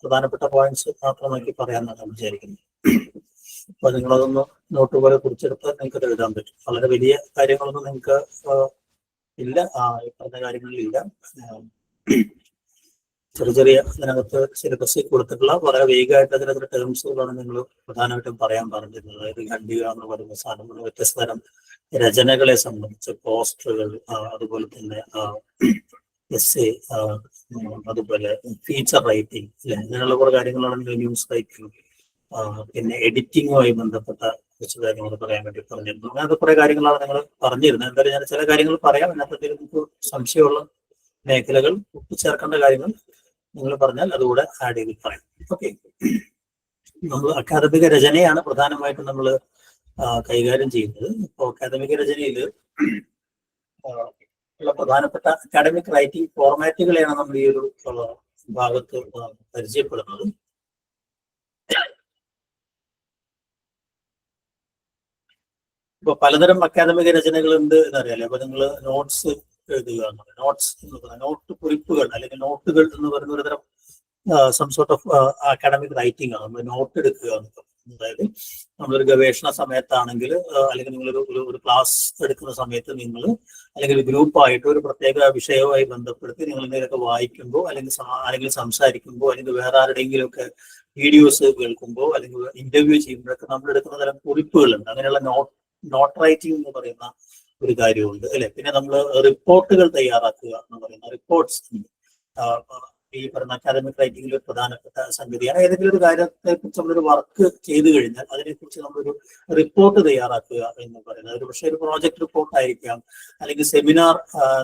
പ്രധാനപ്പെട്ട പോയിന്റ്സ് മാത്രം നോക്കി പറയാമെന്നാണ് വിചാരിക്കുന്നത്. അപ്പൊ നിങ്ങളതൊന്ന് നോട്ട് പോലെ കുറിച്ചെടുത്ത് നിങ്ങൾക്ക് എഴുതാൻ പറ്റും. വളരെ വലിയ കാര്യങ്ങളൊന്നും നിങ്ങൾക്ക് ഇല്ല, ഈ പറഞ്ഞ കാര്യങ്ങളിൽ ഇല്ല. ചെറിയ ചെറിയ ഇതിനകത്ത് സിലബസിൽ കൊടുത്തിട്ടുള്ള വളരെ വേഗമായിട്ട് അതിനകത്ത് ടേംസുകളാണ് നിങ്ങൾ പ്രധാനമായിട്ടും പറയാൻ പറഞ്ഞിരുന്നത്. അതായത് ഖണ്ഡിക എന്ന് പറയുന്ന സാധനം, വ്യത്യസ്ത തരം രചനകളെ സംബന്ധിച്ച് പോസ്റ്ററുകൾ, അതുപോലെ തന്നെ എസ്സേ, അതുപോലെ ഫീച്ചർ റൈറ്റിംഗ്, അല്ലെ, അങ്ങനെയുള്ള കുറെ കാര്യങ്ങളാണ് ന്യൂസ് റൈറ്റിംഗ്, പിന്നെ എഡിറ്റിങ്ങുമായി ബന്ധപ്പെട്ട കുറച്ച് കാര്യങ്ങൾ പറയാൻ വേണ്ടി പറഞ്ഞിരുന്നു. അങ്ങനത്തെ കുറെ കാര്യങ്ങളാണ് നിങ്ങൾ പറഞ്ഞിരുന്നത്. എന്തായാലും ഞാൻ ചില കാര്യങ്ങൾ പറയാം, അതിനകത്ത് നിങ്ങൾക്ക് സംശയമുള്ള മേഖലകൾ കൂട്ടിച്ചേർക്കേണ്ട കാര്യങ്ങൾ നിങ്ങൾ പറഞ്ഞാൽ അതുകൂടെ ആഡ് ചെയ്ത് പറയാം. ഓക്കെ, നമ്മൾ അക്കാദമിക രചനയാണ് പ്രധാനമായിട്ടും നമ്മൾ കൈകാര്യം ചെയ്യുന്നത്. ഇപ്പോൾ അക്കാദമിക രചനയിൽ ഉള്ള പ്രധാനപ്പെട്ട അക്കാഡമിക് റൈറ്റിംഗ് ഫോർമാറ്റുകളെയാണ് നമ്മൾ ഈ ഒരു ഭാഗത്ത് പരിചയപ്പെടുന്നത്. ഇപ്പൊ പലതരം അക്കാദമിക രചനകളുണ്ട് എന്നറിയാലേ. അപ്പൊ നിങ്ങൾ നോട്ട്സ് എഴുതുക, നോട്ട്സ് എന്ന് പറയുന്നത് നോട്ട് കുറിപ്പുകൾ അല്ലെങ്കിൽ നോട്ടുകൾ എന്ന് പറയുന്ന ഒരു തരം some sort of academic writing ആണ്. നമ്മൾ നോട്ട് എടുക്കുക എന്നൊക്കെ. അതായത് നമ്മളൊരു ഗവേഷണ സമയത്താണെങ്കിൽ, അല്ലെങ്കിൽ നിങ്ങളൊരു ഒരു ക്ലാസ് എടുക്കുന്ന സമയത്ത് നിങ്ങൾ അല്ലെങ്കിൽ ഗ്രൂപ്പായിട്ട് ഒരു പ്രത്യേക വിഷയവുമായി ബന്ധപ്പെടുത്തി നിങ്ങൾ എന്തെങ്കിലുമൊക്കെ വായിക്കുമ്പോൾ, അല്ലെങ്കിൽ സംസാരിക്കുമ്പോൾ, അല്ലെങ്കിൽ വേറെ ആരുടെയെങ്കിലും ഒക്കെ വീഡിയോസ് കേൾക്കുമ്പോൾ, അല്ലെങ്കിൽ ഇന്റർവ്യൂ ചെയ്യുമ്പോഴൊക്കെ നമ്മൾ എടുക്കുന്ന തരം കുറിപ്പുകളുണ്ട്. അങ്ങനെയുള്ള നോട്ട് റൈറ്റിംഗ് എന്ന് പറയുന്ന ഒരു കാര്യമുണ്ട്, അല്ലെ. പിന്നെ നമ്മൾ റിപ്പോർട്ടുകൾ തയ്യാറാക്കുക എന്ന് പറയുന്ന റിപ്പോർട്ട്സ് ഈ പറയുന്ന അക്കാദമിക് റൈറ്റിംഗിൽ ഒരു പ്രധാനപ്പെട്ട സംഗതിയാണ്. ഏതെങ്കിലും ഒരു കാര്യത്തെ കുറിച്ച് നമ്മളൊരു വർക്ക് ചെയ്തു കഴിഞ്ഞാൽ അതിനെക്കുറിച്ച് നമ്മളൊരു റിപ്പോർട്ട് തയ്യാറാക്കുക എന്ന് പറയുന്നത്. ഒരു പക്ഷേ ഒരു പ്രോജക്ട് റിപ്പോർട്ട് ആയിരിക്കാം, അല്ലെങ്കിൽ സെമിനാർ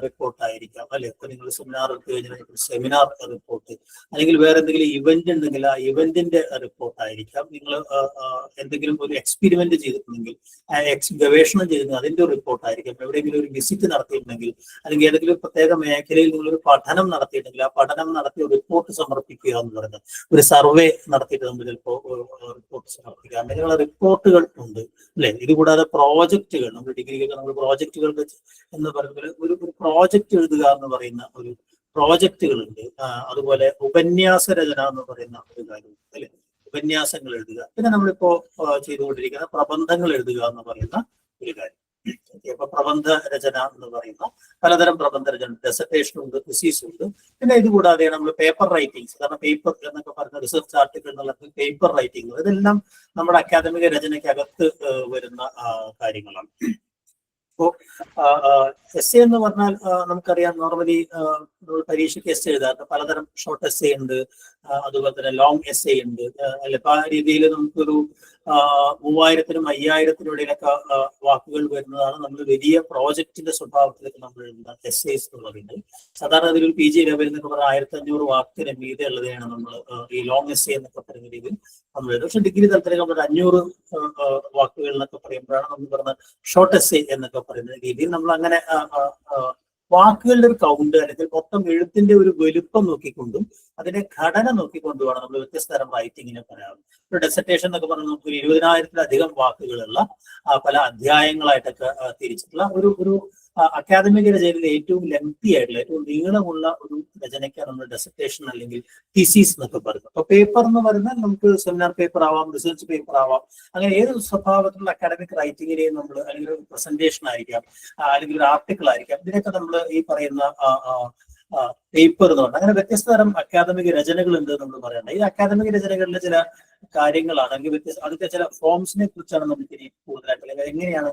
റിപ്പോർട്ട് ആയിരിക്കാം, അല്ലെ. ഇപ്പൊ നിങ്ങൾ സെമിനാർ എടുത്തു കഴിഞ്ഞാൽ സെമിനാർ റിപ്പോർട്ട്, അല്ലെങ്കിൽ വേറെ എന്തെങ്കിലും ഇവന്റ് ഉണ്ടെങ്കിൽ ആ ഇവന്റിന്റെ റിപ്പോർട്ട് ആയിരിക്കാം. നിങ്ങൾ എന്തെങ്കിലും ഒരു എക്സ്പെരിമെന്റ് ചെയ്തിട്ടുണ്ടെങ്കിൽ, ഗവേഷണം ചെയ്തിട്ടുണ്ടെങ്കിൽ അതിന്റെ ഒരു റിപ്പോർട്ട് ആയിരിക്കാം. എവിടെയെങ്കിലും ഒരു വിസിറ്റ് നടത്തിയിട്ടുണ്ടെങ്കിൽ, അല്ലെങ്കിൽ ഏതെങ്കിലും പ്രത്യേക മേഖലയിൽ നിങ്ങളൊരു പഠനം നടത്തിയിട്ടുണ്ടെങ്കിൽ ആ പഠനം നടത്തി റിപ്പോർട്ട് സമർപ്പിക്കുക എന്ന് പറയുന്നത്. ഒരു സർവേ നടത്തിയിട്ട് നമ്മൾ ചിലപ്പോൾ റിപ്പോർട്ട് സമർപ്പിക്കുക, അങ്ങനെയുള്ള റിപ്പോർട്ടുകൾ ഉണ്ട്, അല്ലെ. ഇതുകൂടാതെ പ്രോജക്റ്റുകൾ, നമ്മൾ ഡിഗ്രിക്കൊക്കെ നമ്മൾ പ്രോജക്റ്റുകൾ എന്ന് പറയുമ്പോൾ ഒരു പ്രോജക്റ്റ് എഴുതുക എന്ന് പറയുന്ന ഒരു പ്രോജക്റ്റുകളുണ്ട്. അതുപോലെ ഉപന്യാസ രചന എന്ന് പറയുന്ന ഒരു കാര്യം, അല്ലെ, ഉപന്യാസങ്ങൾ എഴുതുക. പിന്നെ നമ്മളിപ്പോ ചെയ്തുകൊണ്ടിരിക്കുന്ന പ്രബന്ധങ്ങൾ എഴുതുക എന്ന് പറയുന്ന ഒരു കാര്യം. അപ്പൊ പ്രബന്ധ രചന എന്ന് പറയുന്ന പലതരം പ്രബന്ധ രചന, ഡെസർട്ടേഷൻ ഉണ്ട്, തിസീസ് ഉണ്ട്. പിന്നെ ഇത് കൂടാതെ നമ്മൾ പേപ്പർ റൈറ്റിംഗ്സ്, കാരണം പേപ്പർ എന്നൊക്കെ പറഞ്ഞ റിസർച്ച് ആർട്ടിക്കിൾ എന്നുള്ള പേപ്പർ റൈറ്റിംഗ്, ഇതെല്ലാം നമ്മുടെ അക്കാദമിക രചനയ്ക്കകത്ത് വരുന്ന കാര്യങ്ങളാണ്. ഇപ്പോ എസ്സേ എന്ന് പറഞ്ഞാൽ നമുക്കറിയാം, നോർമലി പരീക്ഷയ്ക്ക് എസ്സേ എഴുതാറുണ്ട്. പലതരം ഷോർട്ട് എസ്സേ ഉണ്ട്, അതുപോലെ തന്നെ ലോങ് എസ്സേ ഉണ്ട്, അല്ലെ. അപ്പൊ ആ രീതിയിൽ നമുക്കൊരു 3000-നും 5000-നും ഇടയിലൊക്കെ വാക്കുകൾ വരുന്നതാണ് നമ്മൾ വലിയ പ്രോജക്റ്റിന്റെ സ്വഭാവത്തിലേക്ക് നമ്മൾ എഴുതുന്ന എസ്സേസ് എന്ന് പറയുന്നത്. സാധാരണ അതിലൊരു PG ലെവലിൽ എന്നൊക്കെ പറഞ്ഞാൽ 1500 വാക്കിന് മീതെ ഉള്ളതാണ് നമ്മൾ ഈ ലോങ് എസ്സേ എന്നൊക്കെ പറയുന്ന രീതിയിൽ നമ്മൾ എഴുതും. പക്ഷെ ഡിഗ്രി തലത്തിലേക്ക് നമ്മൾ 500 വാക്കുകൾ എന്നൊക്കെ പറയുമ്പോഴാണ് നമ്മൾ പറഞ്ഞ ഷോർട്ട് എസ്സേ എന്നൊക്കെ പറയുന്ന രീതിയിൽ നമ്മൾ അങ്ങനെ വാക്കുകളുടെ ഒരു കൗണ്ട്, അല്ലെങ്കിൽ മൊത്തം എഴുത്തിന്റെ ഒരു വലുപ്പം നോക്കിക്കൊണ്ടും അതിന്റെ ഘടന നോക്കിക്കൊണ്ടുമാണ് നമ്മൾ വ്യത്യസ്ത തരം റൈറ്റിങ്ങിനെ പറയാറ്. ഒരു ഡെസർട്ടേഷൻ എന്നൊക്കെ പറഞ്ഞാൽ നമുക്ക് 20,000-ലധികം വാക്കുകളുള്ള പല അധ്യായങ്ങളായിട്ടൊക്കെ തിരിച്ചിട്ടുള്ള ഒരു അക്കാദമിക രചനയിൽ ഏറ്റവും ലെങ്തി ആയിട്ടുള്ള, ഏറ്റവും നീളമുള്ള ഒരു രചനയ്ക്കാണ് നമ്മൾ ഡെസർട്ടേഷൻ അല്ലെങ്കിൽ തിസീസ് എന്നൊക്കെ പറയുന്നത്. അപ്പൊ പേപ്പർ എന്ന് പറഞ്ഞാൽ നമുക്ക് സെമിനാർ പേപ്പർ ആവാം, റിസർച്ച് പേപ്പർ ആവാം, അങ്ങനെ ഏത് സ്വഭാവത്തിലുള്ള അക്കാദമിക് റൈറ്റിങ്ങിനെയും നമ്മൾ, അല്ലെങ്കിൽ ഒരു പ്രസന്റേഷൻ ആയിരിക്കാം, അല്ലെങ്കിൽ ഒരു ആർട്ടിക്കിൾ ആയിരിക്കാം, ഇതിനൊക്കെ നമ്മൾ ഈ പറയുന്ന പേപ്പർ എന്ന് പറഞ്ഞാൽ അങ്ങനെ വ്യത്യസ്ത തരം അക്കാദമിക രചനകൾ ഉണ്ട് നമ്മൾ പറയണ്ട. ഈ അക്കാദമിക രചനകളിലെ ചില കാര്യങ്ങളാണ്, അല്ലെങ്കിൽ അതിന്റെ ചില ഫോംസിനെ കുറിച്ചാണ് നമുക്ക് ഇനി കൂടുതലായിട്ട്, അല്ലെങ്കിൽ എങ്ങനെയാണ്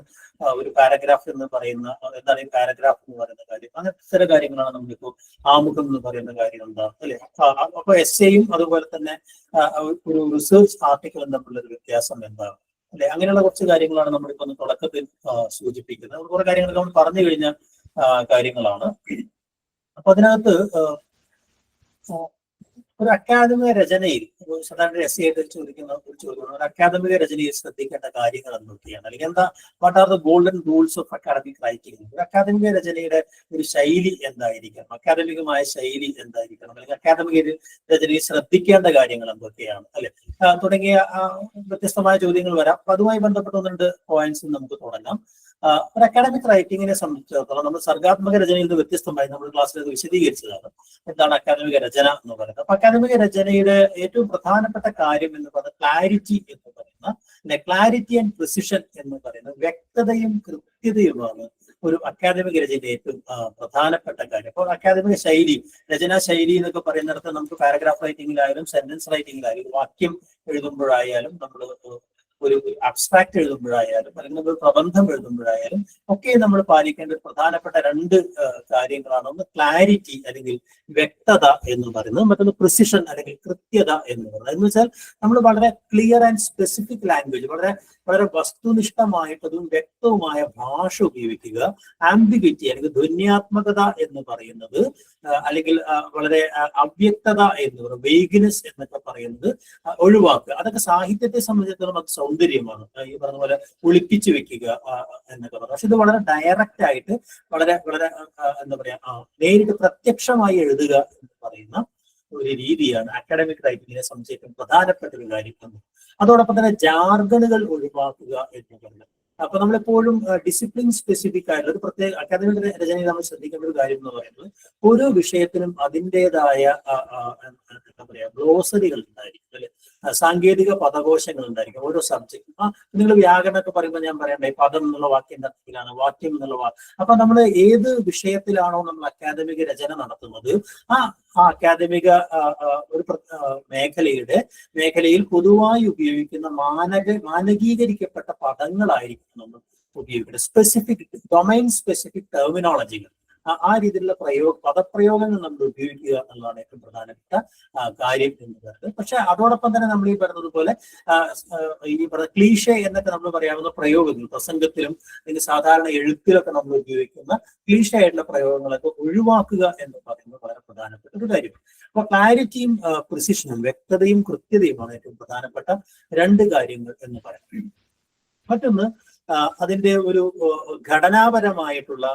ഒരു പാരഗ്രാഫ് എന്ന് പറയുന്ന, എന്താണ് ഈ പാരഗ്രാഫ് എന്ന് പറയുന്ന കാര്യം, അങ്ങനത്തെ ചില കാര്യങ്ങളാണ് നമ്മളിപ്പോ ആമുഖം എന്ന് പറയുന്ന കാര്യം എന്താ, അല്ലെ. അപ്പൊ എസ്സേയും അതുപോലെ തന്നെ ഒരു റിസർച്ച് ആർട്ടിക്കിളും തമ്മിലുള്ള ഒരു വ്യത്യാസം എന്താണ്, അല്ലെ. അങ്ങനെയുള്ള കുറച്ച് കാര്യങ്ങളാണ് നമ്മളിപ്പോ തുടക്കത്തിൽ സൂചിപ്പിക്കുന്നത്. കുറെ കാര്യങ്ങൾ നമ്മൾ പറഞ്ഞു കഴിഞ്ഞ കാര്യങ്ങളാണ്. അപ്പൊ അതിനകത്ത് ഒരു അക്കാദമിക രചനയിൽ, സാധാരണ എസ്സേ ആയിട്ട് ചോദിക്കുന്ന ഒരു ചോദ്യമാണ്, ഒരു അക്കാദമിക രചനയിൽ ശ്രദ്ധിക്കേണ്ട കാര്യങ്ങൾ എന്തൊക്കെയാണ്, അല്ലെങ്കിൽ what are the golden rules of academic writing. ഒരു അക്കാദമിക രചനയുടെ ഒരു ശൈലി എന്തായിരിക്കണം, അക്കാദമികമായ ശൈലി എന്തായിരിക്കണം, അല്ലെങ്കിൽ അക്കാദമിക രചനയിൽ ശ്രദ്ധിക്കേണ്ട കാര്യങ്ങൾ എന്തൊക്കെയാണ്, അല്ലെ, തുടങ്ങിയ വ്യത്യസ്തമായ ചോദ്യങ്ങൾ വരാം. അപ്പൊ അതുമായി ബന്ധപ്പെട്ട 1-2 പോയിന്റ്സ് നമുക്ക് തുടങ്ങാം. ഒരു അക്കാഡമിക് റൈറ്റിങ്ങിനെ സംബന്ധിച്ചിടത്തോളം നമ്മൾ സർഗാത്മക രചനയിൽ നിന്ന് വ്യത്യസ്തമായി നമ്മൾ ക്ലാസ്സിൽ വിശദീകരിച്ചതാണ് എന്താണ് അക്കാദമിക രചന എന്ന് പറയുന്നത്. അപ്പൊ അക്കാദമിക രചനയുടെ ഏറ്റവും പ്രധാനപ്പെട്ട കാര്യം എന്ന് പറയുന്നത് ക്ലാരിറ്റി എന്ന് പറയുന്ന ക്ലാരിറ്റി ആൻഡ് പ്രിസിഷൻ എന്ന് പറയുന്നത് വ്യക്തതയും കൃത്യതയുമാണ് ഒരു അക്കാദമിക രചനയുടെ ഏറ്റവും പ്രധാനപ്പെട്ട കാര്യം. അപ്പോൾ അക്കാദമിക ശൈലി, രചനാ ശൈലി എന്നൊക്കെ പറയുന്നിടത്ത് നമുക്ക് പാരഗ്രാഫ് റൈറ്റിംഗിലായാലും സെന്റൻസ് റൈറ്റിംഗിലായാലും വാക്യം എഴുതുമ്പോഴായാലും നമ്മൾ ഒരു അബ്സ്ട്രാക്ട് എഴുതുമ്പോഴായാലും അല്ലെങ്കിൽ നമ്മൾ പ്രബന്ധം എഴുതുമ്പോഴായാലും ഒക്കെ നമ്മൾ പാലിക്കേണ്ട ഒരു പ്രധാനപ്പെട്ട രണ്ട് കാര്യങ്ങളാണ്. ഒന്ന് ക്ലാരിറ്റി അല്ലെങ്കിൽ വ്യക്തത എന്ന് പറയുന്നത്, മറ്റൊന്ന് പ്രിസിഷൻ അല്ലെങ്കിൽ കൃത്യത എന്ന് പറയുന്നത്. എന്ന് വെച്ചാൽ നമ്മൾ വളരെ ക്ലിയർ ആൻഡ് സ്പെസിഫിക് ലാംഗ്വേജ്, വളരെ വളരെ വസ്തുനിഷ്ഠമായിട്ടതും വ്യക്തവുമായ ഭാഷ ഉപയോഗിക്കുക. ആംബിഗ്വിറ്റി അല്ലെങ്കിൽ ധ്വന്യാത്മകത എന്ന് പറയുന്നത്, അല്ലെങ്കിൽ വളരെ അവ്യക്തത എന്ന് പറയുന്നത്, വെയ്ഗ്നെസ് എന്നൊക്കെ പറയുന്നത് ഒഴിവാക്കുക. അതൊക്കെ സാഹിത്യത്തെ സംബന്ധിച്ചിടത്തോളം അത് സൗന്ദര്യമാണ്. ഈ പറഞ്ഞ പോലെ ഒളിപ്പിച്ചു വെക്കുക എന്നൊക്കെ പറഞ്ഞു. പക്ഷെ ഇത് വളരെ ഡയറക്റ്റ് ആയിട്ട് വളരെ വളരെ എന്താ പറയാ നേരിട്ട് പ്രത്യക്ഷമായി എഴുതുക എന്ന് പറയുന്ന ഒരു രീതിയാണ് അക്കാഡമിക് റൈറ്റിങ്ങിനെ സംബന്ധിച്ച് പ്രധാനപ്പെട്ട ഒരു കാര്യം. അതോടൊപ്പം തന്നെ ജാർഗണുകൾ ഒഴിവാക്കുക എന്ന് പറയുന്നത്. അപ്പൊ നമ്മളെപ്പോഴും ഡിസിപ്ലിൻ സ്പെസിഫിക് ആയിട്ടുള്ള ഒരു പ്രത്യേക അക്കാദമിക് രചനയിൽ നമ്മൾ ശ്രദ്ധിക്കേണ്ട ഒരു കാര്യം എന്ന് പറയുന്നത് ഓരോ വിഷയത്തിനും അതിൻ്റെതായ എന്താ പറയാ ഗ്ലോസറികൾ ഉണ്ടായിരിക്കും, അല്ലെ, സാങ്കേതിക പദകോശങ്ങൾ ഉണ്ടായിരിക്കും ഓരോ സബ്ജക്റ്റും. നിങ്ങൾ വ്യാകരണമൊക്കെ പറയുമ്പോൾ ഞാൻ പറയണ്ടേ പദം എന്നുള്ള വാക്യന്റെ അർത്ഥത്തിലാണ്, വാക്യം എന്നുള്ള അപ്പൊ നമ്മൾ ഏത് വിഷയത്തിലാണോ നമ്മൾ അക്കാദമിക രചന നടത്തുന്നത് ആ അക്കാദമിക ഒരു മേഖലയിൽ പൊതുവായി ഉപയോഗിക്കുന്ന മാനകീകരിക്കപ്പെട്ട പദങ്ങളായിരിക്കും നമ്മൾ ഉപയോഗിക്കുന്നത്. സ്പെസിഫിക് ഡൊമൈൻ സ്പെസിഫിക് ടെർമിനോളജികൾ, ആ രീതിയിലുള്ള പദപ്രയോഗങ്ങൾ നമ്മൾ ഉപയോഗിക്കുക എന്നുള്ളതാണ് ഏറ്റവും പ്രധാനപ്പെട്ട കാര്യം എന്ന് പറയുന്നത്. പക്ഷെ അതോടൊപ്പം തന്നെ നമ്മൾ ഈ പറയുന്നത് പോലെ ഈ പറഞ്ഞ ക്ലീഷേ എന്നൊക്കെ നമ്മൾ പറയാവുന്ന പ്രയോഗങ്ങൾ പ്രസംഗത്തിലും അല്ലെങ്കിൽ സാധാരണ എഴുത്തിലൊക്കെ നമ്മൾ ഉപയോഗിക്കുന്ന ക്ലീഷേ ആയിട്ടുള്ള പ്രയോഗങ്ങളൊക്കെ ഒഴിവാക്കുക എന്ന് പറയുന്നത് വളരെ പ്രധാനപ്പെട്ട ഒരു കാര്യം. അപ്പൊ ക്ലാരിറ്റിയും പ്രിസിഷനും വ്യക്തതയും കൃത്യതയുമാണ് ഏറ്റവും പ്രധാനപ്പെട്ട രണ്ട് കാര്യങ്ങൾ എന്ന് പറയാം. മറ്റൊന്ന് അതിന്റെ ഒരു ഘടനാപരമായിട്ടുള്ള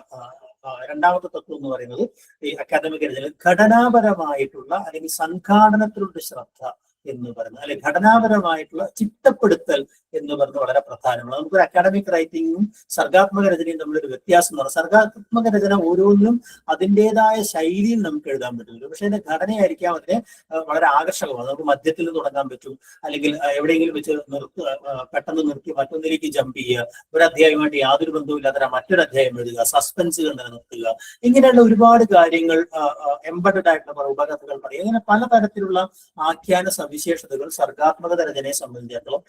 രണ്ടാമത്തെ തത്വം എന്ന് പറയുന്നത് ഈ അക്കാദമിക് രചന ഘടനാപരമായിട്ടുള്ള അല്ലെങ്കിൽ സംഘാടനത്തിലുള്ള ശ്രദ്ധ എന്ന് പറയുന്നത്, അല്ലെങ്കിൽ ഘടനാപരമായിട്ടുള്ള ചിട്ടപ്പെടുത്തൽ എന്ന് പറയുന്നത് വളരെ പ്രധാനമാണ്. നമുക്കൊരു അക്കാഡമിക് റൈറ്റിങ്ങും സർഗാത്മക രചനയും തമ്മിലൊരു വ്യത്യാസം എന്ന് പറഞ്ഞാൽ സർഗാത്മക രചന ഓരോന്നിനും അതിൻ്റെതായ ശൈലിയിൽ നമുക്ക് എഴുതാൻ പറ്റും. പക്ഷെ അതിന്റെ ഘടനയായിരിക്കാം അതിനെ വളരെ ആകർഷകമാണ്. നമുക്ക് മധ്യത്തിൽ നിന്ന് തുടങ്ങാൻ പറ്റും, അല്ലെങ്കിൽ എവിടെയെങ്കിലും വെച്ച് പെട്ടെന്ന് നിർത്തി മറ്റൊന്നിലേക്ക് ജമ്പ് ചെയ്യുക, ഒരു അധ്യായമായിട്ട് യാതൊരു ബന്ധവുമില്ലാത്ത മറ്റൊരു അധ്യായം എഴുതുക, സസ്പെൻസുകൾ നിലനിർത്തുക, ഇങ്ങനെയുള്ള ഒരുപാട് കാര്യങ്ങൾ എംബഡഡ് ആയിട്ടുള്ള ഉപകഥകൾ പറയുക. ഇങ്ങനെ പലതരത്തിലുള്ള ആഖ്യാന സവിശേഷതകൾ സർഗാത്മക രചനയെ സംബന്ധിച്ചിടത്തോളം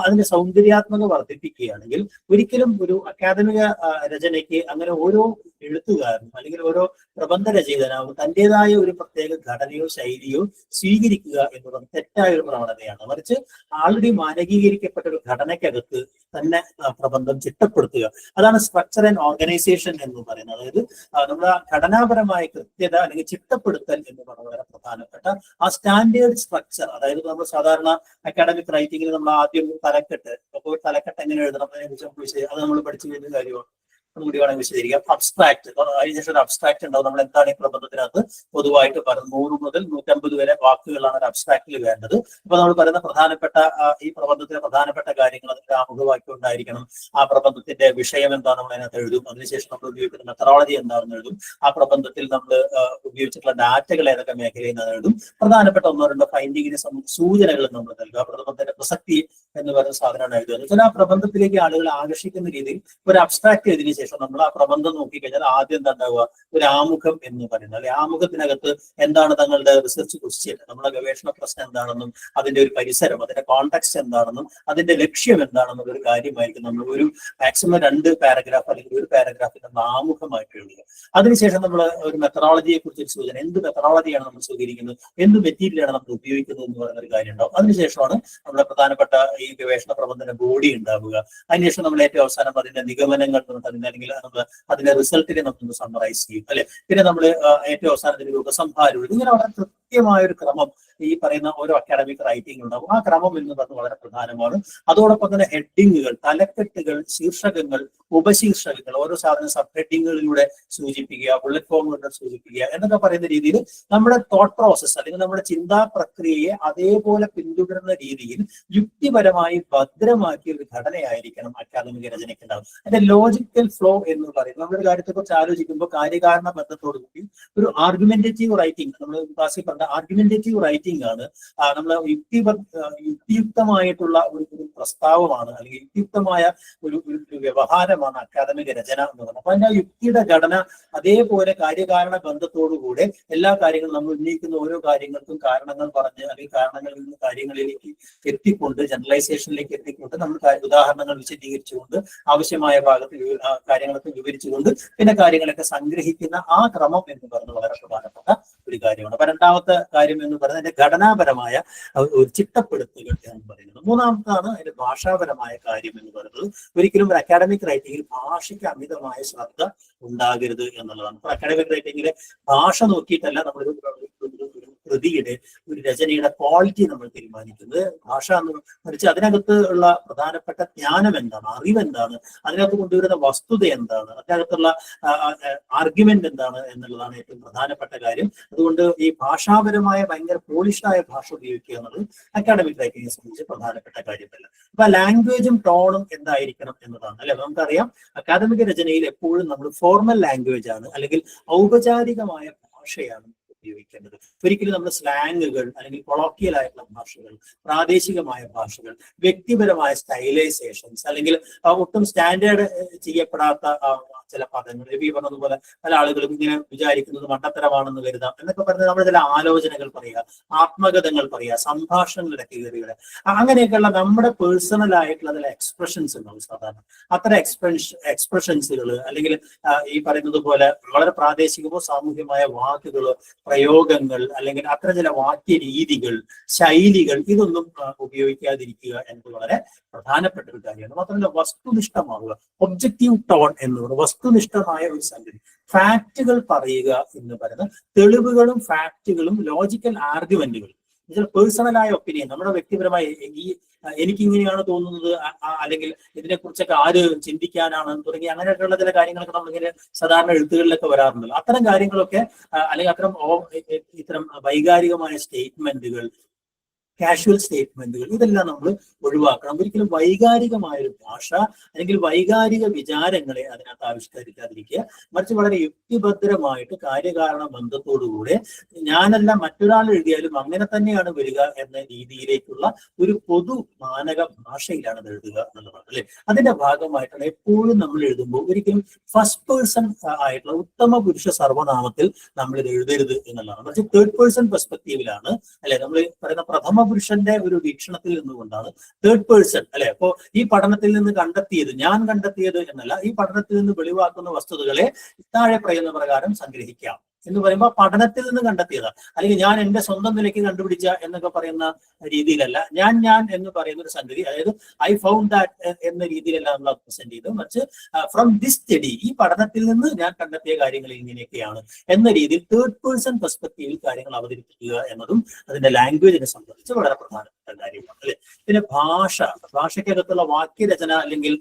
അതിന്റെ സൗന്ദര്യാത്മക വർദ്ധിപ്പിക്കുകയാണെങ്കിൽ ഒരിക്കലും ഒരു അക്കാദമിക രചനയ്ക്ക് അങ്ങനെ ഓരോ എഴുത്തുകാരനും അല്ലെങ്കിൽ ഓരോ പ്രബന്ധ രചയിതാവും തന്റേതായ ഒരു പ്രത്യേക ഘടനയോ ശൈലിയോ സ്വീകരിക്കുക എന്നുള്ളത് തെറ്റായ ഒരു പ്രവണതയാണ്. മറിച്ച് ആൾറെഡി മാനകീകരിക്കപ്പെട്ട ഒരു ഘടനയ്ക്കകത്ത് തന്നെ പ്രബന്ധം ചിട്ടപ്പെടുത്തുക. അതാണ് സ്ട്രക്ചർ ആൻഡ് ഓർഗനൈസേഷൻ എന്ന് പറയുന്നത്. അതായത് നമ്മുടെ ഘടനാപരമായ കൃത്യത അല്ലെങ്കിൽ ചിട്ടപ്പെടുത്തൽ എന്ന് പറയുന്നത് വളരെ പ്രധാനപ്പെട്ട ആ സ്റ്റാൻഡേർഡ് സ്ട്രക്ചർ. അതായത് നമ്മൾ സാധാരണ അക്കാഡമിക് റൈറ്റിംഗിൽ നമ്മൾ ആദ്യം തലക്കെട്ട്, അപ്പോൾ തലക്കെട്ട് എങ്ങനെ എഴുതണം അതിനെക്കുറിച്ച് അത് നമ്മൾ പഠിച്ചു വരുന്ന കാര്യമാണ്. ഒന്നുകൂടി വേണമെങ്കിൽ വിശദീകരിക്കാം. അബ്സ്ട്രാക്ട്, അതിനുശേഷം ഒരു അബ്സ്ട്രാക്ട് ഉണ്ടാവും. നമ്മൾ എന്താണ് ഈ പ്രബന്ധത്തിനകത്ത് പൊതുവായിട്ട് പറയുന്നത് 100 മുതൽ 150 വരെ വാക്കുകളാണ് ഒരു അബ്സ്ട്രാക്റ്റിൽ വേണ്ടത്. അപ്പൊ നമ്മൾ പറയുന്ന പ്രധാനപ്പെട്ട ഈ പ്രബന്ധത്തിലെ പ്രധാനപ്പെട്ട കാര്യങ്ങൾ അതിന്റെ ആമുഖവാക്യം ഉണ്ടായിരിക്കണം. ആ പ്രബന്ധത്തിന്റെ വിഷയം എന്താണെന്ന് നമ്മൾ അതിനകത്ത് എഴുതും. അതിനുശേഷം നമ്മൾ ഉപയോഗിക്കുന്ന മെത്തഡോളജി എന്താണെന്ന് എഴുതും. ആ പ്രബന്ധത്തിൽ നമ്മൾ ഉപയോഗിച്ചിട്ടുള്ള ഡാറ്റകൾ ഏതൊക്കെ മേഖലയിൽ നിന്ന് എഴുതും. പ്രധാനപ്പെട്ട 1-2 ഫൈൻഡിങ്ങിനെ സൂചനകൾ നമ്മൾ നൽകുക. ആ പ്രബന്ധത്തിന്റെ പ്രസക്തി എന്ന് പറയുന്ന സാധനമാണ് എഴുതുക. എന്ന് വെച്ചാൽ ആ പ്രബന്ധത്തിലേക്ക് ആളുകളെ ആകർഷിക്കുന്ന രീതിയിൽ ഒരു അബ്സ്ട്രാക്ട് എഴുതിയ ശേഷം നമ്മൾ ആ പ്രബന്ധം നോക്കിക്കഴിഞ്ഞാൽ ആദ്യം എന്താ ഉണ്ടാവുക, ഒരു ആമുഖം എന്ന് പറയുന്നത്. അല്ലെ, ആമുഖത്തിനകത്ത് എന്താണ് തങ്ങളുടെ റിസർച്ച് ക്വസ്റ്റ്യൻ, നമ്മുടെ ഗവേഷണ പ്രശ്നം എന്താണെന്നും അതിന്റെ ഒരു പരിസരം, അതിന്റെ കോൺടെക്സ്റ്റ് എന്താണെന്നും അതിന്റെ ലക്ഷ്യം എന്താണെന്നുള്ള ഒരു കാര്യമായിരിക്കും നമ്മൾ ഒരു മാക്സിമം 2 പാരഗ്രാഫ് അല്ലെങ്കിൽ ഒരു പാരഗ്രാഫിൽ നമ്മൾ ആമുഖമായിട്ട് എഴുതുക. അതിനുശേഷം നമ്മൾ ഒരു മെത്തഡോളജിയെ കുറിച്ച് സൂചന, എന്ത് മെത്തഡോളജിയാണ് നമ്മൾ സ്വീകരിക്കുന്നത്, എന്ത് മെറ്റീരിയലാണ് നമ്മൾ ഉപയോഗിക്കുന്നത് എന്ന് പറയുന്ന ഒരു കാര്യം ഉണ്ടാവും. അതിനുശേഷമാണ് നമ്മുടെ പ്രധാനപ്പെട്ട ഈ ഗവേഷണ പ്രബന്ധന ബോഡി ഉണ്ടാവുക. അതിനുശേഷം നമ്മൾ ഏറ്റവും അവസാനം അതിന്റെ നിഗമനങ്ങൾ അല്ലെങ്കിൽ അതിന്റെ റിസൾട്ടിനെ നമുക്ക് സമ്മറൈസ് ചെയ്യും. അല്ലെ, പിന്നെ നമ്മൾ ഏറ്റവും അവസാനത്തിന് ഉപസംഹാരം. ഇങ്ങനെ വളരെ കൃത്യമായ ഒരു ക്രമം ഈ പറയുന്ന ഓരോ അക്കാഡമിക് റൈറ്റിംഗ് ഉണ്ടാവും. ആ ക്രമം എന്ന് പറഞ്ഞത് വളരെ പ്രധാനമാണ്. അതോടൊപ്പം തന്നെ ഹെഡിങ്ങുകൾ, തലക്കെട്ടുകൾ, ശീർഷകങ്ങൾ, ഉപശീർഷകങ്ങൾ, ഓരോ സാധനം സബ് ഹെഡിങ്ങുകളിലൂടെ സൂചിപ്പിക്കുക, ബുള്ളറ്റ് ഫോമുകളിലൂടെ സൂചിപ്പിക്കുക എന്നൊക്കെ പറയുന്ന രീതിയിൽ നമ്മുടെ തോട്ട് പ്രോസസ് അല്ലെങ്കിൽ നമ്മുടെ ചിന്താ പ്രക്രിയയെ അതേപോലെ പിന്തുടരുന്ന രീതിയിൽ യുക്തിപരമായി ഭദ്രമാക്കിയ ഒരു ഘടനയായിരിക്കണം അക്കാദമിക രചനയ്ക്ക് ഉണ്ടാവും. അതിന്റെ ലോജിക്കൽ ഫ്ലോ എന്ന് പറയുന്നത് നമ്മളൊരു കാര്യത്തെക്കുറിച്ച് ആലോചിക്കുമ്പോൾ കാര്യകാരണ ബന്ധത്തോടു കൂടി ഒരു ആർഗ്യുമെന്റേറ്റീവ് റൈറ്റിംഗ്, നമ്മൾ ക്ലാസ്സിൽ പറഞ്ഞ ആർഗ്യുമെന്റേറ്റീവ് റൈറ്റിംഗ് ആണ്, നമ്മൾ യുക്തിയുക്തമായിട്ടുള്ള ഒരു പ്രസ്താവമാണ് അല്ലെങ്കിൽ യുക്തിയുക്തമായ ഒരു വ്യവഹാരമാണ് അക്കാദമിക രചന എന്ന് പറയുന്നത്. അപ്പൊ അതിന്റെ യുക്തിയുടെ ഘടന അതേപോലെ കാര്യകാരണ ബന്ധത്തോടുകൂടെ എല്ലാ കാര്യങ്ങളും നമ്മൾ ഉന്നയിക്കുന്ന ഓരോ കാര്യങ്ങൾക്കും കാരണങ്ങൾ പറഞ്ഞ് അല്ലെങ്കിൽ കാരണങ്ങളിൽ നിന്ന് കാര്യങ്ങളിലേക്ക് എത്തിക്കൊണ്ട് ജനറലൈസേഷനിലേക്ക് എത്തിക്കൊണ്ട് നമ്മൾ ഉദാഹരണങ്ങൾ വിശദീകരിച്ചുകൊണ്ട് ആവശ്യമായ ഭാഗത്ത് കാര്യങ്ങളൊക്കെ വിവരിച്ചുകൊണ്ട് പിന്നെ കാര്യങ്ങളൊക്കെ സംഗ്രഹിക്കുന്ന ആ ക്രമം എന്ന് പറയുന്നത് വളരെ പ്രധാനപ്പെട്ട ഒരു കാര്യമാണ്. അപ്പൊ രണ്ടാമത്തെ കാര്യം എന്ന് പറയുന്നത് അതിന്റെ ഘടനാപരമായ ഒരു ചിട്ടപ്പെടുത്തുകൾ എന്ന് പറയുന്നത്. മൂന്നാമത്താണ് അതിന്റെ ഭാഷാപരമായ കാര്യം എന്ന് പറയുന്നത്. ഒരിക്കലും ഒരു അക്കാഡമിക് റൈറ്റിംഗിൽ ഭാഷയ്ക്ക് അമിതമായ ശ്രദ്ധ ഉണ്ടാകരുത് എന്നുള്ളതാണ്. ഇപ്പൊ അക്കാഡമിക് റൈറ്റിംഗിലെ ഭാഷ നോക്കിയിട്ടല്ല നമ്മളൊരു കൃതിയുടെ ഒരു രചനയുടെ ക്വാളിറ്റി നമ്മൾ തീരുമാനിക്കുന്നത്. ഭാഷ എന്ന് മറിച്ച് അതിനകത്ത് ഉള്ള പ്രധാനപ്പെട്ട ജ്ഞാനം എന്താണ്, അറിവെന്താണ്, അതിനകത്ത് കൊണ്ടുവരുന്ന വസ്തുത എന്താണ്, അതിനകത്തുള്ള ആർഗ്യുമെന്റ് എന്താണ് എന്നുള്ളതാണ് ഏറ്റവും പ്രധാനപ്പെട്ട കാര്യം. അതുകൊണ്ട് ഈ ഭാഷാപരമായ ഭയങ്കര പോളിഷ്ഡായ ഭാഷ ഉപയോഗിക്കുക എന്നുള്ളത് അക്കാഡമിക് റൈറ്റിംഗിനെ സംബന്ധിച്ച് പ്രധാനപ്പെട്ട കാര്യമല്ല. അപ്പൊ ലാംഗ്വേജും ടോണും എന്തായിരിക്കണം എന്നതാണ് അല്ലെ. നമുക്കറിയാം അക്കാദമിക രചനയിൽ എപ്പോഴും നമ്മൾ ഫോർമൽ ലാംഗ്വേജ് ആണ് അല്ലെങ്കിൽ ഔപചാരികമായ ഭാഷയാണ് ഉപയോഗിക്കേണ്ടത്. ഒരിക്കലും നമ്മൾ സ്ലാങ്ങുകൾ അല്ലെങ്കിൽ കൊളോക്കിയൽ ആയിട്ടുള്ള ഭാഷകൾ, പ്രാദേശികമായ ഭാഷകൾ, വ്യക്തിപരമായ സ്റ്റൈലൈസേഷൻസ് അല്ലെങ്കിൽ ഒട്ടും സ്റ്റാൻഡേർഡ് ചെയ്യപ്പെടാത്ത ചില പദങ്ങൾ, ഈ പറഞ്ഞതുപോലെ പല ആളുകളും ഇങ്ങനെ വിചാരിക്കുന്നത് മണ്ടത്തരമാണെന്ന് കരുതാം എന്നൊക്കെ പറഞ്ഞ് നമ്മൾ ചില ആലോചനകൾ പറയുക, ആത്മകഥകൾ പറയുക, സംഭാഷണങ്ങളിലൊക്കെ കയറിയുടെ അങ്ങനെയൊക്കെയുള്ള നമ്മുടെ പേഴ്സണൽ ആയിട്ടുള്ള ചില എക്സ്പ്രഷൻസ് ഉണ്ടാവും. സാധാരണ അത്തരം എക്സ്പ്രഷൻസുകൾ അല്ലെങ്കിൽ ഈ പറയുന്നത് പോലെ വളരെ പ്രാദേശികമോ സാമൂഹ്യമായ വാക്കുകളോ പ്രയോഗങ്ങൾ അല്ലെങ്കിൽ അത്തരം ചില വാക്യ രീതികൾ, ശൈലികൾ ഇതൊന്നും ഉപയോഗിക്കാതിരിക്കുക എന്നത് വളരെ പ്രധാനപ്പെട്ട ഒരു കാര്യമാണ്. മാത്രമല്ല വസ്തുനിഷ്ഠമാവുക, ഒബ്ജക്റ്റീവ് ടോൺ എന്ന് പറയുന്നത് വസ്തുനിഷ്ഠമായ ഒരു സംഗതി. ഫാക്റ്റുകൾ പറയുക എന്ന് പറയുന്നത് തെളിവുകളും ഫാക്റ്റുകളും ലോജിക്കൽ ആർഗ്യുമെന്റുകളും പേഴ്സണലായ ഒപ്പീനിയൻ, നമ്മുടെ വ്യക്തിപരമായ എനിക്കിങ്ങനെയാണ് തോന്നുന്നത് അല്ലെങ്കിൽ ഇതിനെക്കുറിച്ചൊക്കെ ആര് ചിന്തിക്കാനാണ് തുടങ്ങി അങ്ങനെയൊക്കെയുള്ള ചില കാര്യങ്ങളൊക്കെ നമ്മളിങ്ങനെ സാധാരണ എഴുത്തുകളിലൊക്കെ വരാറുണ്ടല്ലോ. അത്തരം കാര്യങ്ങളൊക്കെ അല്ലെങ്കിൽ ഇത്തരം വൈകാരികമായ സ്റ്റേറ്റ്മെന്റുകൾ, കാഷ്വൽ സ്റ്റേറ്റ്മെന്റുകൾ ഇതെല്ലാം നമ്മൾ ഒഴിവാക്കണം. ഒരിക്കലും വൈകാരികമായ ഒരു ഭാഷ അല്ലെങ്കിൽ വൈകാരിക വിചാരങ്ങളെ അതിനകത്ത് ആവിഷ്കരിക്കാതിരിക്കുക. മറിച്ച് വളരെ യുക്തിഭദ്രമായിട്ട് കാര്യകാരണ ബന്ധത്തോടുകൂടെ ഞാനല്ല മറ്റൊരാൾ എഴുതിയാലും അങ്ങനെ തന്നെയാണ് വരിക എന്ന രീതിയിലേക്കുള്ള ഒരു പൊതു മാനക ഭാഷയിലാണ് അത് എഴുതുക എന്നുള്ളതാണ് അല്ലെ. അതിന്റെ ഭാഗമായിട്ടാണ് എപ്പോഴും നമ്മൾ എഴുതുമ്പോൾ ഒരിക്കലും ഫസ്റ്റ് പേഴ്സൺ ആയിട്ടുള്ള ഉത്തമ പുരുഷ സർവനാമത്തിൽ നമ്മൾ ഇത് എഴുതരുത് എന്നുള്ളതാണ്. മറിച്ച് തേർഡ് പേഴ്സൺ പെർസ്പെക്റ്റീവിലാണ് അല്ലെ നമ്മൾ പറയുന്ന പ്രഥമ പുരുഷന്റെ ഒരു വീക്ഷണത്തിൽ നിന്നുകൊണ്ടാണ് തേർഡ് പേഴ്സൺ അല്ലെ. അപ്പോ ഈ പഠനത്തിൽ നിന്ന് കണ്ടെത്തിയത്, ഞാൻ കണ്ടെത്തിയത് എന്നല്ല, ഈ പഠനത്തിൽ നിന്ന് വെളിവാക്കുന്ന വസ്തുതകളെ താഴെ പറയുന്ന പ്രകാരം സംഗ്രഹിക്കാം എന്ന് പറയുമ്പോൾ പഠനത്തിൽ നിന്ന് കണ്ടെത്തിയതാണ്. അല്ലെങ്കിൽ ഞാൻ എന്റെ സ്വന്തം നിലയ്ക്ക് കണ്ടുപിടിച്ച എന്നൊക്കെ പറയുന്ന രീതിയിലല്ല, ഞാൻ എന്ന് പറയുന്ന ഒരു സംഗതി, അതായത് ഐ ഫൗണ്ട് ദാറ്റ് എന്ന രീതിയിലല്ല നമ്മൾ പ്രസന്റ് ചെയ്തത്. മറിച്ച് ഫ്രം ദിസ് സ്റ്റഡി, ഈ പഠനത്തിൽ നിന്ന് ഞാൻ കണ്ടെത്തിയ കാര്യങ്ങൾ ഇങ്ങനെയൊക്കെയാണ് എന്ന രീതിയിൽ തേർഡ് പേഴ്സൺ പെർസ്പെക്റ്റീവിൽ കാര്യങ്ങൾ അവതരിപ്പിക്കുക എന്നതും അതിന്റെ ലാംഗ്വേജിനെ സംബന്ധിച്ച് വളരെ പ്രധാനപ്പെട്ട കാര്യമാണ് അല്ലെ. പിന്നെ ഭാഷയ്ക്കകത്തുള്ള വാക്യരചന അല്ലെങ്കിൽ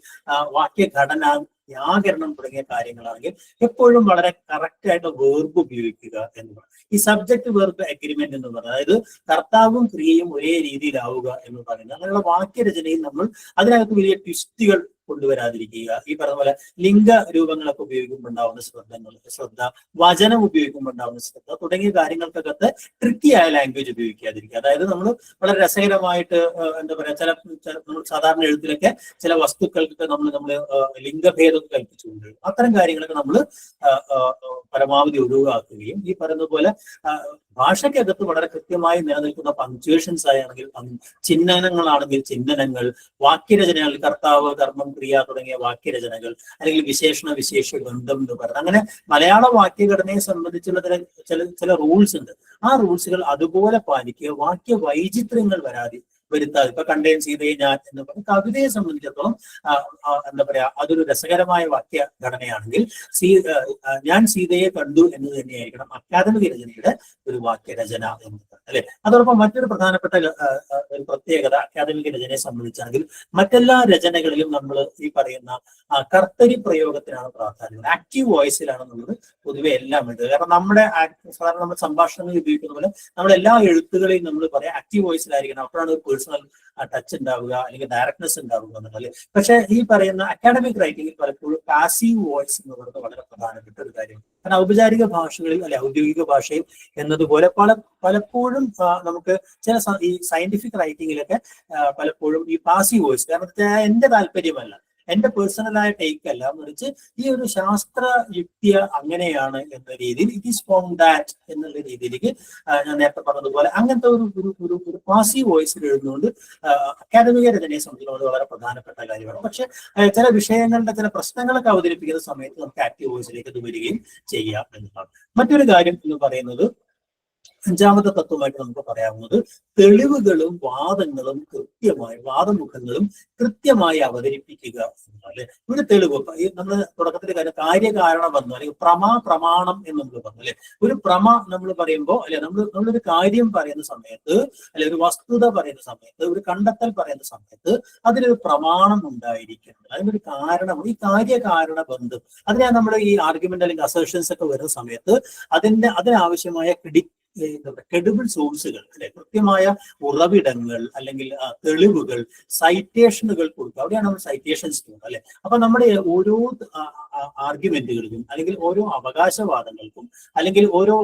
വാക്യഘടന, വ്യാകരണം തുടങ്ങിയ കാര്യങ്ങളാണെങ്കിൽ എപ്പോഴും വളരെ കറക്റ്റ് ആയിട്ട് വെർബ് ഉപയോഗിക്കുക എന്നതാണ്. ഈ സബ്ജക്ട് വെർബ് അഗ്രിമെന്റ് എന്ന് പറയുന്നത്, അതായത് കർത്താവും ക്രിയയും ഒരേ രീതിയിലാവുക എന്ന് പറയുന്നത്. അങ്ങനെയുള്ള വാക്യരചനയിൽ നമ്മൾ അതിനകത്ത് വലിയ ട്വിസ്റ്റുകൾ കൊണ്ടുവരാതിരിക്കുക. ഈ പറഞ്ഞ പോലെ ലിംഗ രൂപങ്ങളൊക്കെ ഉപയോഗിക്കുമ്പോൾ ഉണ്ടാവുന്ന ശ്രദ്ധ, വചനം ഉപയോഗിക്കുമ്പോൾ ഉണ്ടാവുന്ന ശ്രദ്ധ തുടങ്ങിയ കാര്യങ്ങൾക്കകത്ത് ട്രിക്കിയായ ലാംഗ്വേജ് ഉപയോഗിക്കാതിരിക്കുക. അതായത് നമ്മൾ വളരെ രസകരമായിട്ട് എന്താ പറയാ, നമ്മൾ സാധാരണ എഴുത്തിലൊക്കെ ചില വസ്തുക്കൾക്ക് നമ്മൾ ലിംഗഭേദം കൽപ്പിച്ചുകൊണ്ട് അത്തരം കാര്യങ്ങളൊക്കെ നമ്മൾ പരമാവധി ഒഴിവാക്കുകയും ഈ പറയുന്ന പോലെ ഭാഷയ്ക്കകത്ത് വളരെ കൃത്യമായി നിലനിൽക്കുന്ന പങ്ക്ച്വേഷൻസ് ആണെങ്കിൽ ചിഹ്നനങ്ങളാണെങ്കിൽ ചിഹ്നനങ്ങൾ, വാക്യരചനകൾ കർത്താവ്, കർമ്മം, ക്രിയ തുടങ്ങിയ വാക്യരചനകൾ അല്ലെങ്കിൽ വിശേഷണ വിശേഷ ബന്ധം എന്ന് പറയുന്നത്, അങ്ങനെ മലയാള വാക്യഘടനയെ സംബന്ധിച്ചുള്ള ചില റൂൾസ് ഉണ്ട്. ആ റൂൾസുകൾ അതുപോലെ പാലിക്കുക. വാക്യ വൈചിത്ര്യങ്ങൾ വരുത്താതെ ഇപ്പൊ കണ്ടേൻ സീതയെ ഞാൻ എന്ന് പറഞ്ഞ കവിതയെ സംബന്ധിച്ചിടത്തോളം എന്താ പറയാ അതൊരു രസകരമായ വാക്യ ഘടനയാണെങ്കിൽ ഞാൻ സീതയെ കണ്ടു എന്ന് തന്നെയായിരിക്കണം അക്കാദമിക രചനയുടെ ഒരു വാക്യരചന എന്നത് അല്ലെ. അതോടൊപ്പം മറ്റൊരു പ്രധാനപ്പെട്ട ഒരു പ്രത്യേകത അക്കാദമിക രചനയെ സംബന്ധിച്ചാണെങ്കിൽ മറ്റെല്ലാ രചനകളിലും നമ്മൾ ഈ പറയുന്ന കർത്തരി പ്രയോഗത്തിനാണ് പ്രാധാന്യം. ആക്റ്റീവ് വോയിസിലാണ് നമ്മൾ പൊതുവെ എല്ലാം എഴുതുക. കാരണം നമ്മുടെ സാധാരണ നമ്മൾ സംഭാഷണങ്ങൾ ഉപയോഗിക്കുന്ന പോലെ നമ്മുടെ എല്ലാ എഴുത്തുകളെയും നമ്മൾ പറയാം ആക്റ്റീവ് വോയിസിലായിരിക്കണം. അപ്പോഴാണ് ഒരു പേഴ്സണൽ ടച്ച് ഉണ്ടാവുക അല്ലെങ്കിൽ ഡയറക്ട്നെസ് ഉണ്ടാവുക എന്നുള്ളത്. പക്ഷെ ഈ പറയുന്ന അക്കാഡമിക് റൈറ്റിംഗിൽ പലപ്പോഴും പാസീവ് വോയിസ് എന്ന് പറയുന്നത് വളരെ പ്രധാനപ്പെട്ട ഒരു കാര്യമാണ്. കാരണം ഔപചാരിക ഭാഷകളിൽ അല്ലെ ഔദ്യോഗിക ഭാഷയിൽ എന്നതുപോലെ പലപ്പോഴും നമുക്ക് ചില ഈ സയന്റിഫിക് റൈറ്റിങ്ങിലൊക്കെ പലപ്പോഴും ഈ പാസീവ് വോയിസ്, കാരണം എന്റെ താല്പര്യമല്ല, എന്റെ പേഴ്സണലായ ടേക്ക് അല്ല, മറിച്ച് ഈ ഒരു ശാസ്ത്ര യുക്തിയ അങ്ങനെയാണ് എന്ന രീതിയിൽ ഇറ്റ് ഈസ് ഫ്രോം ദാറ്റ് എന്നുള്ള രീതിയിലേക്ക് ഞാൻ നേരത്തെ പറഞ്ഞതുപോലെ അങ്ങനത്തെ ഒരു പാസീവ് വോയിസിൽ എഴുതുന്നുകൊണ്ട് അക്കാദമിക രചനയെ സംബന്ധിച്ചുള്ളത് വളരെ പ്രധാനപ്പെട്ട കാര്യമാണ്. പക്ഷെ ചില വിഷയങ്ങളുടെ ചില പ്രശ്നങ്ങളൊക്കെ അവതരിപ്പിക്കുന്ന സമയത്ത് നമുക്ക് ആക്റ്റീവ് വോയിസിലേക്ക് അത് വരികയും ചെയ്യാം എന്നതാണ്. മറ്റൊരു കാര്യം എന്ന് പറയുന്നത് അഞ്ചാമത്തെ തത്വമായിട്ട് നമുക്ക് പറയാവുന്നത് തെളിവുകളും വാദങ്ങളും വാദമുഖങ്ങളും കൃത്യമായി അവതരിപ്പിക്കുക എന്നല്ലേ. ഒരു തെളിവ് നമ്മൾ തുടക്കത്തിൽ കാര്യകാരണബന്ധം അല്ലെങ്കിൽ പ്രമാണം എന്ന് നമ്മൾ പറഞ്ഞു അല്ലെ. ഒരു നമ്മൾ പറയുമ്പോൾ അല്ലെ നമ്മളൊരു കാര്യം പറയുന്ന സമയത്ത് അല്ലെ ഒരു വസ്തുത പറയുന്ന സമയത്ത് ഒരു കണ്ടെത്തൽ പറയുന്ന സമയത്ത് അതിനൊരു പ്രമാണം ഉണ്ടായിരിക്കണം, അതിനൊരു കാരണം, ഈ കാര്യകാരണ ബന്ധം അതിനാണ് നമ്മൾ ഈ ആർഗ്യുമെന്റ് അല്ലെങ്കിൽ അസേർഷൻസ് ഒക്കെ വരുന്ന സമയത്ത് അതിനാവശ്യമായ ക്രെഡിബിൾ സോഴ്സുകൾ അല്ലെ, കൃത്യമായ ഉറവിടങ്ങൾ അല്ലെങ്കിൽ തെളിവുകൾ, സൈറ്റേഷനുകൾ കൊടുക്കുക. അവിടെയാണ് നമ്മൾ സൈറ്റേഷൻസ് ചെയ്യുന്നത് അല്ലെ. അപ്പൊ നമ്മുടെ ഓരോ ആർഗ്യുമെന്റുകൾക്കും അല്ലെങ്കിൽ ഓരോ അവകാശവാദങ്ങൾക്കും അല്ലെങ്കിൽ ഓരോ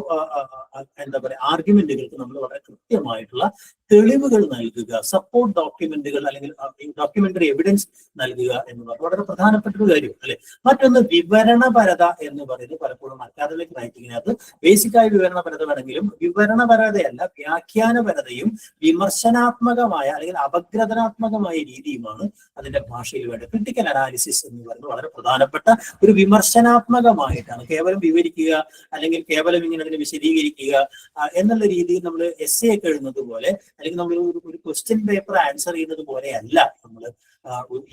ആർഗ്യുമെന്റുകൾക്കും നമ്മൾ വളരെ കൃത്യമായിട്ടുള്ള തെളിവുകൾ നൽകുക, സപ്പോർട്ട് ഡോക്യുമെന്റുകൾ അല്ലെങ്കിൽ ഡോക്യുമെന്ററി എവിഡൻസ് നൽകുക എന്ന് പറയുന്നത് വളരെ പ്രധാനപ്പെട്ട ഒരു കാര്യം അല്ലെ. മറ്റൊന്ന് വിവരണപരത എന്ന് പറയുന്നത് പലപ്പോഴും അക്കാദമിക് റൈറ്റിങ്ങിനകത്ത് ബേസിക്കായ വിവരണപരത വേണമെങ്കിലും വിവരണപരതയല്ല, വ്യാഖ്യാനപരതയും വിമർശനാത്മകമായ അല്ലെങ്കിൽ അപഗ്രഥനാത്മകമായ രീതിയുമാണ് അതിന്റെ ഭാഷയിൽ വേണ്ടത്. ക്രിട്ടിക്കൽ അനാലിസിസ് എന്ന് പറയുന്നത് വളരെ പ്രധാനപ്പെട്ട ഒരു വിമർശനാത്മകമായിട്ടാണ്. കേവലം വിവരിക്കുക അല്ലെങ്കിൽ കേവലം ഇങ്ങനെ അതിനെ വിശദീകരിക്കുക എന്നുള്ള രീതിയിൽ നമ്മൾ എസ്സേ ഒക്കെ എഴുതുന്നത് പോലെ അല്ലെങ്കിൽ നമ്മൾ ഒരു ക്വസ്റ്റ്യൻ പേപ്പർ ആൻസർ ചെയ്യുന്നത് പോലെയല്ല നമ്മൾ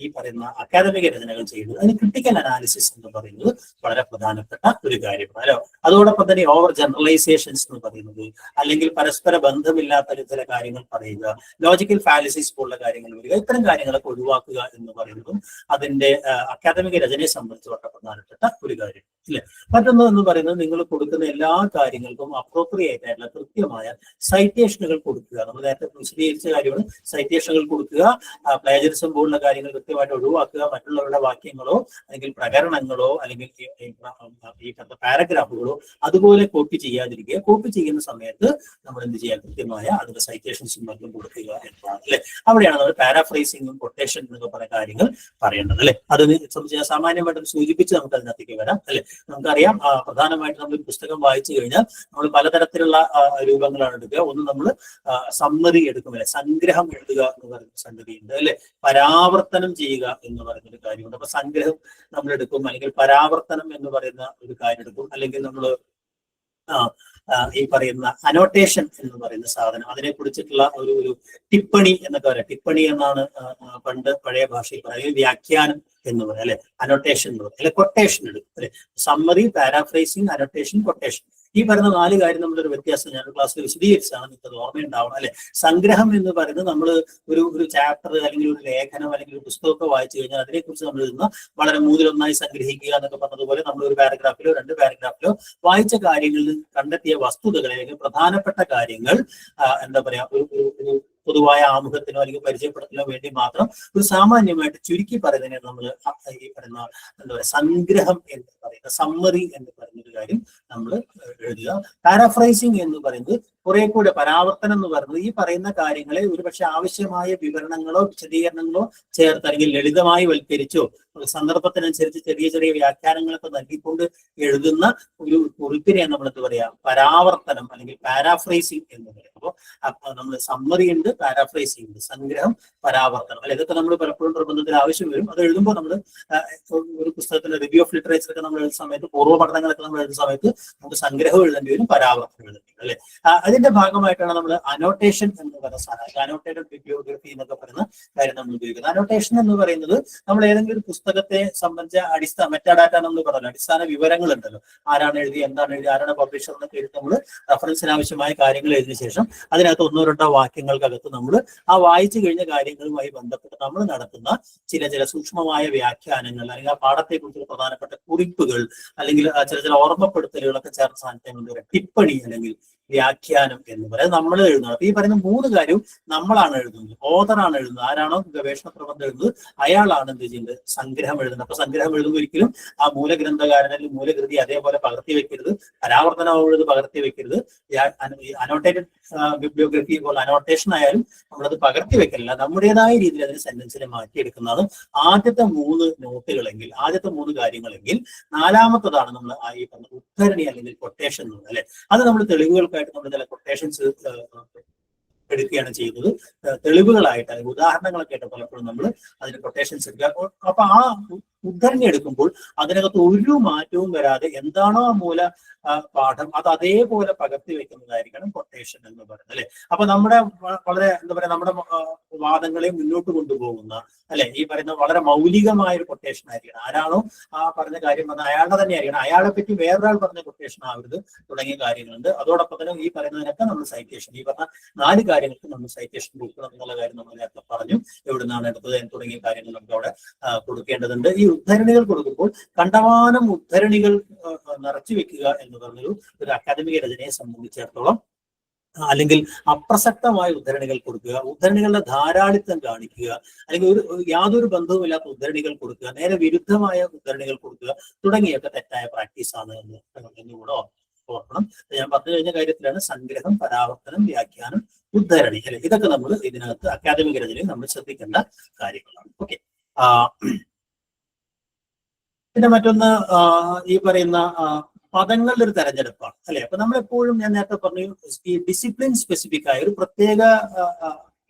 ഈ പറയുന്ന അക്കാദമിക രചനകൾ ചെയ്യുന്നത്. അതിന് ക്രിട്ടിക്കൽ അനാലിസിസ് എന്ന് പറയുന്നത് വളരെ പ്രധാനപ്പെട്ട ഒരു കാര്യമാണ് അല്ലോ. അതോടൊപ്പം തന്നെ ഓവർ ജനറലൈസേഷൻസ് എന്ന് പറയുന്നത് അല്ലെങ്കിൽ പരസ്പര ബന്ധമില്ലാത്ത ചില കാര്യങ്ങൾ പറയുക, ലോജിക്കൽ ഫാലസിസ് പോലുള്ള കാര്യങ്ങൾ വരിക, ഇത്തരം കാര്യങ്ങളൊക്കെ ഒഴിവാക്കുക എന്ന് പറയുന്നതും അതിന്റെ അക്കാദമിക രചനയെ സംബന്ധിച്ച് വളരെ പ്രധാനപ്പെട്ട ഒരു കാര്യം ഇല്ലേ. മറ്റൊന്ന് എന്ന് പറയുന്നത് നിങ്ങൾ കൊടുക്കുന്ന എല്ലാ കാര്യങ്ങൾക്കും അപ്രോപ്രിയേറ്റ് ആയിട്ടുള്ള കൃത്യമായ സൈറ്റേഷനുകൾ കൊടുക്കുക. നമ്മൾ നേരത്തെ വിശദീകരിച്ച കാര്യമാണ് സൈറ്റേഷനുകൾ കൊടുക്കുക. പ്ലേജറിസം പോലുള്ള കാര്യങ്ങൾ കൃത്യമായിട്ട് ഒഴിവാക്കുക. മറ്റുള്ളവരുടെ വാക്യങ്ങളോ അല്ലെങ്കിൽ പ്രകരണങ്ങളോ അല്ലെങ്കിൽ ഈ പാരഗ്രാഫുകളോ അതുപോലെ കോപ്പി ചെയ്യാതിരിക്കുക. കോപ്പി ചെയ്യുന്ന സമയത്ത് നമ്മൾ എന്ത് ചെയ്യുക, കൃത്യമായ അതിന്റെ സൈറ്റേഷൻസും മറ്റും കൊടുക്കുക എന്നതാണ് അല്ലെ. അവിടെയാണ് നമ്മൾ പാരാഫ്രൈസിങ്ങും കൊട്ടേഷൻ എന്നൊക്കെ പറയുന്ന കാര്യങ്ങൾ പറയേണ്ടത് അല്ലെ. അതിന് സംബന്ധിച്ച് സാമാന്യമായിട്ട് സൂചിപ്പിച്ച് നമുക്ക് അതിനകത്തേക്ക് വരാം അല്ലെ. നമുക്കറിയാം പ്രധാനമായിട്ട് നമ്മൾ പുസ്തകം വായിച്ചു കഴിഞ്ഞാൽ നമ്മൾ പലതരത്തിലുള്ള രൂപങ്ങളാണ് എടുക്കുക. ഒന്ന് നമ്മൾ സമ്മറി എടുക്കും അല്ലെ, സംഗ്രഹം എഴുതുക എന്ന് പറയുന്ന സംഗതിയുണ്ട് അല്ലെ, പരാവർത്തനം ചെയ്യുക എന്ന് പറയുന്ന ഒരു കാര്യമുണ്ട്. അപ്പൊ സംഗ്രഹം നമ്മൾ എടുക്കും അല്ലെങ്കിൽ പരാവർത്തനം എന്ന് പറയുന്ന ഒരു കാര്യം എടുക്കും. അല്ലെങ്കിൽ നമ്മൾ ഈ പറയുന്ന അനോട്ടേഷൻ എന്ന് പറയുന്ന സാധനം, അതിനെ കുറിച്ചിട്ടുള്ള ഒരു ടിപ്പണി എന്നൊക്കെ പറയാം. ടിപ്പണി എന്നാണ് പണ്ട് പഴയ ഭാഷയിൽ പറയുന്നത്, വ്യാഖ്യാനം എന്ന് പറയാം അല്ലെ. അനോട്ടേഷൻ എന്ന് പറയാം അല്ലെ, കൊട്ടേഷൻ എടുക്കും അല്ലെ. സമ്മറി, പാരാഫ്രൈസിങ്, അനോട്ടേഷൻ, കൊട്ടേഷൻ, ഈ പറയുന്ന 4 കാര്യം നമ്മളൊരു വ്യത്യാസം ഞാൻ ക്ലാസ്സിൽ വിശദീകരിച്ചാണ്, നിങ്ങൾക്ക് ഓർമ്മയുണ്ടാവണം അല്ലെ. സംഗ്രഹം എന്ന് പറയുന്നത് നമ്മൾ ഒരു ചാപ്റ്റർ അല്ലെങ്കിൽ ഒരു ലേഖനം അല്ലെങ്കിൽ ഒരു പുസ്തകമൊക്കെ വായിച്ചു കഴിഞ്ഞാൽ അതിനെക്കുറിച്ച് നമ്മൾ എഴുതുന്ന വളരെ മൂന്നിലൊന്നായി സംഗ്രഹിക്കുക എന്നൊക്കെ പറഞ്ഞതുപോലെ നമ്മൾ ഒരു പാരഗ്രാഫിലോ 2 പാരഗ്രാഫിലോ വായിച്ച കാര്യങ്ങളിൽ കണ്ടെത്തിയ വസ്തുതകൾ അല്ലെങ്കിൽ പ്രധാനപ്പെട്ട കാര്യങ്ങൾ എന്താ പറയാ ഒരു പൊതുവായ ആമുഖത്തിനോ അല്ലെങ്കിൽ പരിചയപ്പെടുത്തലോ വേണ്ടി മാത്രം ഒരു സാമാന്യമായിട്ട് ചുരുക്കി പറയുന്നതിനെ നമ്മൾ ഈ പറയുന്ന എന്താ പറയുക സംഗ്രഹം എന്ന് പറയുന്ന സമ്മറി എന്ന് പറയുന്നൊരു കാര്യം നമ്മൾ എഴുതുക. പാരാഫ്രൈസിങ് എന്ന് പറയുന്നത് കുറെ കൂടെ, പരാവർത്തനം എന്ന് പറയുന്നത് ഈ പറയുന്ന കാര്യങ്ങളെ ഒരുപക്ഷെ ആവശ്യമായ വിവരണങ്ങളോ വിശദീകരണങ്ങളോ ചേർത്ത് അല്ലെങ്കിൽ ലളിതമായി വൽക്കരിച്ചോ സന്ദർഭത്തിനനുസരിച്ച് ചെറിയ ചെറിയ വ്യാഖ്യാനങ്ങളൊക്കെ നൽകിക്കൊണ്ട് എഴുതുന്ന ഒരു കുറിപ്പിനെ നമ്മൾ എന്താ പറയാ പരാവർത്തനം അല്ലെങ്കിൽ പാരാഫ്രൈസിങ് എന്ന് പറയും. അപ്പോൾ നമ്മൾ സമ്മറി ഉണ്ട്, പാരാഫ്രൈസിങ് ഉണ്ട്, സംഗ്രഹം, പരാവർത്തനം അല്ലെ. ഇതൊക്കെ നമ്മൾ പലപ്പോഴും പ്രബന്ധത്തിൽ ആവശ്യം വരും. അത് എഴുതുമ്പോൾ നമ്മൾ ഒരു പുസ്തകത്തിന്റെ റിവ്യൂ ഓഫ് ലിറ്ററേച്ചർ ഒക്കെ നമ്മൾ എഴുതുന്ന സമയത്ത്, പൂർവ്വ പഠനങ്ങളൊക്കെ നമ്മൾ എഴുതുന്ന സമയത്ത് നമുക്ക് സംഗ്രഹം എഴുതേണ്ടി വരും, പരാവർത്തനം എഴുതേണ്ടി വരും അല്ലെ. അത് അതിന്റെ ഭാഗമായിട്ടാണ് നമ്മൾ അനോട്ടേഷൻ എന്ന് പറയുന്ന സാധനം, അനോട്ടേറ്റഡ് ബിബ്ലിയോഗ്രഫി എന്നൊക്കെ പറയുന്ന കാര്യം നമ്മൾ ഉപയോഗിക്കുന്നത്. അനോട്ടേഷൻ എന്ന് പറയുന്നത് നമ്മൾ ഏതെങ്കിലും ഒരു പുസ്തകത്തെ സംബന്ധിച്ച അടിസ്ഥാന മെറ്റാഡാറ്റ എന്ന് പറഞ്ഞല്ലോ, അടിസ്ഥാന വിവരങ്ങൾ ഉണ്ടല്ലോ, ആരാണ് എഴുതി, എന്താണ് എഴുതി, ആരാണ് പബ്ലിഷർ എന്നൊക്കെ എഴുതി നമ്മൾ റെഫറൻസിന് ആവശ്യമായ കാര്യങ്ങൾ എഴുതിയ ശേഷം അതിനകത്ത് 1-2 വാക്യങ്ങൾക്കകത്ത് നമ്മൾ ആ വായിച്ചു കഴിഞ്ഞ കാര്യങ്ങളുമായി ബന്ധപ്പെട്ട് നമ്മൾ നടത്തുന്ന ചില സൂക്ഷ്മമായ വ്യാഖ്യാനങ്ങൾ, അല്ലെങ്കിൽ ആ പാഠത്തെക്കുറിച്ചുള്ള പ്രധാനപ്പെട്ട കുറിപ്പുകൾ, അല്ലെങ്കിൽ ചില ഓർമ്മപ്പെടുത്തലുകളൊക്കെ ചേർന്ന സാധനത്തെ ടിപ്പണി അല്ലെങ്കിൽ വ്യാഖ്യാനം എന്ന് പറയുന്നത് നമ്മൾ എഴുതുന്നത്. അപ്പൊ ഈ പറയുന്ന 3 കാര്യവും നമ്മളാണ് എഴുതുന്നത്. ഓതറാണ് എഴുതുന്നത്. ആരാണോ ഗവേഷണ പ്രബന്ധം എഴുതുന്നത് അയാളാണ് എന്ത് ചെയ്യുന്നത്, സംഗ്രഹം എഴുതുന്നത്. അപ്പൊ സംഗ്രഹം എഴുതുമ്പോൾ ഒരിക്കലും ആ മൂലഗ്രന്ഥകാരൻ അല്ലെങ്കിൽ മൂലകൃതി അതേപോലെ പകർത്തി വെക്കരുത്, പരാവർത്തനം പകർത്തി വെക്കരുത്. അനോട്ടേറ്റഡ് ബിബ്ലിയോഗ്രഫി പോലെ അനോട്ടേഷൻ ആയാലും നമ്മളത് പകർത്തി വെക്കലില്ല, നമ്മുടേതായ രീതിയിൽ അതിന് സെന്റൻസിനെ മാറ്റിയെടുക്കുന്നതാണ് ആദ്യത്തെ 3 നോട്ടുകളെങ്കിൽ, ആദ്യത്തെ 3 കാര്യങ്ങളെങ്കിൽ. 4മത്തതാണ് നമ്മൾ ഈ പറഞ്ഞ ഉദ്ധരണി അല്ലെങ്കിൽ കൊട്ടേഷൻ എന്ന് പറയുന്നത് അല്ലെ. അത് നമ്മൾ തെളിവുകൾക്കായിട്ട് നമ്മൾ ചില കൊട്ടേഷൻസ് എടുക്കുകയാണ് ചെയ്യുന്നത്. തെളിവുകളായിട്ട് അല്ലെങ്കിൽ ഉദാഹരണങ്ങളൊക്കെ ആയിട്ട് പലപ്പോഴും നമ്മൾ അതിന് കൊട്ടേഷൻസ് എടുക്കുക. അപ്പൊ ആ ഉദ്ധരണി എടുക്കുമ്പോൾ അതിനകത്ത് ഒരു മാറ്റവും വരാതെ എന്താണോ ആ മൂല പാഠം അത് അതേപോലെ പകർത്തി വെക്കുന്നതായിരിക്കണം കൊട്ടേഷൻ എന്ന് പറയുന്നത് അല്ലെ. അപ്പൊ നമ്മുടെ വളരെ എന്താ പറയാ, നമ്മുടെ വാദങ്ങളെ മുന്നോട്ട് കൊണ്ടുപോകുന്ന അല്ലെ, ഈ പറയുന്ന വളരെ മൗലികമായ ഒരു കൊട്ടേഷൻ ആയിരിക്കണം. ആരാണോ ആ പറഞ്ഞ കാര്യം പറഞ്ഞ അയാളുടെ തന്നെ ആയിരിക്കണം, അയാളെ പറ്റി വേറൊരാൾ പറഞ്ഞ കൊട്ടേഷൻ ആവരുത് തുടങ്ങിയ കാര്യങ്ങളുണ്ട്. അതോടൊപ്പം തന്നെ ഈ പറയുന്നതിനൊക്കെ നമ്മൾ സൈറ്റേഷൻ, ഈ പറഞ്ഞ 4 കാര്യങ്ങൾക്ക് നമ്മൾ സൈറ്റേഷൻ കൊടുക്കണം എന്നുള്ള കാര്യം നമ്മൾ നേരത്തെ പറഞ്ഞു. എവിടുന്നാണ് എടുത്തത് തുടങ്ങിയ കാര്യങ്ങൾ നമുക്ക് അവിടെ കൊടുക്കേണ്ടതുണ്ട്. ഈ ഉദ്ധരണികൾ കൊടുക്കുമ്പോൾ കണ്ടമാനം ഉദ്ധരണികൾ നിറച്ചു വെക്കുക എന്ന് പറഞ്ഞൊരു അക്കാദമിക രചനയെ സംബന്ധിച്ചിടത്തോളം, അല്ലെങ്കിൽ അപ്രസക്തമായ ഉദ്ധരണികൾ കൊടുക്കുക, ഉദ്ധരണികളുടെ ധാരാളിത്തം കാണിക്കുക, അല്ലെങ്കിൽ യാതൊരു ബന്ധവുമില്ലാത്ത ഉദ്ധരണികൾ കൊടുക്കുക, നേരെ വിരുദ്ധമായ ഉദ്ധരണികൾ കൊടുക്കുക തുടങ്ങിയൊക്കെ തെറ്റായ പ്രാക്ടീസാണ് എന്നുകൂടെ ഓർക്കണം. ഞാൻ പറഞ്ഞു കഴിഞ്ഞ കാര്യത്തിലാണ് സംഗ്രഹം, പരാവർത്തനം, വ്യാഖ്യാനം, ഉദ്ധരണി അല്ലെ. ഇതൊക്കെ നമ്മൾ ഇതിനകത്ത് അക്കാദമിക രചനയിൽ നമ്മൾ ശ്രദ്ധിക്കേണ്ട കാര്യങ്ങളാണ്. ഓക്കെ. പിന്നെ മറ്റൊന്ന് ഈ പറയുന്ന പദങ്ങളുടെ ഒരു തെരഞ്ഞെടുപ്പാണ് അല്ലെ. അപ്പൊ നമ്മളെപ്പോഴും ഞാൻ നേരത്തെ പറഞ്ഞു, ഈ ഡിസിപ്ലിൻ സ്പെസിഫിക് ആയ ഒരു പ്രത്യേക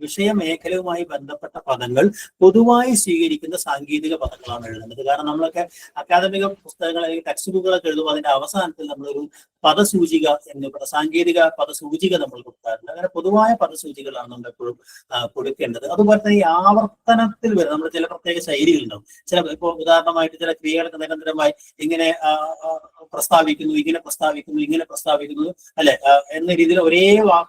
വിഷയമേഖലയുമായി ബന്ധപ്പെട്ട പദങ്ങൾ പൊതുവായി സ്വീകരിക്കുന്ന സാങ്കേതിക പദങ്ങളാണ് എഴുതുന്നത്. കാരണം നമ്മളൊക്കെ അക്കാദമിക പുസ്തകങ്ങൾ അല്ലെങ്കിൽ ടെക്സ്റ്റ് ബുക്കുകളൊക്കെ എഴുതുമ്പോൾ അതിന്റെ അവസാനത്തിൽ നമ്മളൊരു പദസൂചിക എന്ന് സാങ്കേതിക പദസൂചിക നമ്മൾ കൊടുക്കാറുണ്ട്. അങ്ങനെ പൊതുവായ പദസൂചികളാണ് നമ്മൾ എപ്പോഴും കൊടുക്കേണ്ടത്. അതുപോലെ തന്നെ ഈ ആവർത്തനത്തിൽ വരെ നമ്മൾ ചില പ്രത്യേക ശൈലികളുണ്ടാവും. ഇപ്പോൾ ഉദാഹരണമായിട്ട് ചില ക്രിയകളൊക്കെ നിരന്തരമായി ഇങ്ങനെ പ്രസ്താവിക്കുന്നു, ഇങ്ങനെ പ്രസ്താവിക്കുന്നു, ഇങ്ങനെ പ്രസ്താവിക്കുന്നു അല്ലെ എന്ന രീതിയിൽ ഒരേ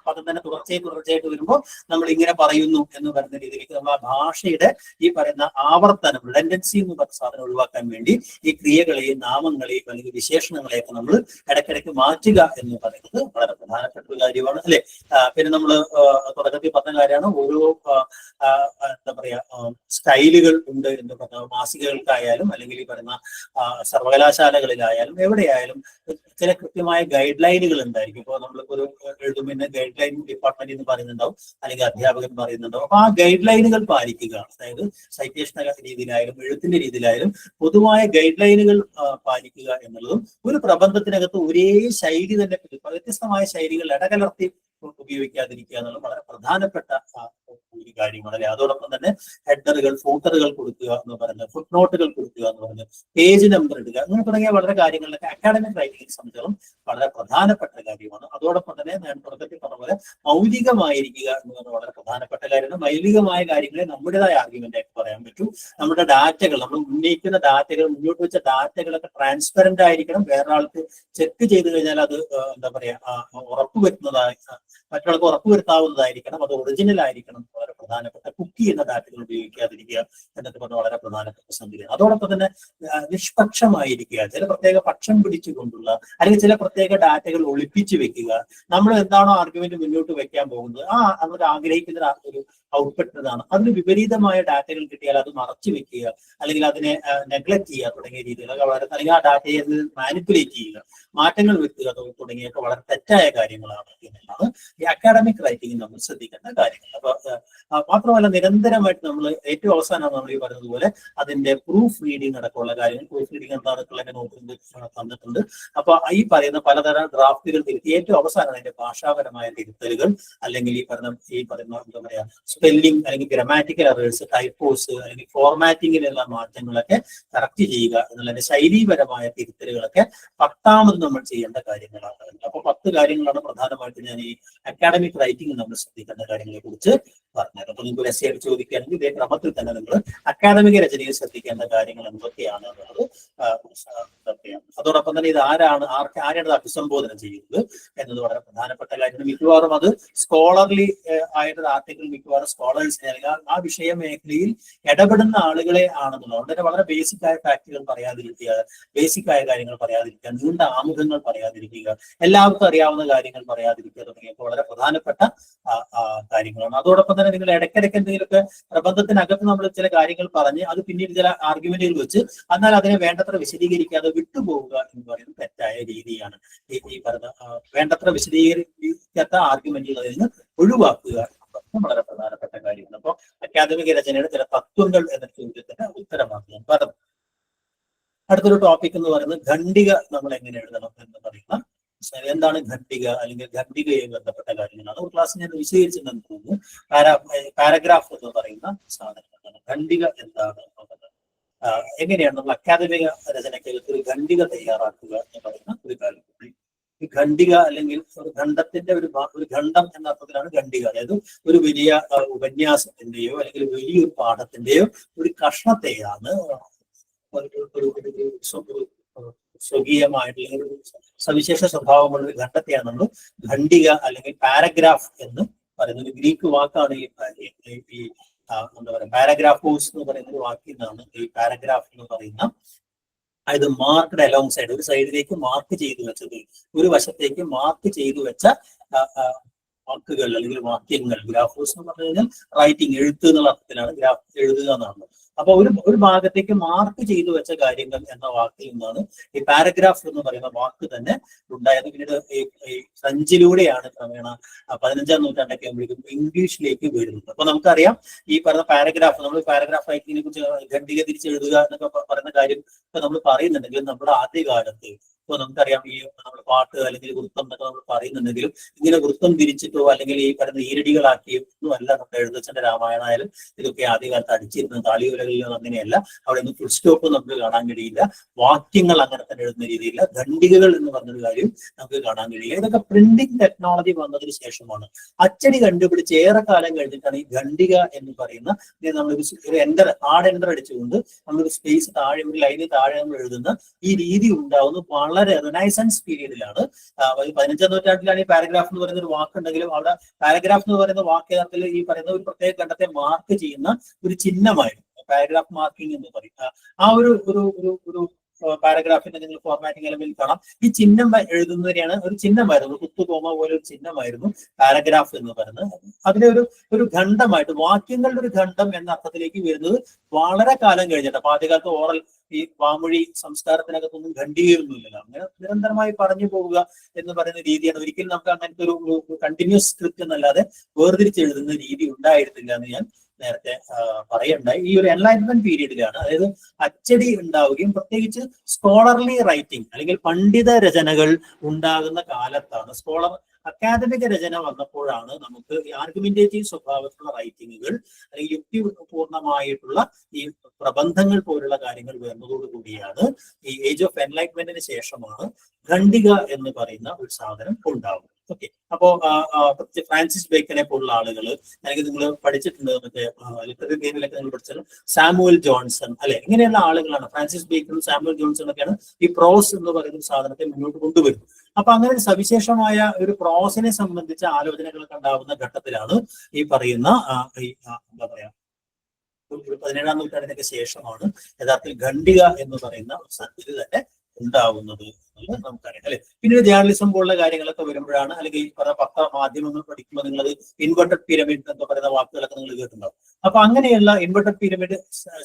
പദം തന്നെ തുടർച്ചയായിട്ട് വരുമ്പോൾ നമ്മൾ ഇങ്ങനെ പറയുന്നു എന്ന് പറയുന്ന രീതിയിലേക്ക് നമ്മൾ ആ ഭാഷയുടെ ഈ പറയുന്ന ആവർത്തനം, റിഡൻഡൻസി എന്ന് പറയുന്ന സാധനം ഒഴിവാക്കാൻ വേണ്ടി ഈ ക്രിയകളെയും നാമങ്ങളെയും അല്ലെങ്കിൽ വിശേഷണങ്ങളെയൊക്കെ നമ്മൾ ഇടയ്ക്കിടയ്ക്ക് മാറ്റുക എന്ന് പറയുന്നത് വളരെ പ്രധാനപ്പെട്ട ഒരു കാര്യമാണ് അല്ലെ. പിന്നെ നമ്മൾ തുടക്കത്തിൽ പറഞ്ഞ കാര്യമാണ്, ഓരോ എന്താ പറയാ സ്റ്റൈലുകൾ ഉണ്ട് എന്ന് പറഞ്ഞ മാസികകൾക്കായാലും അല്ലെങ്കിൽ ഈ പറയുന്ന സർവകലാശാലകളിലായാലും എവിടെയായാലും ചില കൃത്യമായ ഗൈഡ് ലൈനുകൾ ഉണ്ടായിരിക്കും. ഇപ്പോൾ നമ്മളിപ്പോ ഒരു എഴുതുമ്പോൾ ഗൈഡ് ലൈൻ ഡിപ്പാർട്ട്മെന്റ് എന്ന് പറയുന്നുണ്ടാവും, അല്ലെങ്കിൽ അധ്യാപകൻ പറയുന്നുണ്ടാവും. അപ്പൊ ആ ഗൈഡ് ലൈനുകൾ പാലിക്കുക, അതായത് സൈറ്റേഷൻ രീതിയിലായാലും എഴുത്തിന്റെ രീതിയിലായാലും പൊതുവായ ഗൈഡ് ലൈനുകൾ പാലിക്കുക എന്നുള്ളതും ഒരു പ്രബന്ധത്തിനകത്ത് ഒരേ ശൈലി തന്നെ വ്യത്യസ്തമായ ശൈലികൾ ഇടകലർത്തി ഉപയോഗിക്കാതിരിക്കുക എന്നുള്ളത് വളരെ പ്രധാനപ്പെട്ട ഒരു കാര്യമാണ് അല്ലെ. അതോടൊപ്പം തന്നെ ഹെഡറുകൾ, ഫൂട്ടറുകൾ കൊടുക്കുക എന്ന് പറയുന്നത്, ഫുട് നോട്ടുകൾ കൊടുക്കുക എന്ന് പറയുന്നത്, പേജ് നമ്പർ ഇടുക, അങ്ങനെ തുടങ്ങിയ വളരെ കാര്യങ്ങളിലൊക്കെ അക്കാഡമിക് റൈറ്റിംഗിനെ സംബന്ധിച്ചിടത്തോളം വളരെ പ്രധാനപ്പെട്ട കാര്യമാണ്. അതോടൊപ്പം തന്നെ ഞാൻ തുടക്കത്തിൽ പറഞ്ഞ പോലെ മൗലികമായിരിക്കുക എന്ന് പറയുന്നത് വളരെ പ്രധാനപ്പെട്ട കാര്യമാണ്. മൗലികമായ കാര്യങ്ങളെ നമ്മുടേതായ ആർഗ്യുമെന്റ് ആയിട്ട് പറയാൻ പറ്റും. നമ്മുടെ ഡാറ്റകൾ, നമ്മൾ ഉന്നയിക്കുന്ന ഡാറ്റകൾ, മുന്നോട്ട് വെച്ച ഡാറ്റകളൊക്കെ ട്രാൻസ്പെറന്റ് ആയിരിക്കണം. വേറൊരാൾക്ക് ചെക്ക് ചെയ്ത് കഴിഞ്ഞാൽ അത് എന്താ പറയാ ഉറപ്പുവരുത്തുന്നതായി, മറ്റുള്ളവർക്ക് ഉറപ്പുവരുത്താവുന്നതായിരിക്കണം, അത് ഒറിജിനൽ ആയിരിക്കണം. വളരെ പ്രധാനപ്പെട്ട കുക്ക് ചെയ്യുന്ന ഡാറ്റകൾ ഉപയോഗിക്കാതിരിക്കുക എന്നൊക്കെ പറഞ്ഞ വളരെ പ്രധാനപ്പെട്ട സംഗതിയാണ്. അതോടൊപ്പം തന്നെ നിഷ്പക്ഷമായിരിക്കുക, ചില പ്രത്യേക പക്ഷം പിടിച്ചുകൊണ്ടുള്ള അല്ലെങ്കിൽ ചില പ്രത്യേക ഡാറ്റകൾ ഒളിപ്പിച്ചു വെക്കുക. നമ്മൾ എന്താണോ ആർഗ്യുമെന്റ് മുന്നോട്ട് വെക്കാൻ പോകുന്നത് നമ്മൾ ആഗ്രഹിക്കുന്ന ഒരു ഔട്ട്പുട്ട് ഇതാണ്, അതിന് വിപരീതമായ ഡാറ്റകൾ കിട്ടിയാൽ അത് മറച്ചു വെക്കുക, അല്ലെങ്കിൽ അതിനെ നെഗ്ലക്ട് ചെയ്യുക തുടങ്ങിയ രീതിയിലൊക്കെ വളരെ, അല്ലെങ്കിൽ ആ ഡാറ്റയെ മാനിപ്പുലേറ്റ് ചെയ്യുക, മാറ്റങ്ങൾ വരുത്തുക തുടങ്ങിയൊക്കെ വളരെ തെറ്റായ കാര്യങ്ങളാണ് എന്നുള്ളതാണ് ഈ അക്കാഡമിക് റൈറ്റിംഗ് നമ്മൾ ശ്രദ്ധിക്കേണ്ട കാര്യങ്ങൾ. അപ്പൊ മാത്രമല്ല നിരന്തരമായിട്ട് നമ്മൾ ഏറ്റവും അവസാനം നമ്മൾ ഈ പറയുന്നത് പോലെ അതിന്റെ പ്രൂഫ് റീഡിംഗ് അടക്കമുള്ള കാര്യങ്ങൾ, പ്രൂഫ് റീഡിംഗ് എന്താണെന്നൊക്കെ നോട്ട് തന്നിട്ടുണ്ട്. അപ്പൊ ഈ പറയുന്ന പലതരം ഡ്രാഫ്റ്റുകൾ തിരുത്തി ഏറ്റവും അവസാനം അതിന്റെ ഭാഷാപരമായ തിരുത്തലുകൾ അല്ലെങ്കിൽ ഈ പറയുന്ന എന്താ പറയാ സ്പെല്ലിംഗ് അല്ലെങ്കിൽ ഗ്രാമാറ്റിക്കൽ എറേഴ്സ്, ടൈപ്പോസ് അല്ലെങ്കിൽ ഫോർമാറ്റിങ്ങിലുള്ള മാറ്റങ്ങളൊക്കെ കറക്റ്റ് ചെയ്യുക എന്നുള്ളതിന്റെ ശൈലീപരമായ തിരുത്തലുകളൊക്കെ 10ാമത് നമ്മൾ ചെയ്യേണ്ട കാര്യങ്ങളാണ്. അപ്പൊ 10 കാര്യങ്ങളാണ് പ്രധാനമായിട്ട് ഞാൻ ഈ അക്കാഡമിക് റൈറ്റിംഗ് നമ്മൾ ശ്രദ്ധിക്കേണ്ട കാര്യങ്ങളെ കുറിച്ച് പറഞ്ഞത്. അപ്പൊ നിങ്ങൾക്ക് ഒരു എസ്സേ ആയിട്ട് ചോദിക്കുകയാണെങ്കിൽ ഇതേ ക്രമത്തിൽ തന്നെ നിങ്ങൾ അക്കാദമിക രചനയിൽ ശ്രദ്ധിക്കേണ്ട കാര്യങ്ങൾ എന്തൊക്കെയാണ് എന്നുള്ളത് ഇതൊക്കെയാണ്. അതോടൊപ്പം തന്നെ ഇത് ആരെയാണ് ഇത് അഭിസംബോധന ചെയ്യുന്നത് എന്നത് വളരെ പ്രധാനപ്പെട്ട കാര്യമാണ്. മിക്കവാറും അത് സ്കോളർലി ആയിട്ടൊരു ആർട്ടിക്കിൾ മിക്കവാറും സ്കോളേഴ്സിനെ അല്ലെങ്കിൽ ആ വിഷയ മേഖലയിൽ ഇടപെടുന്ന ആളുകളെ ആണെന്നുള്ളത്. അതുകൊണ്ട് തന്നെ വളരെ ബേസിക് ആയ ഫാക്ടുകൾ പറയാതിരിക്കുക, ബേസിക് ആയ കാര്യങ്ങൾ പറയാതിരിക്കുക, നീണ്ട ആമുഖങ്ങൾ പറയാതിരിക്കുക, എല്ലാവർക്കും അറിയാവുന്ന കാര്യങ്ങൾ പറയാതിരിക്കുക തുടങ്ങിയപ്പോൾ വളരെ പ്രധാനപ്പെട്ട കാര്യങ്ങളാണ്. അതോടൊപ്പം തന്നെ നിങ്ങൾ ഇടയ്ക്കിടയ്ക്ക് എന്തെങ്കിലുമൊക്കെ പ്രബന്ധത്തിനകത്ത് നമ്മൾ ചില കാര്യങ്ങൾ പറഞ്ഞ് അത് പിന്നീട് ചില ആർഗ്യുമെന്റുകൾ വെച്ച് എന്നാൽ അതിനെ വേണ്ടത്ര വിശദീകരിക്കാതെ വിട്ടുപോവുക എന്ന് പറയുന്നത് തെറ്റായ രീതിയാണ്. ഈ പറഞ്ഞ വേണ്ടത്ര വിശദീകരിക്കാത്ത ആർഗ്യുമെന്റുകൾ അതിൽ നിന്ന് ഒഴിവാക്കുക വളരെ പ്രധാനപ്പെട്ട കാര്യമാണ്. അപ്പോൾ അക്കാദമിക രചനയുടെ ചില തത്വങ്ങൾ എന്ന ചോദ്യത്തിന് ഉത്തരമാണ് ഞാൻ പറഞ്ഞത്. അടുത്തൊരു ടോപ്പിക് എന്ന് പറയുന്നത് ഖണ്ഡിക നമ്മൾ എങ്ങനെ എഴുതണം എന്ന് പറയുന്ന എന്താണ് ഖണ്ഡിക അല്ലെങ്കിൽ ഖണ്ഡികയെ ബന്ധപ്പെട്ട കാര്യങ്ങളാണ്. ഒരു ക്ലാസ് ഞാൻ വിശദീകരിച്ചിട്ടുണ്ടെന്ന് തോന്നുന്നു. പാരഗ്രാഫ് എന്ന് പറയുന്ന സാധനങ്ങളാണ്. ഖണ്ഡിക എന്താണ് എന്നുള്ളത് എങ്ങനെയാണ് നമ്മൾ അക്കാദമിക രചനയ്ക്കകത്ത് ഒരു ഖണ്ഡിക തയ്യാറാക്കുക എന്ന് പറയുന്ന ഒരു കാര്യം. ഈ ഖണ്ഡിക അല്ലെങ്കിൽ ഒരു ഖണ്ഡത്തിന്റെ ഒരു ഖണ്ഡം എന്ന അർത്ഥത്തിലാണ് ഖണ്ഡിക. അതായത് ഒരു വലിയ ഉപന്യാസത്തിന്റെയോ അല്ലെങ്കിൽ വലിയൊരു പാഠത്തിന്റെയോ ഒരു കഷ്ണത്തെയാണ് സ്വകീയമായിട്ടുള്ള സവിശേഷ സ്വഭാവമുള്ള ഒരു ഖണ്ഡത്തെയാണ് നമ്മൾ ഖണ്ഡിക അല്ലെങ്കിൽ പാരഗ്രാഫ് എന്ന് പറയുന്നത്. ഗ്രീക്ക് വാക്കാണ് ഈ എന്താ പറയുക പാരഗ്രാഫോസ് എന്ന് പറയുന്ന ഒരു വാക്കിൽ നിന്നാണ് ഈ പാരഗ്രാഫ് എന്ന് പറയുന്ന. അതായത് മാർക്ക്ഡ് അലോങ് സൈഡ്, ഒരു സൈഡിലേക്ക് മാർക്ക് ചെയ്തു വെച്ചത്, ഒരു വശത്തേക്ക് മാർക്ക് ചെയ്തു വെച്ച വാക്കുകൾ അല്ലെങ്കിൽ വാക്യങ്ങൾ. ഗ്രാഫോസ് എന്ന് പറഞ്ഞു കഴിഞ്ഞാൽ റൈറ്റിംഗ്, എഴുത്ത് എന്നുള്ള അർത്ഥത്തിലാണ് ഗ്രാഫ് എഴുതുക എന്നാണ്. അപ്പൊ ഒരു ഭാഗത്തേക്ക് മാർക്ക് ചെയ്തു വെച്ച കാര്യങ്ങൾ എന്ന വാക്കിൽ നിന്നാണ് ഈ പാരഗ്രാഫ് എന്ന് പറയുന്ന വാക്ക് തന്നെ ഉണ്ടായത്. പിന്നീട് ഈ ഫ്രഞ്ചിലൂടെയാണ് ക്രമേണ 15ാം നൂറ്റാണ്ടൊക്കെ ആകുമ്പോഴേക്കും ഇംഗ്ലീഷിലേക്ക് വരുന്നത്. അപ്പൊ നമുക്കറിയാം ഈ പറയുന്ന പാരഗ്രാഫ്, നമ്മൾ പാരഗ്രാഫ് റൈറ്റിങ്ങിനെ കുറിച്ച് ഖണ്ഡിക തിരിച്ചെഴുതുക എന്നൊക്കെ പറയുന്ന കാര്യം ഇപ്പൊ നമ്മൾ പറയുന്നുണ്ടെങ്കിലും നമ്മുടെ ആദ്യകാലത്ത് ഇപ്പൊ നമുക്കറിയാം ഈ നമ്മൾ പാട്ട് അല്ലെങ്കിൽ വൃത്തം എന്നൊക്കെ നമ്മൾ പറയുന്നുണ്ടെങ്കിലും ഇങ്ങനെ വൃത്തം തിരിച്ചിട്ടോ അല്ലെങ്കിൽ ഈ പറയുന്ന ഈരടികളാക്കിയോ ഒന്നും അല്ല നമ്മുടെ എഴുത്തച്ഛന്റെ രാമായണമായാലും ഇതൊക്കെ ആദ്യകാലത്ത് അടിച്ചിരുന്നത്. താളിയോലകളിലോ അങ്ങനെയല്ല. അവിടെ ഒന്നും ഫുൾ സ്റ്റോപ്പ് നമുക്ക് കാണാൻ കഴിയില്ല. വാക്യങ്ങൾ അങ്ങനെ തന്നെ എഴുതുന്ന രീതിയില്ല. ഖണ്ഡികകൾ എന്ന് പറഞ്ഞൊരു കാര്യം നമുക്ക് കാണാൻ കഴിയില്ല. ഇതൊക്കെ പ്രിന്റിംഗ് ടെക്നോളജി വന്നതിന് ശേഷമാണ്. അച്ചടി കണ്ടുപിടിച്ച് ഏറെ കാലം കഴിഞ്ഞിട്ടാണ് ഈ ഖണ്ഡിക എന്ന് പറയുന്ന നമ്മളൊരു എൻ്റർ, ഹാർഡ് എൻ്റർ അടിച്ചുകൊണ്ട് നമ്മളൊരു സ്പേസ് താഴെ, ഒരു ലൈന് താഴെ നമ്മൾ എഴുതുന്ന ഈ രീതി ഉണ്ടാവുന്നത് വളരെ റിനൈസൻസ് പീരീഡിലാണ്. 15ാം നൂറ്റാണ്ടിലാണ് ഈ പാരഗ്രാഫ് എന്ന് പറയുന്ന ഒരു വാക്കുണ്ടെങ്കിലും അവിടെ പാരഗ്രാഫ് എന്ന് പറയുന്ന വാക്ക് യഥാർത്ഥത്തിൽ ഈ പറയുന്ന ഒരു പ്രത്യേക ഖണ്ഡത്തെ മാർക്ക് ചെയ്യുന്ന ഒരു ചിഹ്നമായിരുന്നു. പാരഗ്രാഫ് മാർക്കിംഗ് എന്ന് പറയും. ആ ഒരു പാരഗ്രാഫിന്റെ നിങ്ങൾ ഫോർമാറ്റിംഗ് എലമെന്റ് കാണാം. ഈ ചിഹ്നം എഴുതുന്നതിനെയാണ് ഒരു ചിഹ്നമായിരുന്നു, കുത്തുകോമ പോലെ ഒരു ചിഹ്നമായിരുന്നു പാരഗ്രാഫ് എന്ന് പറയുന്നത്. അതിലെ ഒരു ഖണ്ഡമായിട്ട് വാക്യങ്ങളുടെ ഒരു ഖണ്ഡം എന്ന അർത്ഥത്തിലേക്ക് വരുന്നത് വളരെ കാലം കഴിഞ്ഞിട്ട്. അപ്പൊ ആദ്യകാലത്ത് ഓറൽ ഈ വാമൊഴി സംസ്കാരത്തിനകത്തൊന്നും ഖണ്ഡികയൊന്നുമില്ലല്ലോ. അങ്ങനെ നിരന്തരമായി പറഞ്ഞു പോവുക എന്ന് പറയുന്ന രീതിയാണ്. ഒരിക്കലും നമുക്ക് അങ്ങനത്തെ ഒരു കണ്ടിന്യൂസ് സ്ക്രിപ്റ്റ് എന്നല്ലാതെ വേർതിരിച്ച് എഴുതുന്ന രീതി ഉണ്ടായിരുന്നില്ല എന്ന് ഞാൻ നേരത്തെ പറയുണ്ടായി. ഈ ഒരു എൻലൈറ്റ്മെന്റ് പീരീഡിലാണ്, അതായത് അച്ചടി ഉണ്ടാവുകയും പ്രത്യേകിച്ച് സ്കോളർലി റൈറ്റിംഗ് അല്ലെങ്കിൽ പണ്ഡിത രചനകൾ ഉണ്ടാകുന്ന കാലത്താണ്, അക്കാദമിക രചന വന്നപ്പോഴാണ് നമുക്ക് ഈ ആർഗ്യുമെന്റേറ്റീവ് സ്വഭാവത്തിലുള്ള റൈറ്റിങ്ങുകൾ അല്ലെങ്കിൽ യുക്തിപൂർണമായിട്ടുള്ള ഈ പ്രബന്ധങ്ങൾ പോലുള്ള കാര്യങ്ങൾ വരുന്നതോടുകൂടിയാണ് ഈ ഏജ് ഓഫ് എൻലൈറ്റ്മെന്റിന് ശേഷമാണ് ഖണ്ഡിക എന്ന് പറയുന്ന ഒരു സാധനം ഉണ്ടാവുന്നത്. ഓക്കെ, അപ്പോ ഫ്രാൻസിസ് ബേക്കനെ പോലുള്ള ആളുകൾ, അല്ലെങ്കിൽ നിങ്ങൾ പഠിച്ചിട്ടുണ്ട് മറ്റേ ലിറ്റററി ഗെയിമിലൊക്കെ നിങ്ങൾ പഠിച്ചത് സാമുവൽ ജോൺസൺ അല്ലെ, ഇങ്ങനെയുള്ള ആളുകളാണ്. ഫ്രാൻസിസ് ബേക്കനും സാമുവൽ ജോൺസൺ ഒക്കെയാണ് ഈ പ്രോസ് എന്ന് പറയുന്ന സാധനത്തെ മുന്നോട്ട് കൊണ്ടുവരുന്നത്. അപ്പൊ അങ്ങനെ സവിശേഷമായ ഒരു പ്രോസിനെ സംബന്ധിച്ച ആലോചനകളൊക്കെ ഉണ്ടാവുന്ന ഘട്ടത്തിലാണ് ഈ പറയുന്ന എന്താ പറയാ 17ാം നൂറ്റാണ്ടിനൊക്കെ ശേഷമാണ് യഥാർത്ഥത്തിൽ ഖണ്ഡിക എന്ന് പറയുന്ന ഒരു സംഗതി തന്നെ ഉണ്ടാവുന്നത് എന്നുള്ളത് നമുക്കറിയാം അല്ലെ. പിന്നീട് ജേർണലിസം പോലുള്ള കാര്യങ്ങളൊക്കെ വരുമ്പോഴാണ്, അല്ലെങ്കിൽ പത്ര മാധ്യമങ്ങൾ പഠിക്കുമ്പോൾ നിങ്ങളത് ഇൻവെർട്ടഡ് പിരമിഡ് എന്നൊക്കെ പറയുന്ന വാക്കുകളൊക്കെ നിങ്ങൾ കേട്ടിട്ടുണ്ടാവും. അപ്പൊ അങ്ങനെയുള്ള ഇൻവെർട്ടഡ് പിരമിഡ്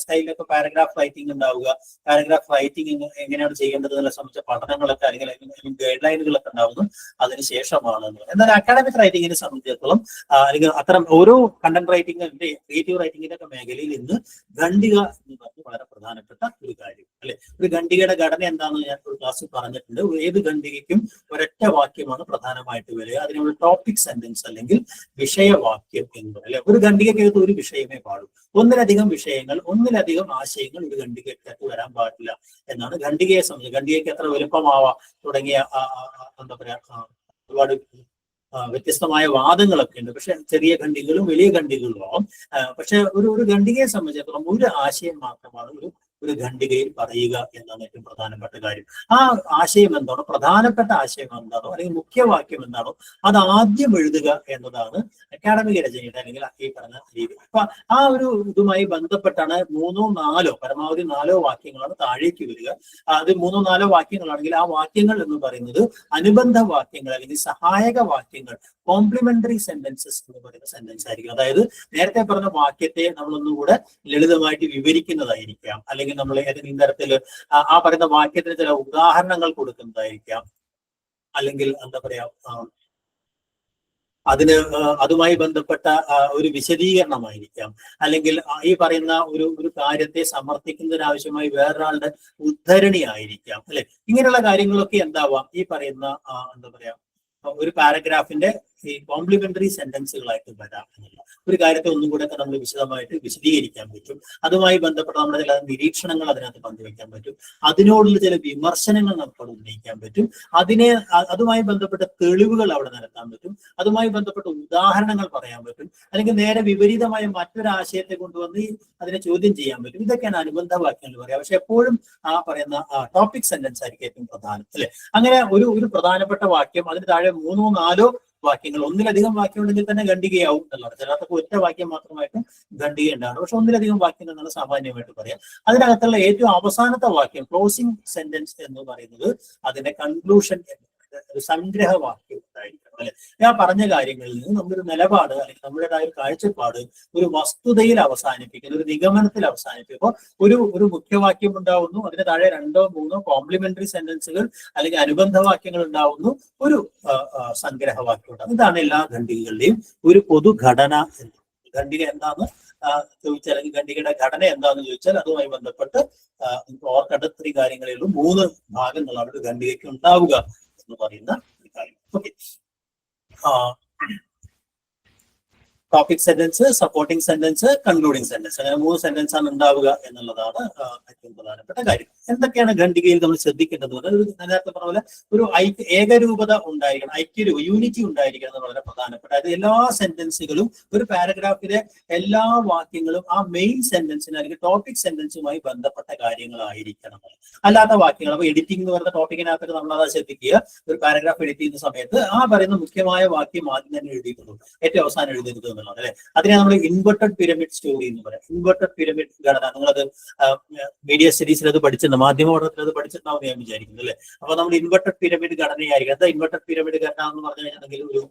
സ്റ്റൈലിലൊക്കെ പാരഗ്രാഫ് റൈറ്റിംഗ് ഉണ്ടാവുക. പാരഗ്രാഫ് റൈറ്റിംഗ് എങ്ങനെയാണ് ചെയ്യേണ്ടത് എന്നുള്ള സംബന്ധിച്ച പഠനങ്ങളൊക്കെ അല്ലെങ്കിൽ ഗൈഡ് ലൈനുകളൊക്കെ ഉണ്ടാവുന്നത് അതിനുശേഷമാണ്. എന്നാൽ അക്കാഡമിക് റൈറ്റിങ്ങിനെ സംബന്ധിച്ചിടത്തോളം അല്ലെങ്കിൽ അത്തരം ഓരോ കണ്ടന്റ് റൈറ്റിംഗിന്റെ ക്രിയേറ്റീവ് റൈറ്റിംഗിന്റെ ഒക്കെ മേഖലയിൽ ഇന്ന് ഖണ്ഡിക എന്ന് പറഞ്ഞ് വളരെ പ്രധാനപ്പെട്ട ഒരു കാര്യം അല്ലെ. ഒരു ഖണ്ഡികയുടെ ഘടന എന്താണെന്ന് ഞാൻ ഒരു ക്ലാസ്സിൽ പറഞ്ഞിട്ടുണ്ട്. പറഞ്ഞിട്ടുണ്ട്. ഏത് ഖണ്ഡികയ്ക്കും ഒരൊറ്റ വാക്യമാണ് പ്രധാനമായിട്ട് വരിക. അതിനുള്ള ടോപ്പിക് സെന്റൻസ് അല്ലെങ്കിൽ വിഷയവാക്യം എന്ന് പറയും. അല്ലെ, ഒരു ഖണ്ഡികയ്ക്കകത്ത് ഒരു വിഷയമേ പാടും. ഒന്നിലധികം വിഷയങ്ങൾ, ഒന്നിലധികം ആശയങ്ങൾ ഒരു ഖണ്ഡികയ്ക്കകത്ത് വരാൻ പാടില്ല എന്നാണ് ഖണ്ഡികയെ സംബന്ധിച്ച്. ഖണ്ഡികയ്ക്ക് എത്ര വലുപ്പമാവാം തുടങ്ങിയ എന്താ പറയാ ഒരുപാട് വ്യത്യസ്തമായ വാദങ്ങളൊക്കെ ഉണ്ട്. പക്ഷെ ചെറിയ ഖണ്ഡികകളും വലിയ ഖണ്ഡികകളും ആവും. പക്ഷെ ഒരു ഖണ്ഡികയെ സംബന്ധിച്ചിടത്തോളം ഒരു ആശയം മാത്രമാണ് ഒരു ഖണ്ഡികയിൽ പറയുക എന്നാണ് ഏറ്റവും പ്രധാനപ്പെട്ട കാര്യം. ആ ആശയം എന്താണോ, പ്രധാനപ്പെട്ട ആശയം എന്താണോ, അല്ലെങ്കിൽ മുഖ്യവാക്യം എന്താണോ, അത് ആദ്യം എഴുതുക എന്നതാണ് അക്കാഡമിക രചനയുടെ അല്ലെങ്കിൽ ഈ പറഞ്ഞ രീതി. അപ്പൊ ആ ഒരു ഇതുമായി ബന്ധപ്പെട്ടാണ് 3 4 പരമാവധി 4 വാക്യങ്ങളാണ് താഴേക്ക് വരിക. അത് 3 4 വാക്യങ്ങളാണെങ്കിൽ ആ വാക്യങ്ങൾ എന്ന് പറയുന്നത് അനുബന്ധ വാക്യങ്ങൾ അല്ലെങ്കിൽ സഹായക വാക്യങ്ങൾ, കോംപ്ലിമെന്ററി സെന്റൻസസ് എന്ന് പറയുന്ന സെന്റൻസ് ആയിരിക്കും. അതായത് നേരത്തെ പറഞ്ഞ വാക്യത്തെ നമ്മളൊന്നുകൂടെ ലളിതമായിട്ട് വിവരിക്കുന്നതായിരിക്കാം, അല്ലെങ്കിൽ നമ്മൾ ഏതെങ്കിലും തരത്തിൽ ആ പറയുന്ന വാക്യത്തിന് ചില ഉദാഹരണങ്ങൾ കൊടുക്കുന്നതായിരിക്കാം, അല്ലെങ്കിൽ എന്താ പറയാ അതുമായി ബന്ധപ്പെട്ട ഒരു വിശദീകരണമായിരിക്കാം, അല്ലെങ്കിൽ ഈ പറയുന്ന ഒരു കാര്യത്തെ സമർത്ഥിക്കുന്നതിനാവശ്യമായി വേറൊരാളുടെ ഉദ്ധരണി ആയിരിക്കാം. അല്ലെ, ഇങ്ങനെയുള്ള കാര്യങ്ങളൊക്കെ എന്താവാം ഈ പറയുന്ന എന്താ പറയാ ഒരു പാരഗ്രാഫിന്റെ ഈ കോംപ്ലിമെന്ററി സെന്റൻസുകളായിട്ട് വരാം എന്നുള്ള ഒരു കാര്യത്തെ ഒന്നും കൂടെ ഒക്കെ നമ്മൾ വിശദമായിട്ട് വിശദീകരിക്കാൻ പറ്റും. അതുമായി ബന്ധപ്പെട്ട നമ്മുടെ ചില നിരീക്ഷണങ്ങൾ അതിനകത്ത് പങ്കുവയ്ക്കാൻ പറ്റും. അതിനോടുള്ള ചില വിമർശനങ്ങൾ നമുക്ക് ഉന്നയിക്കാൻ പറ്റും. അതുമായി ബന്ധപ്പെട്ട തെളിവുകൾ അവിടെ നിരത്താൻ പറ്റും. അതുമായി ബന്ധപ്പെട്ട ഉദാഹരണങ്ങൾ പറയാൻ പറ്റും. അല്ലെങ്കിൽ നേരെ വിപരീതമായ മറ്റൊരാശയത്തെ കൊണ്ടുവന്ന് അതിനെ ചോദ്യം ചെയ്യാൻ പറ്റും. ഇതൊക്കെയാണ് അനുബന്ധ വാക്യങ്ങൾ പറയാം. പക്ഷെ എപ്പോഴും ആ പറയുന്ന ടോപ്പിക് സെന്റൻസ് ആയിരിക്കും ഏറ്റവും പ്രധാനം. അല്ലെ, അങ്ങനെ ഒരു പ്രധാനപ്പെട്ട വാക്യം, അതിന് താഴെ 3 4 വാക്യങ്ങൾ, ഒന്നിലധികം വാക്യം ഉണ്ടെങ്കിൽ തന്നെ ഖണ്ഡികയാവും എന്നുള്ളത്. ചിലർക്ക് ഒറ്റ വാക്യം മാത്രമായിട്ട് ഖണ്ഡിക ഉണ്ടാണ്. പക്ഷെ ഒന്നിലധികം വാക്യം എന്നാണ് സാമാന്യമായിട്ട് പറയാം. അതിനകത്തുള്ള ഏറ്റവും അവസാനത്തെ വാക്യം, ക്ലോസിംഗ് സെന്റൻസ് എന്ന് പറയുന്നത് അതിന്റെ കൺക്ലൂഷൻ, ഒരു സംഗ്രഹവാക്യം ഉണ്ടായിരിക്കണം. അല്ലെ, ഞാൻ പറഞ്ഞ കാര്യങ്ങളിൽ നിന്ന് നമ്മളൊരു നിലപാട് അല്ലെങ്കിൽ നമ്മുടേതായ ഒരു കാഴ്ചപ്പാട് ഒരു വസ്തുതയിൽ അവസാനിപ്പിക്കുന്ന, ഒരു നിഗമനത്തിൽ അവസാനിപ്പിക്കുമ്പോൾ ഒരു മുഖ്യവാക്യം ഉണ്ടാവുന്നു, അതിന് താഴെ 2 3 കോംപ്ലിമെന്ററി സെന്റൻസുകൾ അല്ലെങ്കിൽ അനുബന്ധ വാക്യങ്ങൾ ഉണ്ടാവുന്നു, ഒരു സംഗ്രഹവാക്യം ഉണ്ടാകും. ഇതാണ് എല്ലാ ഖണ്ഡികകളുടെയും ഒരു പൊതുഘടന. ഖണ്ഡിക എന്താന്ന് ചോദിച്ചാൽ, അല്ലെങ്കിൽ ഖണ്ഡികയുടെ ഘടന എന്താന്ന് ചോദിച്ചാൽ അതുമായി ബന്ധപ്പെട്ട് ഓർക്കേണ്ട 3 കാര്യങ്ങളേ ഉള്ളൂ. 3 ഭാഗങ്ങളാണ് ഒരു ഖണ്ഡികയ്ക്ക് ഉണ്ടാവുക എന്ന് പറയുന്ന ഒരു കാര്യം. Okay, topic sentence, supporting sentence, concluding sentence, അങ്ങനെ 3 സെന്റൻസ് ആണ് ഉണ്ടാവുക എന്നുള്ളതാണ് ഏറ്റവും പ്രധാനപ്പെട്ട കാര്യം. എന്തൊക്കെയാണ് ഖണ്ഡികയിൽ നമ്മൾ ശ്രദ്ധിക്കേണ്ടത്? നേരത്തെ പറഞ്ഞ പോലെ ഒരു ഏകരൂപത ഉണ്ടായിരിക്കണം, യൂണിറ്റി ഉണ്ടായിരിക്കണം എന്ന് വളരെ പ്രധാനപ്പെട്ട. അത് എല്ലാ സെന്റൻസുകളും ഒരു പാരഗ്രാഫിലെ എല്ലാ വാക്യങ്ങളും ആ മെയിൻ സെന്റൻസിന് അല്ലെങ്കിൽ ടോപ്പിക് സെന്റൻസുമായി ബന്ധപ്പെട്ട കാര്യങ്ങളായിരിക്കണം. അല്ലാത്ത വാക്യങ്ങൾ, അപ്പൊ എഡിറ്റിംഗ് എന്ന് പറയുന്ന ടോപ്പിക്കിനകത്തൊക്കെ നമ്മൾ അത് ശ്രദ്ധിക്കുക. ഒരു പാരഗ്രാഫ് എഡിറ്റ് ചെയ്യുന്ന സമയത്ത് ആ പറയുന്ന മുഖ്യമായ വാക്യം ആദ്യം തന്നെ എഴുതിയിട്ടുള്ളൂ, ഏറ്റവും അവസാനം എഴുതരുത് എന്നുള്ളത്. അല്ലെ, അതിനെ നമ്മൾ ഇൻവെർട്ടഡ് പിരമിഡ് സ്റ്റോറി എന്ന് പറയാം. ഇൻവെർട്ടഡ് പിരമിഡ് ഘടന നിങ്ങളത് മീഡിയ സ്റ്റഡീസിൽ അത് പഠിച്ചിട്ടുണ്ട്, മാധ്യമ പഠനത്തിൽ അത് പഠിച്ചിട്ടുണ്ടാവും ഞാൻ വിചാരിക്കുന്നു. അല്ലെ, അപ്പൊ നമ്മൾ ഇൻവെർട്ടഡ് പിരമിഡ് ഘടനയായിരിക്കും. എന്താ ഇൻവെർട്ടഡ് പിരമിഡ് ഘടന എന്ന് പറഞ്ഞു കഴിഞ്ഞിട്ടുണ്ടെങ്കിൽ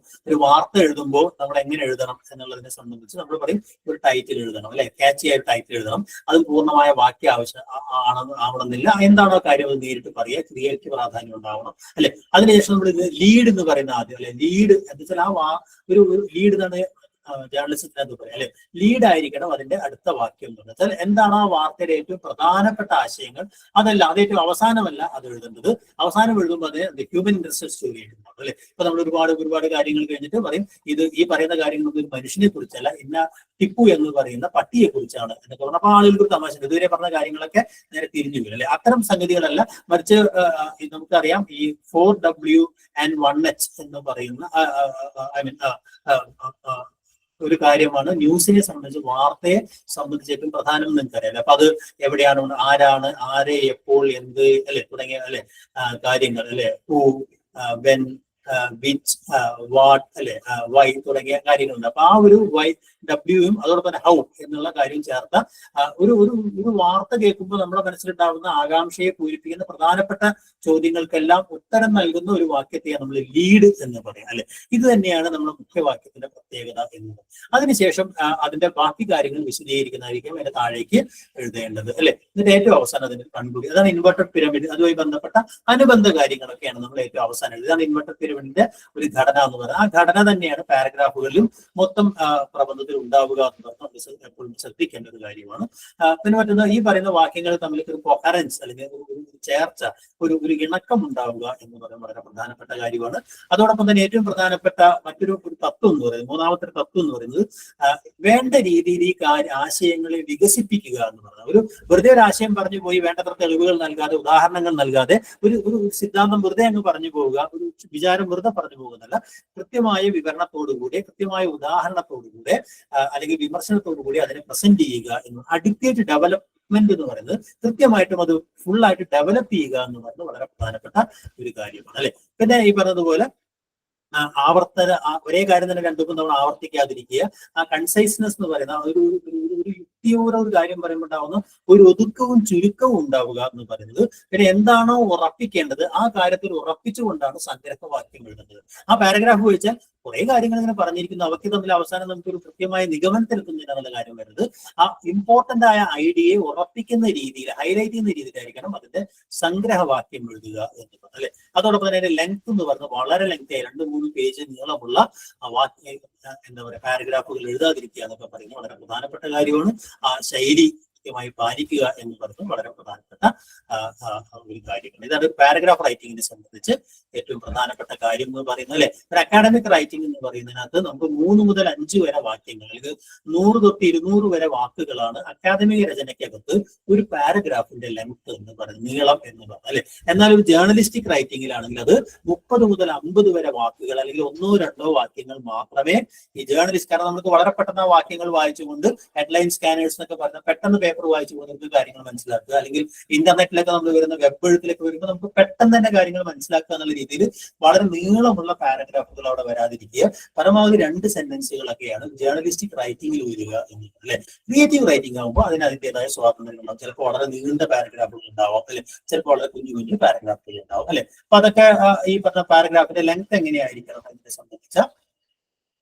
ഒരു വാർത്ത എഴുതുമ്പോൾ നമ്മൾ എങ്ങനെ എഴുതണം എന്നുള്ളതിനെ സംബന്ധിച്ച് നമ്മൾ പറയും ഒരു ടൈറ്റിൽ എഴുതണം. അല്ലെ, ക്യാച്ചി ആയ ടൈറ്റിൽ എഴുതണം. അത് പൂർണ്ണമായ വാക്യം ആവണമെന്നില്ല. എന്താണോ കാര്യം അത് നേരിട്ട് പറയുക, ക്രിയയ്ക്ക് പ്രാധാന്യം ഉണ്ടാവണം. അല്ലെ, അതിനുശേഷം നമ്മൾ ലീഡ് എന്ന് പറയുന്ന ആദ്യം, അല്ലെ, ലീഡ് എന്ന് വെച്ചാൽ ഒരു ലീഡ് എന്നാണ് ജേർണലിസത്തിനകത്ത് പറയാം. അല്ലെ, ലീഡ് ആയിരിക്കണം അതിന്റെ അടുത്ത വാക്യം എന്ന് വെച്ചാൽ എന്താണ് ആ വാർത്തയുടെ ഏറ്റവും പ്രധാനപ്പെട്ട ആശയങ്ങൾ, അതല്ല, അത് ഏറ്റവും അവസാനമല്ല അത് എഴുതേണ്ടത്. അവസാനം എഴുതുമ്പോൾ അത് ഹ്യൂമൻ ഇൻട്രസ്റ്റ് സ്റ്റോറി എഴുതുന്നത്. അല്ലെ, ഇപ്പൊ നമ്മൾ ഒരുപാട് കാര്യങ്ങൾ കഴിഞ്ഞിട്ട് പറയും ഈ പറയുന്ന കാര്യങ്ങൾ ഒരു മനുഷ്യനെ കുറിച്ചല്ല, ഇന്ന ടിപ്പു എന്ന് പറയുന്ന പട്ടിയെ കുറിച്ചാണ് എന്നൊക്കെ പറഞ്ഞാൽ അപ്പൊ ആളുകൾക്ക് ഒരു തമാശ, ഇതുവരെ പറഞ്ഞ കാര്യങ്ങളൊക്കെ നേരെ തിരിഞ്ഞു വരും. അല്ലെ, അത്തരം സംഗതികളല്ല, മറിച്ച് നമുക്കറിയാം ഈ 4W and 1H എന്ന് പറയുന്ന ഒരു കാര്യമാണ് ന്യൂസിനെ സംബന്ധിച്ച്, വാർത്തയെ സംബന്ധിച്ച് ഏറ്റവും പ്രധാനം എന്ന് എനിക്കറിയാം. അപ്പൊ അത് എവിടെയാണ്, ആരാണ്, ആരെ, എപ്പോൾ, എന്ത്, അല്ലെ, തുടങ്ങിയ അല്ലെ കാര്യങ്ങൾ, അല്ലെ, ഹൂ, വെൻ, വിച്ച്, വാട്ട്, അല്ലെ, വൈ തുടങ്ങിയ കാര്യങ്ങളുണ്ട്. അപ്പൊ ആ ഒരു Wയും അതോടൊപ്പം തന്നെ ഹൗ എന്നുള്ള കാര്യം ചേർത്ത ഒരു വാർത്ത കേൾക്കുമ്പോൾ നമ്മുടെ മനസ്സിലുണ്ടാവുന്ന ആകാംക്ഷയെ പൂരിപ്പിക്കുന്ന പ്രധാനപ്പെട്ട ചോദ്യങ്ങൾക്കെല്ലാം ഉത്തരം നൽകുന്ന ഒരു വാക്യത്തെയാണ് നമ്മൾ ലീഡ് എന്ന് പറയാം. അല്ലെ, ഇത് തന്നെയാണ് നമ്മുടെ മുഖ്യവാക്യത്തിന്റെ പ്രത്യേകത എന്നത്. അതിനുശേഷം അതിന്റെ ബാക്കി കാര്യങ്ങൾ വിശദീകരിക്കുന്നതായിരിക്കും അതിന്റെ താഴേക്ക് എഴുതേണ്ടത്. അല്ലെ, ഇതിന്റെ ഏറ്റവും അവസാനം അതിന്റെ കൺക്ലൂഡ്, അതാണ് ഇൻവെർട്ടഡ് പിരമിഡ്. അതുമായി ബന്ധപ്പെട്ട അനുബന്ധ കാര്യങ്ങളൊക്കെയാണ് നമ്മൾ ഏറ്റവും അവസാനം എഴുതുന്നത്. ഇതാണ് ഇൻവെർട്ടഡ് എഗ്രിമെന്റിന്റെ ഒരു ഘടന എന്ന് പറയുന്നത്. ആ ഘടന തന്നെയാണ് പാരഗ്രാഫുകളിലും മൊത്തം പ്രബന്ധത്തിൽ ഉണ്ടാവുക എന്ന് പറഞ്ഞാൽ നമ്മൾ എപ്പോഴും ശ്രദ്ധിക്കേണ്ട ഒരു കാര്യമാണ്. പിന്നെ മറ്റൊന്ന്, ഈ പറയുന്ന വാക്യങ്ങൾ തമ്മിൽ ഒരു കൊഹറൻസ് അല്ലെങ്കിൽ ഒരു ചേർച്ച, ഒരു ഇണക്കം ഉണ്ടാവുക എന്ന് പറയുന്നത് വളരെ പ്രധാനപ്പെട്ട കാര്യമാണ്. അതോടൊപ്പം തന്നെ ഏറ്റവും പ്രധാനപ്പെട്ട മറ്റൊരു തത്വം എന്ന് പറയുന്നത്, മൂന്നാമത്തെ തത്വം എന്ന് പറയുന്നത് വേണ്ട രീതിയിൽ ഈ ആശയങ്ങളെ വികസിപ്പിക്കുക എന്ന് പറയുന്നത്. വെറുതെ ഒരു ആശയം പറഞ്ഞു പോയി വേണ്ടത്ര തെളിവുകൾ നൽകാതെ, ഉദാഹരണങ്ങൾ നൽകാതെ ഒരു സിദ്ധാന്തം വെറുതെ അങ്ങ് പറഞ്ഞു പോവുക, ഒരു വിചാരം വെറുതെ പറഞ്ഞു പോകുന്നല്ല, കൃത്യമായ വിവരണത്തോടുകൂടി, കൃത്യമായ ഉദാഹരണത്തോടുകൂടി അല്ലെങ്കിൽ വിമർശനത്തോടുകൂടി അതിനെ പ്രസന്റ് ചെയ്യുക എന്ന്. അഡിക്വേറ്റ് ഡെവലപ്മെന്റ് എന്ന് പറയുന്നത് കൃത്യമായിട്ടും അത് ഫുള്ളായിട്ട് ഡെവലപ്പ് ചെയ്യുക എന്ന് പറയുന്നത് വളരെ പ്രധാനപ്പെട്ട ഒരു കാര്യമാണ് അല്ലെ. പിന്നെ ഈ പറഞ്ഞതുപോലെ ഒരേ കാര്യം തന്നെ രണ്ടു തവണ ആവർത്തിക്കാതിരിക്കുക. ആ കൺസൈസ്നെസ് എന്ന് പറയുന്ന ഒരു യുക്തിയോടെ ഒരു കാര്യം പറയുമ്പോൾ ഉണ്ടാവുന്ന ഒരു ഒതുക്കവും ചുരുക്കവും ഉണ്ടാവുക എന്ന് പറയുന്നത്. പിന്നെ എന്താണോ ഉറപ്പിക്കേണ്ടത് ആ കാര്യത്തിൽ ഉറപ്പിച്ചുകൊണ്ടാണ് സംഗ്രഹവാക്യം എഴുതുന്നത്. ആ പാരഗ്രാഫ് വെച്ചാൽ കുറെ കാര്യങ്ങൾ ഇങ്ങനെ പറഞ്ഞിരിക്കുന്നു, അവയ്ക്ക് തമ്മിൽ അവസാനം നമുക്കൊരു കൃത്യമായ നിഗമനത്തിലെത്തുന്നില്ല എന്നുള്ള കാര്യം വരുന്നത്. ആ ഇമ്പോർട്ടന്റ് ആയ ഐഡിയയെ ഉറപ്പിക്കുന്ന രീതിയിൽ, ഹൈലൈറ്റ് ചെയ്യുന്ന രീതിയിലായിരിക്കണം അതിന്റെ സംഗ്രഹവാക്യം എഴുതുക എന്നുള്ളത് അല്ലെ. അതോടൊപ്പം തന്നെ അതിന്റെ ലെങ്ത് എന്ന് പറഞ്ഞാൽ വളരെ ലെങ്ത് ആയി 2-3 പേജ് നീളമുള്ള വാക്യ എന്താ പറയുക പാരഗ്രാഫുകൾ എഴുതാതിരിക്കുക എന്നൊക്കെ പറയുന്നത് വളരെ പ്രധാനപ്പെട്ട കാര്യമാണ്. ആ ശൈലി കൃത്യമായി പാലിക്കുക എന്ന് പറയുന്നത് വളരെ പ്രധാനപ്പെട്ട ഒരു കാര്യമാണ്. ഇതാണ് ഒരു പാരഗ്രാഫ് റൈറ്റിങ്ങിനെ സംബന്ധിച്ച് ഏറ്റവും പ്രധാനപ്പെട്ട കാര്യം എന്ന് പറയുന്നത് അല്ലെ. ഒരു അക്കാഡമിക് റൈറ്റിംഗ് എന്ന് പറയുന്നതിനകത്ത് നമുക്ക് 3 മുതൽ 5 വരെ വാക്യങ്ങൾ, അല്ലെങ്കിൽ 100 തൊട്ട് 200 വരെ വാക്കുകളാണ് അക്കാദമിക രചനയ്ക്കകത്ത് ഒരു പാരഗ്രാഫിന്റെ ലെങ്ത് എന്ന് പറയുന്നത്, നീളം എന്ന് പറയുന്നത് അല്ലെ. എന്നാൽ ഒരു ജേർണലിസ്റ്റിക് റൈറ്റിംഗിലാണെങ്കിൽ അത് 30 മുതൽ 50 വരെ വാക്കുകൾ, അല്ലെങ്കിൽ 1-2 വാക്യങ്ങൾ മാത്രമേ ഈ ജേർണലിസ്റ്റ്, കാരണം നമുക്ക് വളരെ പെട്ടെന്ന് ആ വാക്യങ്ങൾ വായിച്ചുകൊണ്ട് ഹെഡ്ലൈൻ സ്കാനേഴ്സ് എന്നൊക്കെ പറഞ്ഞാൽ പെട്ടെന്ന് പേപ്പർ വായിച്ചു നമുക്ക് കാര്യങ്ങൾ മനസ്സിലാക്കുക, അല്ലെങ്കിൽ ഇന്റർനെറ്റിലൊക്കെ നമ്മൾ വരുന്ന വെബ് എഴുത്തിലൊക്കെ വരുമ്പോൾ നമുക്ക് പെട്ടെന്ന് തന്നെ കാര്യങ്ങൾ മനസ്സിലാക്കുക എന്നുള്ള രീതിയിൽ വളരെ നീളമുള്ള പാരഗ്രാഫുകൾ അവിടെ വരാതിരിക്കുക. പരമാവധി 2 സെന്റൻസുകളൊക്കെയാണ് ജേർണലിസ്റ്റിക് റൈറ്റിംഗിൽ വരിക എന്നുള്ളത് അല്ലെ. ക്രിയേറ്റീവ് റൈറ്റിംഗ് ആകുമ്പോൾ അതിന് അതിൻ്റെതായ സ്വാതന്ത്ര്യം ഉണ്ടാവും. ചിലപ്പോൾ വളരെ നീണ്ട പാരഗ്രാഫുകൾ ഉണ്ടാവും അല്ലെ, ചിലപ്പോൾ വളരെ കുഞ്ഞു പാരഗ്രാഫുകൾ ഉണ്ടാവും അല്ലെ. അപ്പൊ അതൊക്കെ ഈ പറഞ്ഞ പാരഗ്രാഫിന്റെ ലെങ്ത് എങ്ങനെയായിരിക്കണം അതിനെ സംബന്ധിച്ച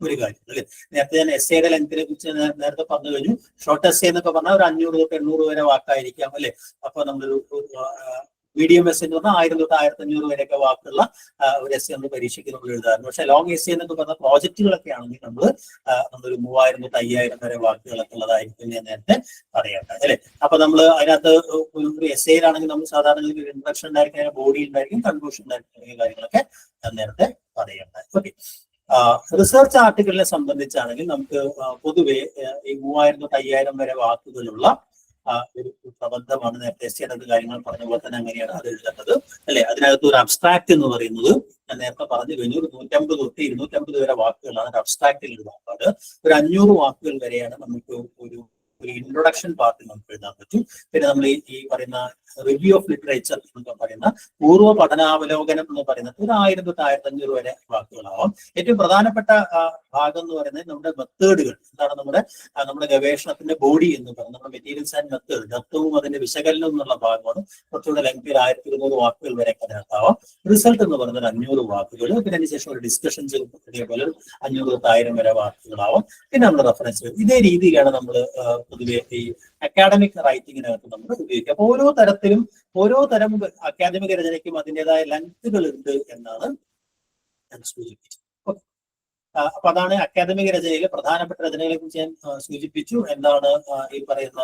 ഒരു കാര്യം അല്ലെ. നേരത്തെ ഞാൻ എസ്സേയുടെ ലെങ്തിനെ കുറിച്ച് നേരത്തെ പറഞ്ഞു കഴിഞ്ഞു. ഷോർട്ട് എസ്സേ എന്നൊക്കെ പറഞ്ഞാൽ ഒരു 500 തൊട്ട് 800 വരെ വാക്കായിരിക്കാം അല്ലെ. അപ്പൊ നമ്മളൊരു മീഡിയം എസ്സേ എന്ന് പറഞ്ഞാൽ 1000 തൊട്ട് 1500 വരെയൊക്കെ വാക്കുള്ള ഒരു എസ്സേ നമ്മൾ പരീക്ഷയ്ക്ക് നമ്മൾ എഴുതാറുണ്ട്. പക്ഷെ ലോങ് എസ്സേ എന്നൊക്കെ പറഞ്ഞ പ്രോജക്റ്റുകളൊക്കെ ആണെങ്കിൽ നമ്മളൊരു 3000 തൊട്ട് 5000 വരെ വാക്കുകളൊക്കെ ഉള്ളതായിരിക്കും ഞാൻ നേരത്തെ പറയേണ്ടത് അല്ലെ. അപ്പൊ നമ്മൾ അതിനകത്ത് ഒരു എസ്സേയിലാണെങ്കിൽ നമ്മൾ സാധാരണ ഒരു ഇൻട്രഡക്ഷൻ ഉണ്ടായിരിക്കും, ബോഡി ഉണ്ടായിരിക്കും, കൺക്ലൂഷൻ ഉണ്ടായിരിക്കും, കാര്യങ്ങളൊക്കെ ഞാൻ നേരത്തെ പറയേണ്ടത്. ഓക്കെ. റിസർച്ച് ആർട്ടിക്കിളിനെ സംബന്ധിച്ചാണെങ്കിൽ നമുക്ക് പൊതുവെ ഈ 3000 തൊട്ട് 5000 വരെ വാക്കുകളുള്ള ഒരു പ്രബന്ധമാണ്. നേരത്തെ എസ്സേയുടെ കാര്യങ്ങൾ പറഞ്ഞ പോലെ തന്നെ അങ്ങനെയാണ് അത് എഴുതേണ്ടത് അല്ലെ. അതിനകത്ത് ഒരു അബ്സ്ട്രാക്ട് എന്ന് പറയുന്നത് ഞാൻ നേരത്തെ പറഞ്ഞു കഴിഞ്ഞു, ഒരു 150 തൊട്ട് 250 വരെ വാക്കുകളാണ് ഒരു അബ്സ്ട്രാക്റ്റിൽ എഴുതാറുള്ളത്. ഒരു 500 വാക്കുകൾ വരെയാണ് നമുക്ക് ഒരു ഇൻട്രൊഡക്ഷൻ പാർട്ടിൽ നമുക്ക് എഴുതാൻ പറ്റും. പിന്നെ നമ്മൾ ഈ പറയുന്ന റിവ്യൂ ഓഫ് ലിറ്ററേച്ചർ എന്നൊക്കെ പറയുന്ന പൂർവ്വ പഠനാവലോകനം എന്ന് പറയുന്നത് ഒരു 1000 തൊട്ട് 1500 വരെ വാക്കുകളാവാം. ഏറ്റവും പ്രധാനപ്പെട്ട ഭാഗം എന്ന് പറയുന്നത് നമ്മുടെ മെത്തേഡുകൾ എന്താണ്, നമ്മുടെ ഗവേഷണത്തിന്റെ ബോഡി എന്ന് പറയുന്നത് നമ്മുടെ മെറ്റീരിയൽസ് ആൻഡ് മെത്തേഡ്, ദത്തവും അതിന്റെ വിശകലനം എന്നുള്ള ഭാഗമാണ്. കുറച്ചുകൂടെ ലെങ്തിൽ 1200 വാക്കുകൾ വരെ അതിനകത്താവാം. റിസൾട്ട് എന്ന് പറയുന്നത് 500 വാക്കുകൾ. പിന്നെ അതിനുശേഷം ഒരു ഡിസ്കഷൻസ് ഇതേപോലെ 500 തൊട്ട് 1000 വരെ വാക്കുകളാവാം. പിന്നെ നമ്മുടെ റെഫറൻസുകൾ. ഇതേ രീതിയിലാണ് നമ്മൾ പൊതുവെ ഈ അക്കാഡമിക് റൈറ്റിങ്ങിനകത്ത് നമ്മൾ ഉപയോഗിക്കുക. അപ്പൊ ഓരോ തരം അക്കാദമിക രചനയ്ക്കും അതിൻ്റെതായ ലെങ്തുകൾ ഉണ്ട് എന്നാണ് ഞാൻ സൂചിപ്പിച്ചത്. അപ്പൊ അതാണ് അക്കാദമിക രചനയിലെ പ്രധാനപ്പെട്ട രചനകളെ കുറിച്ച് ഞാൻ സൂചിപ്പിച്ചു. എന്താണ് ഈ പറയുന്ന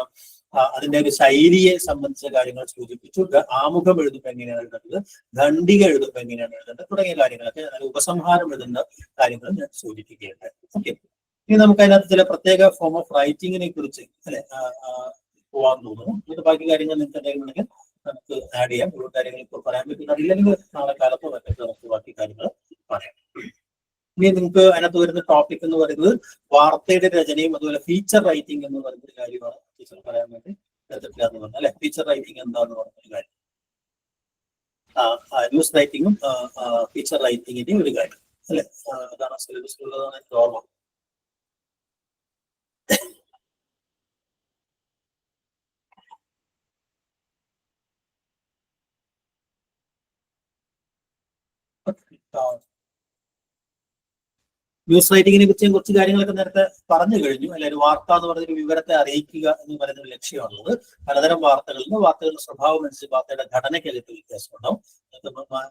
അതിന്റെ ഒരു ശൈലിയെ സംബന്ധിച്ച കാര്യങ്ങൾ സൂചിപ്പിച്ചു. ആമുഖം എഴുതുമ്പോൾ എങ്ങനെയാണ് എഴുതേണ്ടത്, ഖണ്ഡിക എഴുതുമ്പോൾ എങ്ങനെയാണ് എഴുതേണ്ടത് തുടങ്ങിയ കാര്യങ്ങളൊക്കെ, ഉപസംഹാരം എഴുതുന്ന കാര്യങ്ങൾ ഞാൻ സൂചിപ്പിക്കുകയുണ്ടായി. ഓക്കെ. ഇനി നമുക്ക് അതിനകത്ത് ചില പ്രത്യേക ഫോം ഓഫ് റൈറ്റിങ്ങിനെ കുറിച്ച് അല്ലെ പോവാൻ തോന്നുന്നു. ഇതിന്റെ ബാക്കി കാര്യങ്ങൾ നിങ്ങൾക്ക് എന്തെങ്കിലും ഉണ്ടെങ്കിൽ നമുക്ക് ആഡ് ചെയ്യാം. കൂടുതൽ കാര്യങ്ങൾ ഇപ്പോൾ പറയാൻ പറ്റുന്ന ഇല്ലെങ്കിൽ നാളെ കാലത്തോ മറ്റൊക്കെ നമുക്ക് ബാക്കി കാര്യങ്ങൾ പറയാം. ഇനി നിങ്ങൾക്ക് അതിനകത്ത് വരുന്ന ടോപ്പിക് എന്ന് പറയുന്നത് വാർത്തയുടെ രചനയും അതുപോലെ ഫീച്ചർ റൈറ്റിംഗ് എന്ന് പറയുന്ന ഒരു കാര്യമാണ് ടീച്ചർ പറയാൻ വേണ്ടി എടുത്തിട്ടില്ലാന്ന് പറഞ്ഞു അല്ലെ. ഫീച്ചർ റൈറ്റിംഗ് എന്താന്ന് പറഞ്ഞൊരു കാര്യം, ന്യൂസ് റൈറ്റിംഗും ഫീച്ചർ റൈറ്റിംഗിന്റെയും ഒരു കാര്യം അല്ലെ. അതാണ് സിലബസിലുള്ളതാണ് എനിക്ക് ഓർമ്മ. ന്യൂസ് റൈറ്റിങ്ങിനെ കുറിച്ച് ഞാൻ കുറച്ച് കാര്യങ്ങളൊക്കെ നേരത്തെ പറഞ്ഞു കഴിഞ്ഞു. അല്ലെ, ഒരു വാർത്ത എന്ന് പറഞ്ഞൊരു വിവരത്തെ അറിയിക്കുക എന്ന് പറയുന്ന ഒരു ലക്ഷ്യമാണുള്ളത്. പലതരം വാർത്തകളുടെ സ്വഭാവം അനുസരിച്ച് വാർത്തയുടെ ഘടനയ്ക്കകത്ത് വ്യത്യാസമുണ്ടാവും.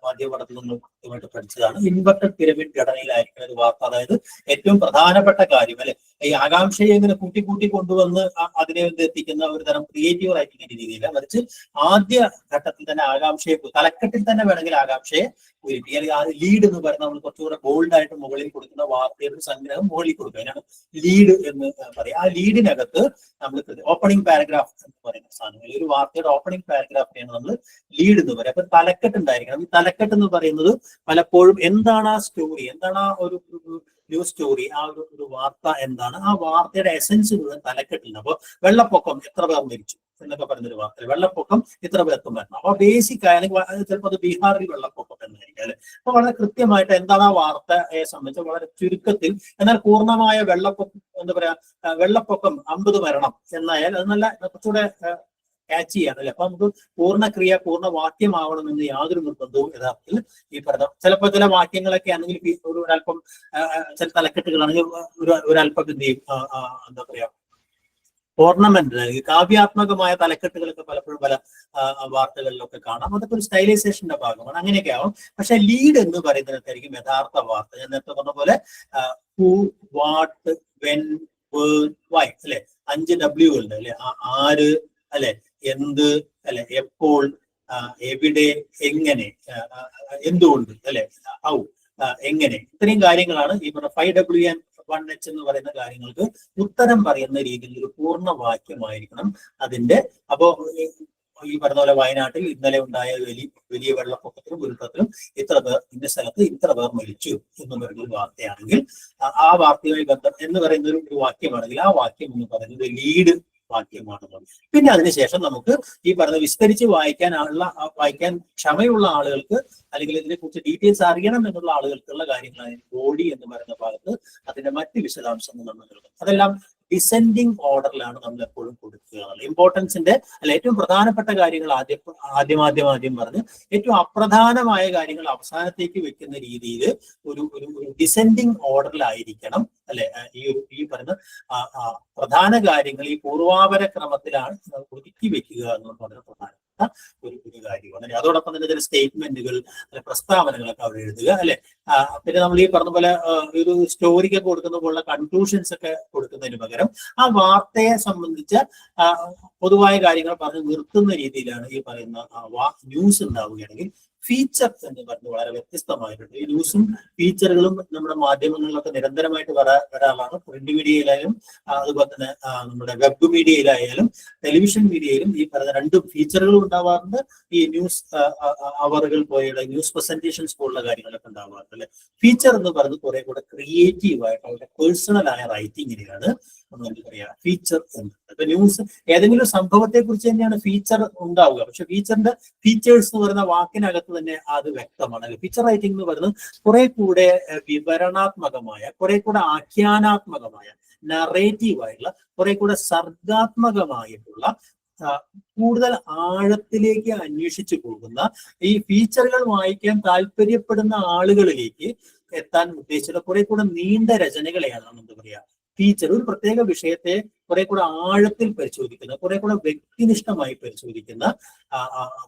മാധ്യമ പഠനത്തിൽ നിന്നും കൃത്യമായിട്ട് പഠിച്ചതാണ്. ഇൻവെർട്ടഡ് പിരമിഡ് ഘടനയിലായിരിക്കുന്ന ഒരു വാർത്ത, അതായത് ഏറ്റവും പ്രധാനപ്പെട്ട കാര്യം അല്ലെ, ഈ ആകാംക്ഷയെ ഇങ്ങനെ കൂട്ടി കൊണ്ടുവന്ന് അതിനെ എത്തിക്കുന്ന ഒരു തരം ക്രിയേറ്റീവ് റൈറ്റിംഗിന്റെ രീതിയില്ല, മറിച്ച് ആദ്യ ഘട്ടത്തിൽ തന്നെ ആകാംക്ഷയെ, തലക്കെട്ടിൽ തന്നെ വേണമെങ്കിൽ ആകാംക്ഷയെ ഉയർത്തി, അല്ലെങ്കിൽ ആ ലീഡ് എന്ന് പറയുന്നത് നമ്മൾ കുറച്ചുകൂടെ ബോൾഡായിട്ട് മുകളിൽ കൊടുക്കുന്ന വാർത്തയുടെ സംഗ്രഹം മുകളിൽ കൊടുക്കുക, അതിനാണ് ലീഡ് എന്ന് പറയാം. ആ ലീഡിനകത്ത് നമ്മൾ ഓപ്പണിംഗ് പാരഗ്രാഫ് എന്ന് പറയുന്ന സാധനം, ഒരു വാർത്തയുടെ ഓപ്പണിംഗ് പാരഗ്രാഫിനെയാണ് നമ്മൾ ലീഡ് എന്ന് പറയുക. അപ്പൊ തലക്കെട്ട് ഉണ്ടായിരിക്കണം. ഈ തലക്കെട്ട് എന്ന് പറയുന്നത് പലപ്പോഴും എന്താണ് ആ സ്റ്റോറി, എന്താണ് ആ ഒരു ന്യൂസ് സ്റ്റോറി, ആ ഒരു വാർത്ത എന്താണ്, ആ വാർത്തയുടെ എസൻസ് മുഴുവൻ തലക്കെട്ടില്ല. അപ്പോൾ വെള്ളപ്പൊക്കം എത്ര പേർ മരിച്ചു എന്നൊക്കെ പറഞ്ഞൊരു വാർത്ത, വെള്ളപ്പൊക്കം ഇത്ര പേർക്കും വരണം. അപ്പൊ ബേസിക് ആണെങ്കിൽ ചിലപ്പോൾ അത് ബീഹാറിൽ വെള്ളപ്പൊക്കം എന്നായിരിക്കും അല്ലെ. അപ്പൊ വളരെ കൃത്യമായിട്ട് എന്താണ് ആ വാർത്തയെ സംബന്ധിച്ച് വളരെ ചുരുക്കത്തിൽ, എന്നാൽ പൂർണ്ണമായ വെള്ളപ്പൊക്കം, എന്താ പറയാ, വെള്ളപ്പൊക്കം 50 മരണം എന്നായാൽ അത് നല്ല കുറച്ചുകൂടെ ക്യാച്ച് ചെയ്യാൻ അല്ലെ. അപ്പൊ നമുക്ക് പൂർണ്ണക്രിയ പൂർണ്ണ വാക്യമാവണമെന്ന് യാതൊരു നിർബന്ധവും യഥാർത്ഥത്തിൽ ഈ പറഞ്ഞ ചിലപ്പോൾ ചില വാക്യങ്ങളൊക്കെ ആണെങ്കിൽ ഒരല്പം ചില തലക്കെട്ടുകളാണെങ്കിൽ ഒരല്പം എന്ത് ചെയ്യും, എന്താ പറയാ, ഓർണമെന്റ്, കാവ്യാത്മകമായ തലക്കെട്ടുകളൊക്കെ പലപ്പോഴും പല വാർത്തകളിലൊക്കെ കാണാം. അതൊക്കെ ഒരു സ്റ്റൈലൈസേഷന്റെ ഭാഗമാണ്. അങ്ങനെയൊക്കെ ആവും. പക്ഷെ ലീഡ് എന്ന് പറയുന്നതിനകത്തായിരിക്കും യഥാർത്ഥ വാർത്ത. ഞാൻ നേരത്തെ പറഞ്ഞ പോലെ who, what, when, where, why അല്ലെ, 5 W ഉണ്ട് അല്ലെ. ആര് അല്ലെ, എന്ത് അല്ലെ, എപ്പോൾ, എവിടെ, എങ്ങനെ, എന്തുകൊണ്ട് അല്ലെ, ഹൗ, എങ്ങനെ, ഇത്രയും കാര്യങ്ങളാണ് ഈ പറഞ്ഞ 5W1H എന്ന് പറയുന്ന കാര്യങ്ങൾക്ക് ഉത്തരം പറയുന്ന രീതിയിൽ ഒരു പൂർണ്ണ വാക്യമായിരിക്കണം അതിന്റെ. അപ്പോ ഈ പറഞ്ഞ പോലെ വയനാട്ടിൽ ഇന്നലെ ഉണ്ടായ വലിയ വെള്ളപ്പൊക്കത്തിലും ഉരുൾപൊട്ടലും ഇത്ര പേർ, ഇന്ന സ്ഥലത്ത് ഇത്ര പേർ മരിച്ചു എന്ന് പറയുന്ന വാർത്തയാണെങ്കിൽ, ആ വാർത്തയുമായി ബന്ധം എന്ന് പറയുന്ന ഒരു വാക്യമാണെങ്കിൽ ആ വാക്യം എന്ന് പറയുന്നത് ലീഡ് വാക്യമാണെന്ന്. പിന്നെ അതിനുശേഷം നമുക്ക് ഈ പറഞ്ഞ വിസ്തരിച്ച് വായിക്കാൻ ക്ഷമയുള്ള ആളുകൾക്ക്, അല്ലെങ്കിൽ ഇതിനെ കുറിച്ച് ഡീറ്റെയിൽസ് അറിയണം എന്നുള്ള ആളുകൾക്കുള്ള കാര്യങ്ങളാണ് ബോഡി എന്ന് പറയുന്ന ഭാഗത്ത് അതിന്റെ മറ്റ് വിശദാംശങ്ങൾ നമ്മൾ നൽകും. അതെല്ലാം ഡിസെൻഡിങ് ഓർഡറിലാണ് നമ്മൾ എപ്പോഴും കൊടുക്കുക. ഇമ്പോർട്ടൻസിന്റെ അല്ല, ഏറ്റവും പ്രധാനപ്പെട്ട കാര്യങ്ങൾ ആദ്യം പറഞ്ഞ് ഏറ്റവും അപ്രധാനമായ കാര്യങ്ങൾ അവസാനത്തേക്ക് വെക്കുന്ന രീതിയിൽ ഒരു ഡിസെൻഡിങ് ഓർഡറിലായിരിക്കണം അല്ലെ ഈ പറയുന്ന പ്രധാന കാര്യങ്ങൾ ഈ പൂർവാപര ക്രമത്തിലാണ് ഒതുക്കി വെക്കുക എന്നുള്ളത് വളരെ പ്രധാനപ്പെട്ട ഒരു കാര്യമാണ്. അതോടൊപ്പം തന്നെ ചില സ്റ്റേറ്റ്മെന്റുകൾ അല്ലെ പ്രസ്താവനകളൊക്കെ അവിടെ എഴുതുക അല്ലെ. പിന്നെ നമ്മൾ ഈ പറഞ്ഞ പോലെ ഒരു സ്റ്റോറിക്ക് കൊടുക്കുന്ന പോലുള്ള കൺക്ലൂഷൻസ് ഒക്കെ കൊടുക്കുന്നതിന് പകരം ആ വാർത്തയെ സംബന്ധിച്ച പൊതുവായ കാര്യങ്ങൾ പറഞ്ഞ് നിർത്തുന്ന രീതിയിലാണ് ഈ പറയുന്ന ന്യൂസ് ഉണ്ടാവുകയാണെങ്കിൽ ഫീച്ചർ എന്ന് പറഞ്ഞ് വളരെ വ്യത്യസ്തമായിട്ടുണ്ട്. ഈ ന്യൂസും ഫീച്ചറുകളും നമ്മുടെ മാധ്യമങ്ങളിലൊക്കെ നിരന്തരമായിട്ട് വരാറാണ്. പ്രിന്റ് മീഡിയയിലായാലും അതുപോലെ തന്നെ നമ്മുടെ വെബ് മീഡിയയിലായാലും ടെലിവിഷൻ മീഡിയയിലും ഈ പറയുന്ന 2 ഫീച്ചറുകളും ഉണ്ടാവാറുണ്ട്. ഈ ന്യൂസ് അവറുകൾ പോലെയുള്ള ന്യൂസ് പ്രസന്റേഷൻസ് പോലുള്ള കാര്യങ്ങളൊക്കെ ഉണ്ടാവാറുണ്ട് അല്ലെ. ഫീച്ചർ എന്ന് പറയുന്നത് കുറെ കൂടെ ക്രിയേറ്റീവ് ആയിട്ട് അവരുടെ പേഴ്സണൽ ആയ റൈറ്റിങ്ങിനെയാണ് നമ്മൾ എന്താ പറയാ ഫീച്ചർ എന്ന്. അപ്പൊ ന്യൂസ് ഏതെങ്കിലും സംഭവത്തെ കുറിച്ച് തന്നെയാണ് ഫീച്ചർ ഉണ്ടാവുക. പക്ഷെ ഫീച്ചറിന്റെ ഫീച്ചേഴ്സ് എന്ന് പറയുന്ന വാക്കിനകത്ത് തന്നെ അത് വ്യക്തമാണ്. ഫീച്ചർ റൈറ്റിംഗ് എന്ന് പറയുന്നത് കുറെ കൂടെ വിവരണാത്മകമായ, കുറെ കൂടെ ആഖ്യാനാത്മകമായ, നറേറ്റീവ് ആയിട്ടുള്ള, കുറെ കൂടെ സർഗാത്മകമായിട്ടുള്ള, കൂടുതൽ ആഴത്തിലേക്ക് അന്വേഷിച്ചു പോകുന്ന, ഈ ഫീച്ചറുകൾ വായിക്കാൻ താല്പര്യപ്പെടുന്ന ആളുകളിലേക്ക് എത്താൻ ഉദ്ദേശിച്ചുള്ള കുറെ കൂടെ നീണ്ട രചനകളെയാണ് എന്താ പറയാ ഫീച്ചർ. ഒരു പ്രത്യേക വിഷയത്തെ കുറെ കൂടെ ആഴത്തിൽ പരിശോധിക്കുന്ന, കുറെ കൂടെ വ്യക്തിനിഷ്ഠമായി പരിശോധിക്കുന്ന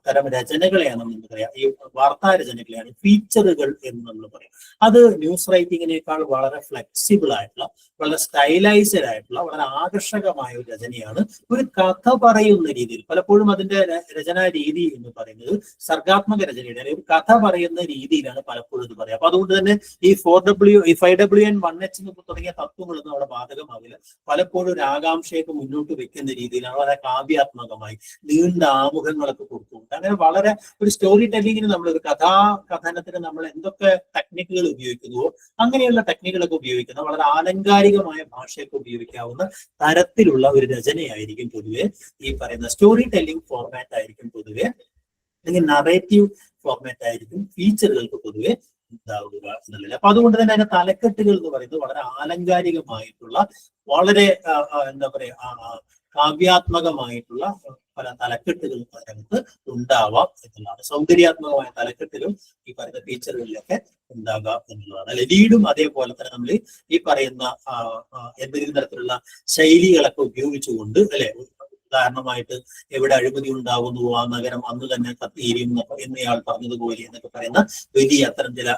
തരം രചനകളെയാണ് എന്താ പറയാ ഈ വാർത്താ രചനകളെയാണ് ഫീച്ചറുകൾ എന്ന് നമ്മൾ പറയാം. അത് ന്യൂസ് റൈറ്റിങ്ങിനേക്കാൾ വളരെ ഫ്ലെക്സിബിൾ ആയിട്ടുള്ള, വളരെ സ്റ്റൈലൈസ്ഡ് ആയിട്ടുള്ള, വളരെ ആകർഷകമായ ഒരു രചനയാണ്. ഒരു കഥ പറയുന്ന രീതിയിൽ പലപ്പോഴും അതിന്റെ രചനാ രീതി എന്ന് പറയുന്നത് സർഗാത്മക രചനയുടെ അല്ലെങ്കിൽ ഒരു കഥ പറയുന്ന രീതിയിലാണ് പലപ്പോഴും ഇത് പറയാം. അപ്പൊ അതുകൊണ്ട് തന്നെ ഈ 5W1H തുടങ്ങിയ തത്വങ്ങളൊന്നും അവിടെ ബാധകമാവില്ല. പലപ്പോഴും ഒരു ആകാംക്ഷയൊക്കെ മുന്നോട്ട് വെക്കുന്ന രീതിയിലാണ് വളരെ കാവ്യാത്മകമായി നീണ്ട ആമുഖങ്ങളൊക്കെ കൊടുക്കുന്നുണ്ട്. അങ്ങനെ വളരെ ഒരു സ്റ്റോറി ടെല്ലിങ്ങിന് നമ്മൾ ഒരു കഥാകഥനത്തിന് നമ്മൾ എന്തൊക്കെ ടെക്നിക്കുകൾ ഉപയോഗിക്കുന്നുവോ അങ്ങനെയുള്ള ടെക്നിക്കുകളൊക്കെ ഉപയോഗിക്കുന്ന വളരെ ആലങ്കാരികമായ ഭാഷയൊക്കെ ഉപയോഗിക്കാവുന്ന തരത്തിലുള്ള ഒരു രചനയായിരിക്കും പൊതുവെ ഈ പറയുന്ന സ്റ്റോറി ടെല്ലിംഗ് ഫോർമാറ്റ് ആയിരിക്കും പൊതുവെ, അല്ലെങ്കിൽ നറേറ്റീവ് ഫോർമാറ്റ് ആയിരിക്കും ഫീച്ചറുകൾക്ക് പൊതുവെ ഉണ്ടാവുക എന്നുള്ളത്. അപ്പൊ അതുകൊണ്ട് തന്നെ അതിന്റെ തലക്കെട്ടുകൾ എന്ന് പറയുന്നത് വളരെ ആലങ്കാരികമായിട്ടുള്ള, വളരെ എന്താ പറയാ കാവ്യാത്മകമായിട്ടുള്ള പല തലക്കെട്ടുകൾ അതിനകത്ത് ഉണ്ടാവാം എന്നുള്ളതാണ്. സൗന്ദര്യാത്മകമായ തലക്കെട്ടുകൾ ഈ പറയുന്ന ഫീച്ചറുകളിലൊക്കെ ഉണ്ടാകുക എന്നുള്ളതാണ് അല്ലെ. ലീഡും അതേപോലെ തന്നെ നമ്മൾ ഈ പറയുന്ന എന്തെങ്കിലും തരത്തിലുള്ള ശൈലികളൊക്കെ ഉപയോഗിച്ചുകൊണ്ട് അല്ലെ, ഉദാഹരണമായിട്ട് എവിടെ അഴിമതി ഉണ്ടാകുന്നു ആ നഗരം അന്ന് തന്നെ കത്തിയിരിയും എന്നയാൾ പറഞ്ഞതുപോലെ എന്നൊക്കെ പറയുന്ന വലിയ അത്തരം ചില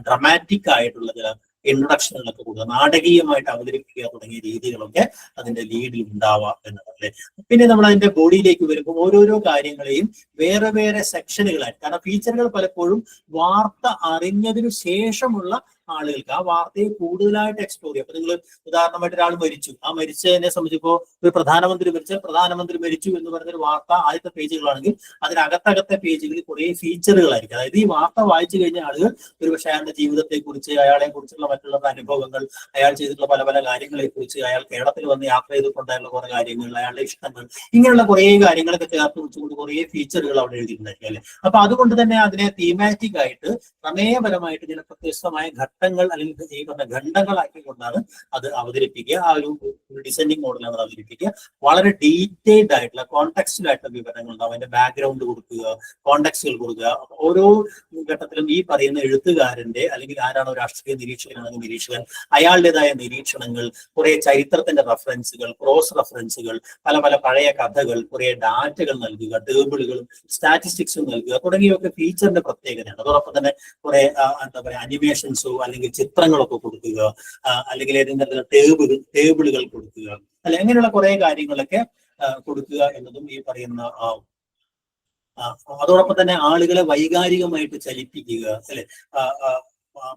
ഡ്രമാറ്റിക് ആയിട്ടുള്ള ചില ഇൻട്രൊഡക്ഷനുകളൊക്കെ കൊടുക്കുക, നാടകീയമായിട്ട് അവതരിപ്പിക്കുക തുടങ്ങിയ രീതികളൊക്കെ അതിന്റെ ലീഡിൽ ഉണ്ടാവാം എന്നതല്ലേ. പിന്നെ നമ്മൾ അതിന്റെ ബോഡിയിലേക്ക് വരുമ്പോൾ ഓരോരോ കാര്യങ്ങളെയും വേറെ വേറെ സെക്ഷനുകളായി, കാരണം ഫീച്ചറുകൾ പലപ്പോഴും വാർത്ത അറിഞ്ഞതിനു ശേഷമുള്ള ആളുകൾക്ക് ആ വാർത്തയെ കൂടുതലായിട്ട് എക്സ്പ്ലോർ ചെയ്യും. അപ്പൊ നിങ്ങൾ ഉദാഹരണമായിട്ട് ഒരാൾ മരിച്ചു, ആ മരിച്ചതിനെ സംബന്ധിച്ചപ്പോൾ ഒരു പ്രധാനമന്ത്രി മരിച്ചു എന്ന് പറഞ്ഞൊരു വാർത്ത ആദ്യത്തെ പേജുകളാണെങ്കിൽ അതിനകത്തകത്തെ പേജുകളിൽ കുറെ ഫീച്ചറുകളായിരിക്കും. അതായത് ഈ വാർത്ത വായിച്ചു കഴിഞ്ഞ ആളുകൾ ഒരുപക്ഷെ അയാളുടെ ജീവിതത്തെ കുറിച്ച്, അയാളെ കുറിച്ചുള്ള മറ്റുള്ള അനുഭവങ്ങൾ, അയാൾ ചെയ്തിട്ടുള്ള പല പല കാര്യങ്ങളെ കുറിച്ച്, അയാൾ കേരളത്തിൽ വന്ന് യാത്ര ചെയ്തിട്ടുണ്ടായുള്ള കുറെ കാര്യങ്ങൾ, അയാളുടെ ഇഷ്ടങ്ങൾ, ഇങ്ങനെയുള്ള കുറെ കാര്യങ്ങളൊക്കെ ചേർത്ത് വെച്ചുകൊണ്ട് കുറെ ഫീച്ചറുകൾ അവിടെ എഴുതിയിട്ടുണ്ടായിരിക്കും അല്ലെ. അപ്പൊ അതുകൊണ്ട് തന്നെ അതിനെ തീമാറ്റിക് ആയിട്ട് പ്രമേയപരമായിട്ട് ചില വ്യത്യസ്തമായ ഘട്ടങ്ങൾ അല്ലെങ്കിൽ ഈ പറഞ്ഞ ഖണ്ഡങ്ങളാക്കിക്കൊണ്ടാണ് അത് അവതരിപ്പിക്കുക. ആ ഒരു ഡിസെൻഡിങ് മോഡലാണ് അത് അവതരിപ്പിക്കുക. വളരെ ഡീറ്റെയിൽഡ് ആയിട്ടുള്ള കോൺടെക്സ്റ്റൽ ആയിട്ടുള്ള വിവരങ്ങൾ ഉണ്ടാവും, അതിന്റെ ബാക്ക്ഗ്രൗണ്ട് കൊടുക്കുക, കോൺടെക്സ്റ്റുകൾ കൊടുക്കുക. ഓരോ ഘട്ടത്തിലും ഈ പറയുന്ന എഴുത്തുകാരന്റെ അല്ലെങ്കിൽ ആരാണോ രാഷ്ട്രീയ നിരീക്ഷകനാണെങ്കിൽ നിരീക്ഷകൻ, അയാളുടേതായ നിരീക്ഷണങ്ങൾ, കുറെ ചരിത്രത്തിന്റെ റെഫറൻസുകൾ, ക്രോസ് റെഫറൻസുകൾ, പല പല പഴയ കഥകൾ, കുറെ ഡാറ്റകൾ നൽകുക, ടേബിളുകളും സ്റ്റാറ്റിസ്റ്റിക്സും നൽകുക തുടങ്ങിയൊക്കെ ഫീച്ചറിന്റെ പ്രത്യേകതയാണ്. അതോടൊപ്പം തന്നെ കുറെ എന്താ പറയുക അനിമേഷൻസോ അല്ലെങ്കിൽ ചിത്രങ്ങളൊക്കെ കൊടുക്കുക, അല്ലെങ്കിൽ ഏതെങ്കിലും ടേബിളുകൾ കൊടുക്കുക അല്ലെ, അങ്ങനെയുള്ള കുറെ കാര്യങ്ങളൊക്കെ കൊടുക്കുക എന്നതും ഈ പറയുന്ന അതോടൊപ്പം തന്നെ ആളുകളെ വൈകാരികമായിട്ട് ചലിപ്പിക്കുക അല്ലെ.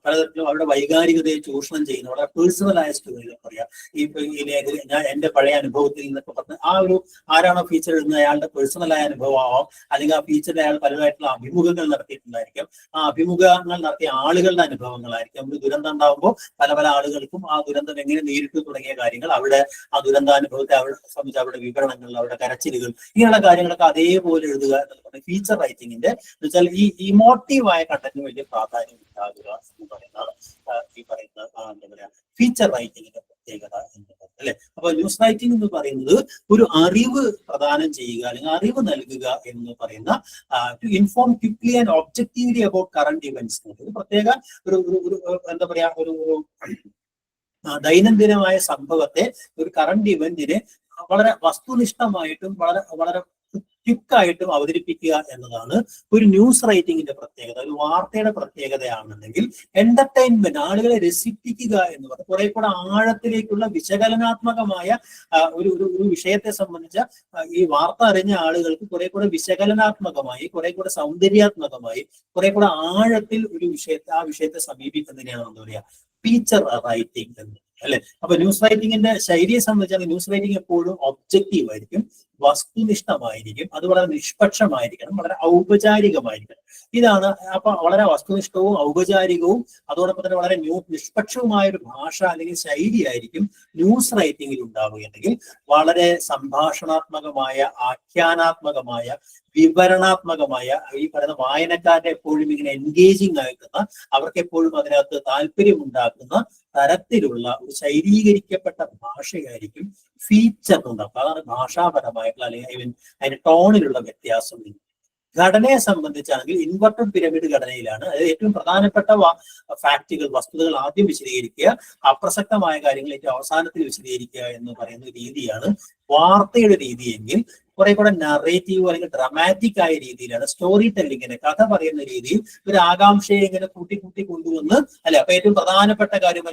പലതരത്തിലും അവരുടെ വൈകാരികതയെ ചൂഷണം ചെയ്യുന്ന വളരെ പേഴ്സണലായ സ്റ്റോറികൾ പറയാം. ഈ ലേഖന ഞാൻ എന്റെ പഴയ അനുഭവത്തിൽ നിന്നൊക്കെ പറഞ്ഞ ആ ഒരു ആരാണോ ഫീച്ചർ എഴുതുന്നത് അയാളുടെ പേഴ്സണലായ അനുഭവമാവാം, അല്ലെങ്കിൽ ആ ഫീച്ചറിൽ അയാൾ പലതായിട്ടുള്ള അഭിമുഖങ്ങൾ നടത്തിയിട്ടുണ്ടായിരിക്കും. ആ അഭിമുഖങ്ങൾ നടത്തിയ ആളുകളുടെ അനുഭവങ്ങളായിരിക്കും. ഒരു ദുരന്തം ഉണ്ടാകുമ്പോൾ പല പല ആളുകൾക്കും ആ ദുരന്തം എങ്ങനെ നേരിട്ടു തുടങ്ങിയ കാര്യങ്ങൾ, അവിടെ ആ ദുരന്താനുഭവത്തെ അവരെ സംബന്ധിച്ച് അവരുടെ വിവരണങ്ങൾ, അവരുടെ കരച്ചിലുകൾ, ഇങ്ങനെയുള്ള കാര്യങ്ങളൊക്കെ അതേപോലെ എഴുതുക എന്നുള്ളത് ഫീച്ചർ റൈറ്റിംഗിന്റെ എന്ന് വെച്ചാൽ ഈ ഇമോട്ടീവായ കണ്ടന്റിന് വലിയ പ്രാധാന്യം ഉണ്ടാകുക എന്ന് പറയുന്നതാണ് ഈ പറയുന്ന എന്താ പറയാ ഫീച്ചർ റൈറ്റിംഗിന്റെ പ്രത്യേകത എന്നുള്ളത് അല്ലെ. അപ്പൊ ന്യൂസ് റൈറ്റിംഗ് എന്ന് പറയുന്നത് ഒരു അറിവ് പ്രദാനം ചെയ്യുക അല്ലെങ്കിൽ അറിവ് നൽകുക എന്ന് പറയുന്ന to inform quickly and objectively about current events. ഒരു പ്രത്യേക ഒരു എന്താ പറയാ ഒരു ദൈനംദിനമായ സംഭവത്തെ, ഒരു കറന്റ് ഇവന്റിനെ വളരെ വസ്തുനിഷ്ഠമായിട്ടും വളരെ വളരെ ക്വിക്കായിട്ടും അവതരിപ്പിക്കുക എന്നതാണ് ഒരു ന്യൂസ് റൈറ്റിംഗിന്റെ പ്രത്യേകത. ഒരു വാർത്തയുടെ പ്രത്യേകതയാണെന്നുണ്ടെങ്കിൽ എന്റർടൈൻമെന്റ്, ആളുകളെ രസിപ്പിക്കുക എന്ന് പറയുന്നത് കുറെ കൂടെ ആഴത്തിലേക്കുള്ള വിശകലനാത്മകമായ ഒരു വിഷയത്തെ സംബന്ധിച്ച ഈ വാർത്ത അറിഞ്ഞ ആളുകൾക്ക് കുറെ കൂടെ വിശകലനാത്മകമായി, കുറെ കൂടെ സൗന്ദര്യാത്മകമായി, കുറെ കൂടെ ആഴത്തിൽ ഒരു ആ വിഷയത്തെ സമീപിക്കുന്നതിനെയാണ് എന്താ പറയുക ഫീച്ചർ റൈറ്റിംഗ് എന്ന് അല്ലെ. അപ്പൊ ന്യൂസ് റൈറ്റിംഗിന്റെ ശൈലിയെ സംബന്ധിച്ചാൽ ന്യൂസ് റൈറ്റിംഗ് എപ്പോഴും ഒബ്ജക്റ്റീവ് ആയിരിക്കും, വസ്തുനിഷ്ഠമായിരിക്കും, അത് വളരെ നിഷ്പക്ഷമായിരിക്കണം, വളരെ ഔപചാരികമായിരിക്കണം. ഇതാണ് അപ്പൊ വളരെ വസ്തുനിഷ്ഠവും ഔപചാരികവും അതോടൊപ്പം തന്നെ വളരെ നിഷ്പക്ഷവുമായ ഒരു ഭാഷ അല്ലെങ്കിൽ ശൈലിയായിരിക്കും ന്യൂസ് റൈറ്റിംഗിൽ ഉണ്ടാവുകയെങ്കിൽ വളരെ സംഭാഷണാത്മകമായ, ആഖ്യാനാത്മകമായ, വിവരണാത്മകമായ, ഈ പറയുന്ന വായനക്കാരെ എപ്പോഴും ഇങ്ങനെ എൻഗേജിങ് ആക്കുന്ന, അവർക്ക് എപ്പോഴും അതിനകത്ത് താല്പര്യം ഉണ്ടാക്കുന്ന തരത്തിലുള്ള ഒരു ശൈലീകരിക്കപ്പെട്ട ഭാഷയായിരിക്കും ഫീച്ചർ ഉണ്ടാക്കുക. അതാണ് ഭാഷാപരമായിട്ടുള്ള അല്ലെങ്കിൽ അതിന്റെ ടോണിലുള്ള വ്യത്യാസം. ഘടനയെ സംബന്ധിച്ചാണെങ്കിൽ ഇൻവെർട്ടഡ് പിരമിഡ് ഘടനയിലാണ്. അതായത് ഏറ്റവും പ്രധാനപ്പെട്ട ഫാക്റ്റുകൾ, വസ്തുതകൾ ആദ്യം വിശദീകരിക്കുക, അപ്രസക്തമായ കാര്യങ്ങൾ ഏറ്റവും അവസാനത്തിൽ വിശദീകരിക്കുക എന്ന് പറയുന്ന രീതിയാണ് വാർത്തയുടെ രീതിയെങ്കിൽ കുറെ കൂടെ നറേറ്റീവ് അല്ലെങ്കിൽ ഡ്രമാറ്റിക് ആയ രീതിയിലാണ് സ്റ്റോറി ടെല്ലിങ്ങിനെ, കഥ പറയുന്ന രീതിയിൽ ഒരു ആകാംക്ഷയെ ഇങ്ങനെ കൂട്ടി കൊണ്ടുവന്ന് അല്ലെ. അപ്പൊ ഏറ്റവും പ്രധാനപ്പെട്ട കാര്യം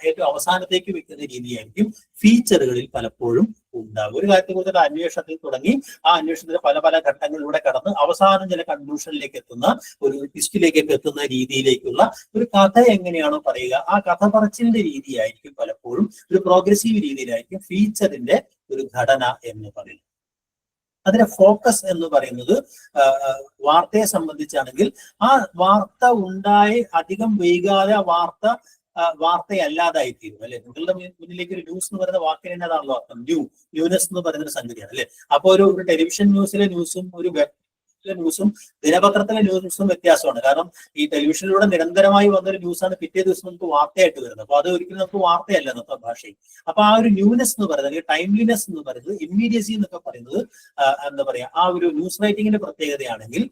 ഏറ്റവും അവസാനത്തേക്ക് വെക്കുന്ന രീതിയായിരിക്കും ഫീച്ചറുകളിൽ പലപ്പോഴും ഉണ്ടാകും. ഒരു കാര്യത്തെ കുറിച്ചുള്ള അന്വേഷണത്തിൽ തുടങ്ങി ആ അന്വേഷണത്തിന്റെ പല പല ഘട്ടങ്ങളിലൂടെ കടന്ന് അവസാനം ചില കൺക്ലൂഷനിലേക്ക് എത്തുന്ന, ഒരു ട്വിസ്റ്റിലേക്കൊക്കെ എത്തുന്ന രീതിയിലേക്കുള്ള ഒരു കഥ എങ്ങനെയാണോ പറയുക, ആ കഥ പറച്ചിലിന്റെ രീതിയായിരിക്കും പലപ്പോഴും ഒരു പ്രോഗ്രസീവ് രീതിയിലായിരിക്കും ഫീച്ചറിന്റെ ഒരു ഘടന എന്ന് പറയുന്നത്. അതിന്റെ ഫോക്കസ് എന്ന് പറയുന്നത് വാർത്തയെ സംബന്ധിച്ചാണെങ്കിൽ ആ വാർത്ത ഉണ്ടായി അധികം വൈകാതെ ആ വാർത്തയല്ലാതായി തീരും അല്ലെ. നിങ്ങളുടെ മുന്നിലേക്ക് ഒരു ന്യൂസ് എന്ന് പറയുന്ന വാക്കിന് തന്നെ അതാണല്ലോ അർത്ഥം. ന്യൂനെസ് എന്ന് പറയുന്ന ഒരു സംഗതിയാണ് അല്ലെ. അപ്പൊ ഒരു ടെലിവിഷൻ ന്യൂസിലെ ന്യൂസും ഒരു ന്യൂസും ദിനപത്രത്തിലെ ന്യൂസും വ്യത്യാസമാണ്. കാരണം ഈ ടെലിവിഷനിലൂടെ നിരന്തരമായി വന്നൊരു ന്യൂസാണ് പിറ്റേ ദിവസം നമുക്ക് വാർത്തയായിട്ട് വരുന്നത്. അപ്പൊ അത് ഒരിക്കലും നമുക്ക് വാർത്തയല്ല ഇന്നത്തെ ഭാഷയിൽ. അപ്പൊ ആ ഒരു ന്യൂനെസ് എന്ന് പറയുന്നത്, അല്ലെങ്കിൽ ടൈംലിനെസ് എന്ന് പറയുന്നത്, ഇമ്മീഡിയസി എന്നൊക്കെ പറയുന്നത് എന്താ പറയാ, ആ ഒരു ന്യൂസ് റൈറ്റിംഗിന്റെ പ്രത്യേകതയാണെങ്കിൽ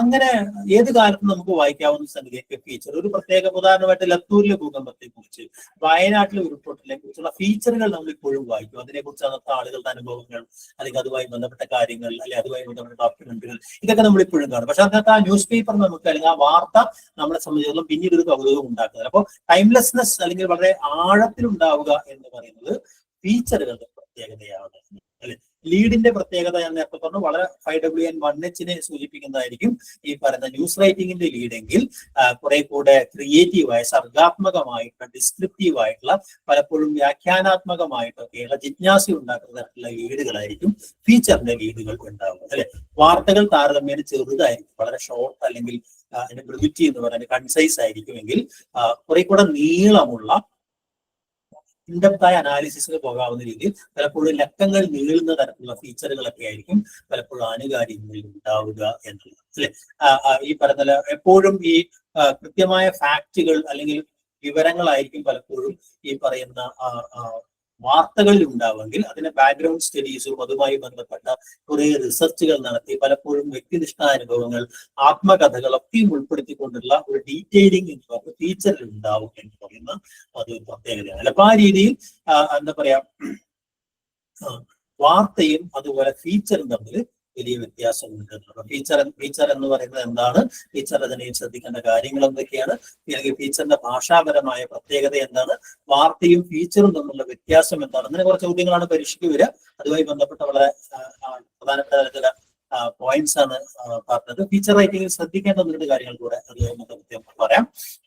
അങ്ങനെ ഏത് കാലത്തും നമുക്ക് വായിക്കാവുന്ന സംഗതിയൊക്കെ ഫീച്ചർ. ഒരു പ്രത്യേക ഉദാഹരണമായിട്ട് ലത്തൂരിലെ ഭൂകമ്പത്തെ കുറിച്ച്, വയനാട്ടിലെ ഉരുൾപൊട്ടലിനെ കുറിച്ചുള്ള ഫീച്ചറുകൾ നമ്മൾ ഇപ്പോഴും വായിക്കും. അതിനെക്കുറിച്ച് അന്നത്തെ ആളുകളുടെ അനുഭവങ്ങൾ, അല്ലെങ്കിൽ അതുമായി ബന്ധപ്പെട്ട കാര്യങ്ങൾ, അല്ലെങ്കിൽ അതുമായി ബന്ധപ്പെട്ട ഡോക്യുമെന്റുകൾ, ഇതൊക്കെ നമ്മൾ ഇപ്പോഴും കാണും. പക്ഷെ അതിനകത്ത് ആ ന്യൂസ് പേപ്പർ നമുക്ക്, അല്ലെങ്കിൽ ആ വാർത്ത നമ്മളെ സംബന്ധിച്ചിടത്തോളം പിന്നീട് ഒരു കൗതുകം ഉണ്ടാക്കുന്നത്. അപ്പോൾ ടൈംലെസ്നെസ് അല്ലെങ്കിൽ വളരെ ആഴത്തിലുണ്ടാവുക എന്ന് പറയുന്നത് ഫീച്ചറുകളുടെ പ്രത്യേകതയാണ്. അല്ലെ, ലീഡിന്റെ പ്രത്യേകത ഞാൻ നേരത്തെ പറഞ്ഞു, വളരെ 5WN1H സൂചിപ്പിക്കുന്നതായിരിക്കും ഈ പറയുന്ന ന്യൂസ് റൈറ്റിംഗിന്റെ ലീഡെങ്കിൽ കുറെ കൂടെ ക്രിയേറ്റീവായ, സർഗാത്മകമായിട്ട്, ഡിസ്ക്രിപ്റ്റീവ് ആയിട്ടുള്ള, പലപ്പോഴും വ്യാഖ്യാനാത്മകമായിട്ടൊക്കെയുള്ള ജിജ്ഞാസ ഉണ്ടാക്കുന്ന തരത്തിലുള്ള ലീഡുകളായിരിക്കും ഫീച്ചറിന്റെ ലീഡുകൾ ഉണ്ടാവുക. അല്ലെ, വാർത്തകൾ താരതമ്യേന ചെറുതായിരിക്കും, വളരെ ഷോർട്ട് അല്ലെങ്കിൽ അതിന്റെ ബ്രിവിറ്റി എന്ന് പറയുന്നത് കൺസൈസ് ആയിരിക്കുമെങ്കിൽ കുറെ കൂടെ നീളമുള്ള ഇൻഡെപ്തായ അനാലിസിസിന് പോകാവുന്ന രീതിയിൽ പലപ്പോഴും ലക്കങ്ങൾ നീളുന്ന തരത്തിലുള്ള ഫീച്ചറുകളൊക്കെ ആയിരിക്കും പലപ്പോഴും ആനുകാലികങ്ങളിൽ ഉണ്ടാവുക എന്നുള്ളത്. അല്ലെ, ഈ പറഞ്ഞ എപ്പോഴും ഈ കൃത്യമായ ഫാക്റ്റുകൾ അല്ലെങ്കിൽ വിവരങ്ങളായിരിക്കും പലപ്പോഴും ഈ പറയുന്ന വാർത്തകളിൽ ഉണ്ടാവുമെങ്കിൽ അതിന്റെ ബാക്ക്ഗ്രൗണ്ട് സ്റ്റഡീസും അതുമായി ബന്ധപ്പെട്ട കുറെ റിസർച്ചുകൾ നടത്തി പലപ്പോഴും വ്യക്തിനിഷ്ഠാനുഭവങ്ങൾ, ആത്മകഥകളൊക്കെയും ഉൾപ്പെടുത്തിക്കൊണ്ടുള്ള ഒരു ഡീറ്റെയിലിംഗ് എന്ന് പറയുന്ന ഫീച്ചറിൽ ഉണ്ടാവും എന്ന് പറയുന്ന അതൊരു പ്രത്യേകതയാണ്. അപ്പൊ ആ രീതിയിൽ എന്താ പറയാ, വാർത്തയും അതുപോലെ ഫീച്ചറും തമ്മിൽ വലിയ വ്യത്യാസമുണ്ട്. ഫീച്ചർ എന്ന് പറയുന്നത് എന്താണ്, ഫീച്ചർ രചനയിൽ ശ്രദ്ധിക്കേണ്ട കാര്യങ്ങൾ എന്തൊക്കെയാണ്, അല്ലെങ്കിൽ ഫീച്ചറിന്റെ ഭാഷാപരമായ പ്രത്യേകത എന്താണ്, വാർത്തയും ഫീച്ചറും തമ്മിലുള്ള വ്യത്യാസം എന്താണ്, അങ്ങനെ കുറച്ച് ചോദ്യങ്ങളാണ് പരീക്ഷയ്ക്ക് വരിക. അതുമായി ബന്ധപ്പെട്ട വളരെ പ്രധാനപ്പെട്ട തരത്തിലുള്ള പോയിന്റ്സ് ആണ് പറഞ്ഞത്. ഫീച്ചർ റൈറ്റിംഗിൽ ശ്രദ്ധിക്കേണ്ട രണ്ട് കാര്യങ്ങൾ കൂടെ അത് പറയാം.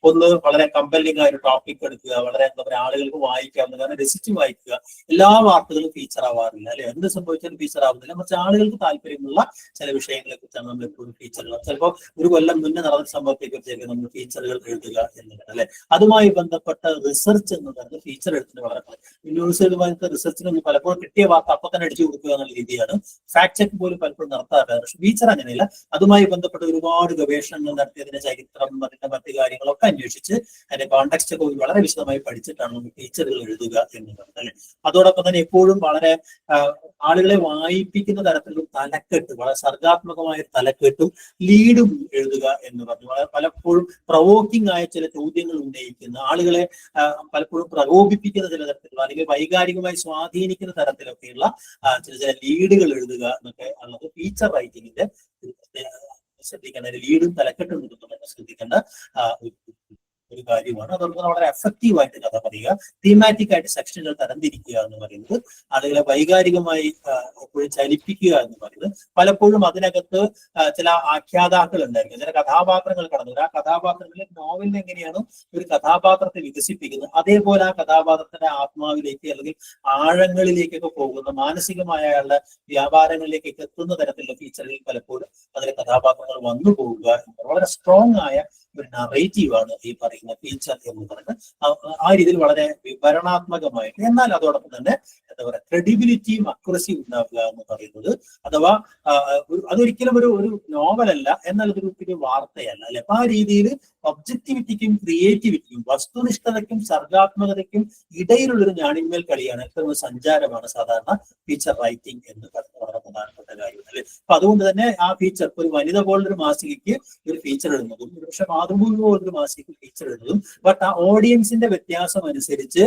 ഒന്ന്, വളരെ കമ്പല്ലിംഗ് ആയ ഒരു ടോപ്പിക് എടുക്കുക, വളരെ എന്താ പറയുക ആളുകൾക്ക് വായിക്കാവുന്ന, കാരണം രസിച്ച് വായിക്കുക. എല്ലാ വാർത്തകളും ഫീച്ചർ ആവാറില്ല, അല്ലെ, എന്ത് സംഭവിച്ചാലും ഫീച്ചർ ആവുന്നില്ല. മറിച്ച് ആളുകൾക്ക് താല്പര്യമുള്ള ചില വിഷയങ്ങളെ കുറിച്ചാണ് നമ്മൾ എപ്പോഴും ഫീച്ചറുകൾ, ചിലപ്പോൾ ഒരു കൊല്ലം മുന്നേ നടന്ന സംഭവത്തെ കുറിച്ചൊക്കെ നമ്മൾ ഫീച്ചറുകൾ എഴുതുക എന്നുള്ളത്. അല്ലെ, അതുമായി ബന്ധപ്പെട്ട റിസർച്ച് എന്ന് പറയുന്നത് ഫീച്ചർ എടുത്തിട്ട് വളരെ യൂണിവേഴ്സിറ്റികളുമായിട്ട് റിസർച്ചിനൊന്നും പലപ്പോഴും കിട്ടിയ വാർത്ത അപ്പൊ തന്നെ അടിച്ചു കൊടുക്കുക എന്നുള്ള രീതിയാണ്. ഫാക്ട് ചെക്ക് പോലും പലപ്പോഴും നടത്താറുണ്ട്. പക്ഷെ ഫീച്ചർ അങ്ങനെയല്ല. അതുമായി ബന്ധപ്പെട്ട ഒരുപാട് ഗവേഷണങ്ങൾ നടത്തി അതിന്റെ ചരിത്രം, അതിന്റെ മറ്റു കാര്യങ്ങളൊക്കെ അന്വേഷിച്ച് അതിന്റെ കോണ്ടെക്സ്റ്റ് ഒക്കെ വളരെ വിശദമായി പഠിച്ചിട്ടാണ് നമ്മൾ ഫീച്ചറുകൾ എഴുതുക എന്നുള്ളത്. അല്ലെ, അതോടൊപ്പം തന്നെ എപ്പോഴും വളരെ ആളുകളെ വായിപ്പിക്കുന്ന തരത്തിലും തലക്കെട്ട്, വളരെ സർഗാത്മകമായ തലക്കെട്ടും ലീഡും എഴുതുക എന്ന് പറഞ്ഞു. പലപ്പോഴും പ്രവോക്കിംഗ് ആയ ചില ചോദ്യങ്ങൾ ഉന്നയിക്കുന്ന, ആളുകളെ പലപ്പോഴും പ്രകോപിപ്പിക്കുന്ന ചില തരത്തിലുള്ള, അല്ലെങ്കിൽ വൈകാരികമായി സ്വാധീനിക്കുന്ന തരത്തിലൊക്കെയുള്ള ചില ലീഡുകൾ എഴുതുക എന്നൊക്കെ ഉള്ളത് ഫീച്ചർ റൈറ്റിംഗിന്റെ ശ്രദ്ധിക്കേണ്ട, ലീഡും തലക്കെട്ടും ശ്രദ്ധിക്കേണ്ട ഒരു കാര്യമാണ്. അതോടൊപ്പം വളരെ എഫക്റ്റീവ് ആയിട്ട് കഥ പറയുക, തീമാറ്റിക് ആയിട്ട് സെക്ഷനുകൾ തരംതിരിക്കുക എന്ന് പറയുന്നത്, ആളുകളെ വൈകാരികമായി എപ്പോഴും ചലിപ്പിക്കുക എന്ന് പറയുന്നത്. പലപ്പോഴും അതിനകത്ത് ചില ആഖ്യാതാക്കൾ ഉണ്ടായിരിക്കും, ചില കഥാപാത്രങ്ങൾ കടന്നു വരും. ആ കഥാപാത്രങ്ങളിൽ നോവലിൽ എങ്ങനെയാണ് ഒരു കഥാപാത്രത്തെ വികസിപ്പിക്കുന്നത്, അതേപോലെ ആ കഥാപാത്രത്തിന്റെ ആത്മാവിലേക്ക് അല്ലെങ്കിൽ ആഴങ്ങളിലേക്കൊക്കെ പോകുന്ന, മാനസികമായ അയാളുടെ വ്യാപാരങ്ങളിലേക്കൊക്കെ എത്തുന്ന തരത്തിലുള്ള ഫീച്ചറുകളിൽ പലപ്പോഴും അതിലെ കഥാപാത്രങ്ങൾ വന്നു പോവുക. വളരെ സ്ട്രോങ് ആയ ഒരു നറേറ്റീവാണ് ഈ പറയുന്ന ഫീച്ചർ എന്ന് പറയുന്നത്. ആ രീതിയിൽ വളരെ വിവരണാത്മകമായിട്ട്, എന്നാൽ അതോടൊപ്പം തന്നെ എന്താ പറയുക, ക്രെഡിബിലിറ്റിയും അക്യുറസിയും ഉണ്ടാവുക എന്ന് പറയുന്നത്, അഥവാ അതൊരിക്കലും ഒരു നോവലല്ല, എന്നാൽ അതൊരു വാർത്തയല്ല. അല്ലെ, അപ്പൊ ആ രീതിയിൽ ഒബ്ജക്ടിവിറ്റിക്കും ക്രിയേറ്റിവിറ്റിക്കും, വസ്തുനിഷ്ഠതയ്ക്കും സർഗാത്മകതയ്ക്കും ഇടയിലുള്ളൊരു ഞാണിന്മേൽ കളിയാണ്, ഏറ്റവും സഞ്ചാരമാണ് സാധാരണ ഫീച്ചർ റൈറ്റിംഗ് എന്ന് പറയുന്നത്. വളരെ പ്രധാനപ്പെട്ട കാര്യം. അല്ലെ, അപ്പൊ അതുകൊണ്ട് തന്നെ ആ ഫീച്ചർ, ഒരു വനിത പോലൊരു മാസികയ്ക്ക് ഒരു ഫീച്ചർ എഴുതുന്നതും, പക്ഷെ മാതൃഭൂമി പോലൊരു മാസികയ്ക്ക് ഫീച്ചർ എഴുതുന്നതും, ബട്ട് ആ ഓഡിയൻസിന്റെ വ്യത്യാസം അനുസരിച്ച്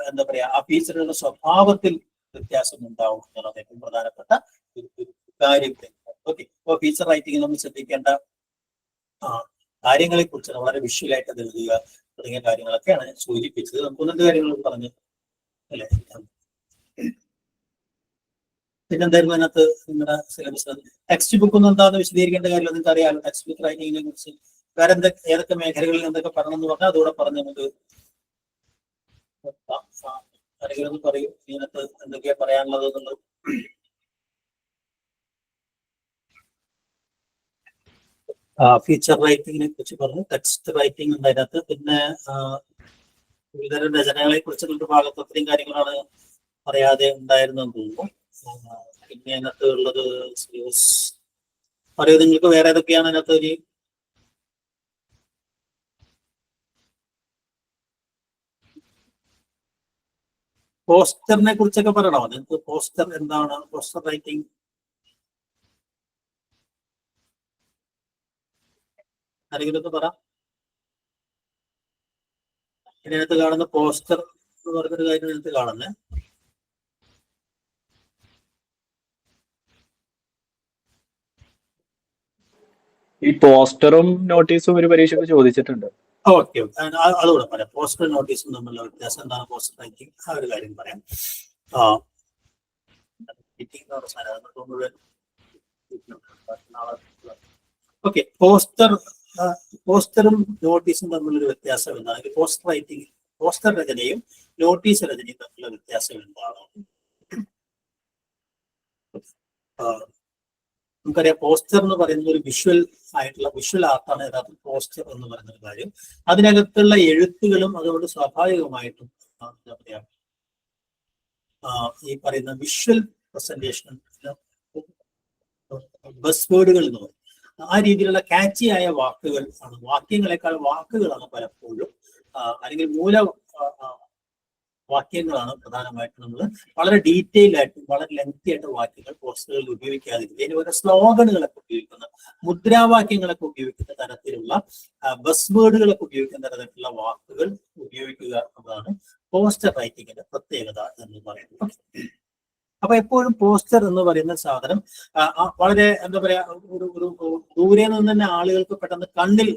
എന്താ പറയാ, ആ ഫീച്ചറുകളുടെ സ്വഭാവത്തിൽ വ്യത്യാസം ഉണ്ടാവും എന്നുള്ളത് ഏറ്റവും പ്രധാനപ്പെട്ട ഒരു കാര്യം. ഓക്കെ, അപ്പൊ ഫീച്ചർ റൈറ്റിംഗ് നമ്മൾ ശ്രദ്ധിക്കേണ്ട കാര്യങ്ങളെ കുറിച്ച് വളരെ വിഷ്വലായിട്ട് എഴുതുക തുടങ്ങിയ കാര്യങ്ങളൊക്കെയാണ് ഞാൻ സൂചിപ്പിച്ചത്. നമുക്ക് ഒന്നിന്റെ കാര്യങ്ങൾ പറഞ്ഞു അല്ലെ. പിന്നെന്തായിരുന്നു അതിനകത്ത് നിങ്ങളുടെ സിലബസ്? ടെക്സ്റ്റ് ബുക്ക് ഒന്നും എന്താണെന്ന് വിശദീകരിക്കേണ്ട കാര്യമില്ല, നിങ്ങൾക്ക് അറിയാമല്ലോ ടെക്സ്റ്റ് ബുക്ക് റൈറ്റിങ്ങിനെ കുറിച്ച്. വേറെ ഏതൊക്കെ മേഖലകളിൽ എന്തൊക്കെ പറഞ്ഞെന്ന് പറഞ്ഞാൽ അതുകൂടെ പറഞ്ഞ് നമുക്ക് ആരെങ്കിലും ഒന്ന് പറയും ഇതിനകത്ത് എന്തൊക്കെയാ പറയാനുള്ളത് എന്നുള്ളത്. ഫീച്ചർ റൈറ്റിങ്ങിനെ കുറിച്ച് പറഞ്ഞു, ടെക്സ്റ്റ് റൈറ്റിംഗ് ഉണ്ട് അതിനകത്ത്. പിന്നെ വിവിധ രചനകളെ കുറിച്ചുള്ള ഭാഗത്ത് അത്രയും കാര്യങ്ങളാണ് പറയാതെ ഉണ്ടായിരുന്നെന്ന് തോന്നുന്നു. പിന്നെ അതിനകത്ത് ഉള്ളത് പറയൂ, നിങ്ങൾക്ക് വേറെ ഏതൊക്കെയാണ് അതിനകത്ത് ഇനി? പോസ്റ്ററിനെ കുറിച്ചൊക്കെ പറയണോ നിങ്ങൾക്ക്? പോസ്റ്റർ എന്താണ്? പോസ്റ്റർ റൈറ്റിംഗ് ആരെങ്കിലും ഒന്ന് പറ. ഇതിനകത്ത് കാണുന്ന പോസ്റ്റർ എന്ന് പറഞ്ഞൊരു കാര്യം ഇതിനകത്ത് കാണുന്നത്. ഈ പോസ്റ്ററും നോട്ടീസും ഒരു പരീക്ഷയ്ക്ക് ചോദിച്ചിട്ടുണ്ട്. ഓക്കെ, അതുകൂടെ പറയാം. പോസ്റ്റർ നോട്ടീസും തമ്മിലുള്ള വ്യത്യാസം എന്താണ്? പോസ്റ്റർ റൈറ്റിംഗ് ആ ഒരു കാര്യം പറയാം. ഓക്കെ, പോസ്റ്ററും നോട്ടീസും തമ്മിലൊരു വ്യത്യാസം എന്താണ്? പോസ്റ്റർ റൈറ്റിംഗ്, പോസ്റ്റർ രചനയും നോട്ടീസ് രചനയും തമ്മിലുള്ള വ്യത്യാസം എന്താണ്? നമുക്കറിയാം, പോസ്റ്റർ എന്ന് പറയുന്നത് ഒരു വിഷ്വൽ ആയിട്ടുള്ള വിഷ്വൽ ആർട്ടാണ് യഥാർത്ഥ പോസ്റ്റർ എന്ന് പറയുന്ന ഒരു കാര്യം. അതിനകത്തുള്ള എഴുത്തുകളും അതുകൊണ്ട് സ്വാഭാവികമായിട്ടും എന്താ പറയാ, ഈ പറയുന്ന വിഷ്വൽ പ്രസന്റേഷൻ, ബസ് വേർഡുകൾ എന്ന് പറയും. ആ രീതിയിലുള്ള കാച്ചിയായ വാക്കുകൾ ആണ്, വാക്യങ്ങളെക്കാൾ വാക്കുകളാണ് പലപ്പോഴും, അല്ലെങ്കിൽ മൂല വാക്യങ്ങളാണ് പ്രധാനമായിട്ടും നമ്മൾ വളരെ ഡീറ്റെയിൽ ആയിട്ടും വളരെ ലെങ്തി ആയിട്ട് വാക്യങ്ങൾ പോസ്റ്ററുകളിൽ ഉപയോഗിക്കാതിരിക്കുക. ഇതിന് ഓരോ സ്ലോഗനുകളൊക്കെ ഉപയോഗിക്കുന്ന, മുദ്രാവാക്യങ്ങളൊക്കെ ഉപയോഗിക്കുന്ന തരത്തിലുള്ള, ബസ് വേർഡുകളൊക്കെ ഉപയോഗിക്കുന്ന തരത്തിലുള്ള വാക്കുകൾ ഉപയോഗിക്കുക എന്നതാണ് പോസ്റ്റർ റൈറ്റിങ്ങിന്റെ പ്രത്യേകത എന്ന് പറയുന്നത്. അപ്പൊ എപ്പോഴും പോസ്റ്റർ എന്ന് പറയുന്ന സാധനം വളരെ എന്താ പറയാ, ഒരു ദൂരെ നിന്ന് തന്നെ ആളുകൾക്ക് പെട്ടെന്ന് കണ്ണിൽ,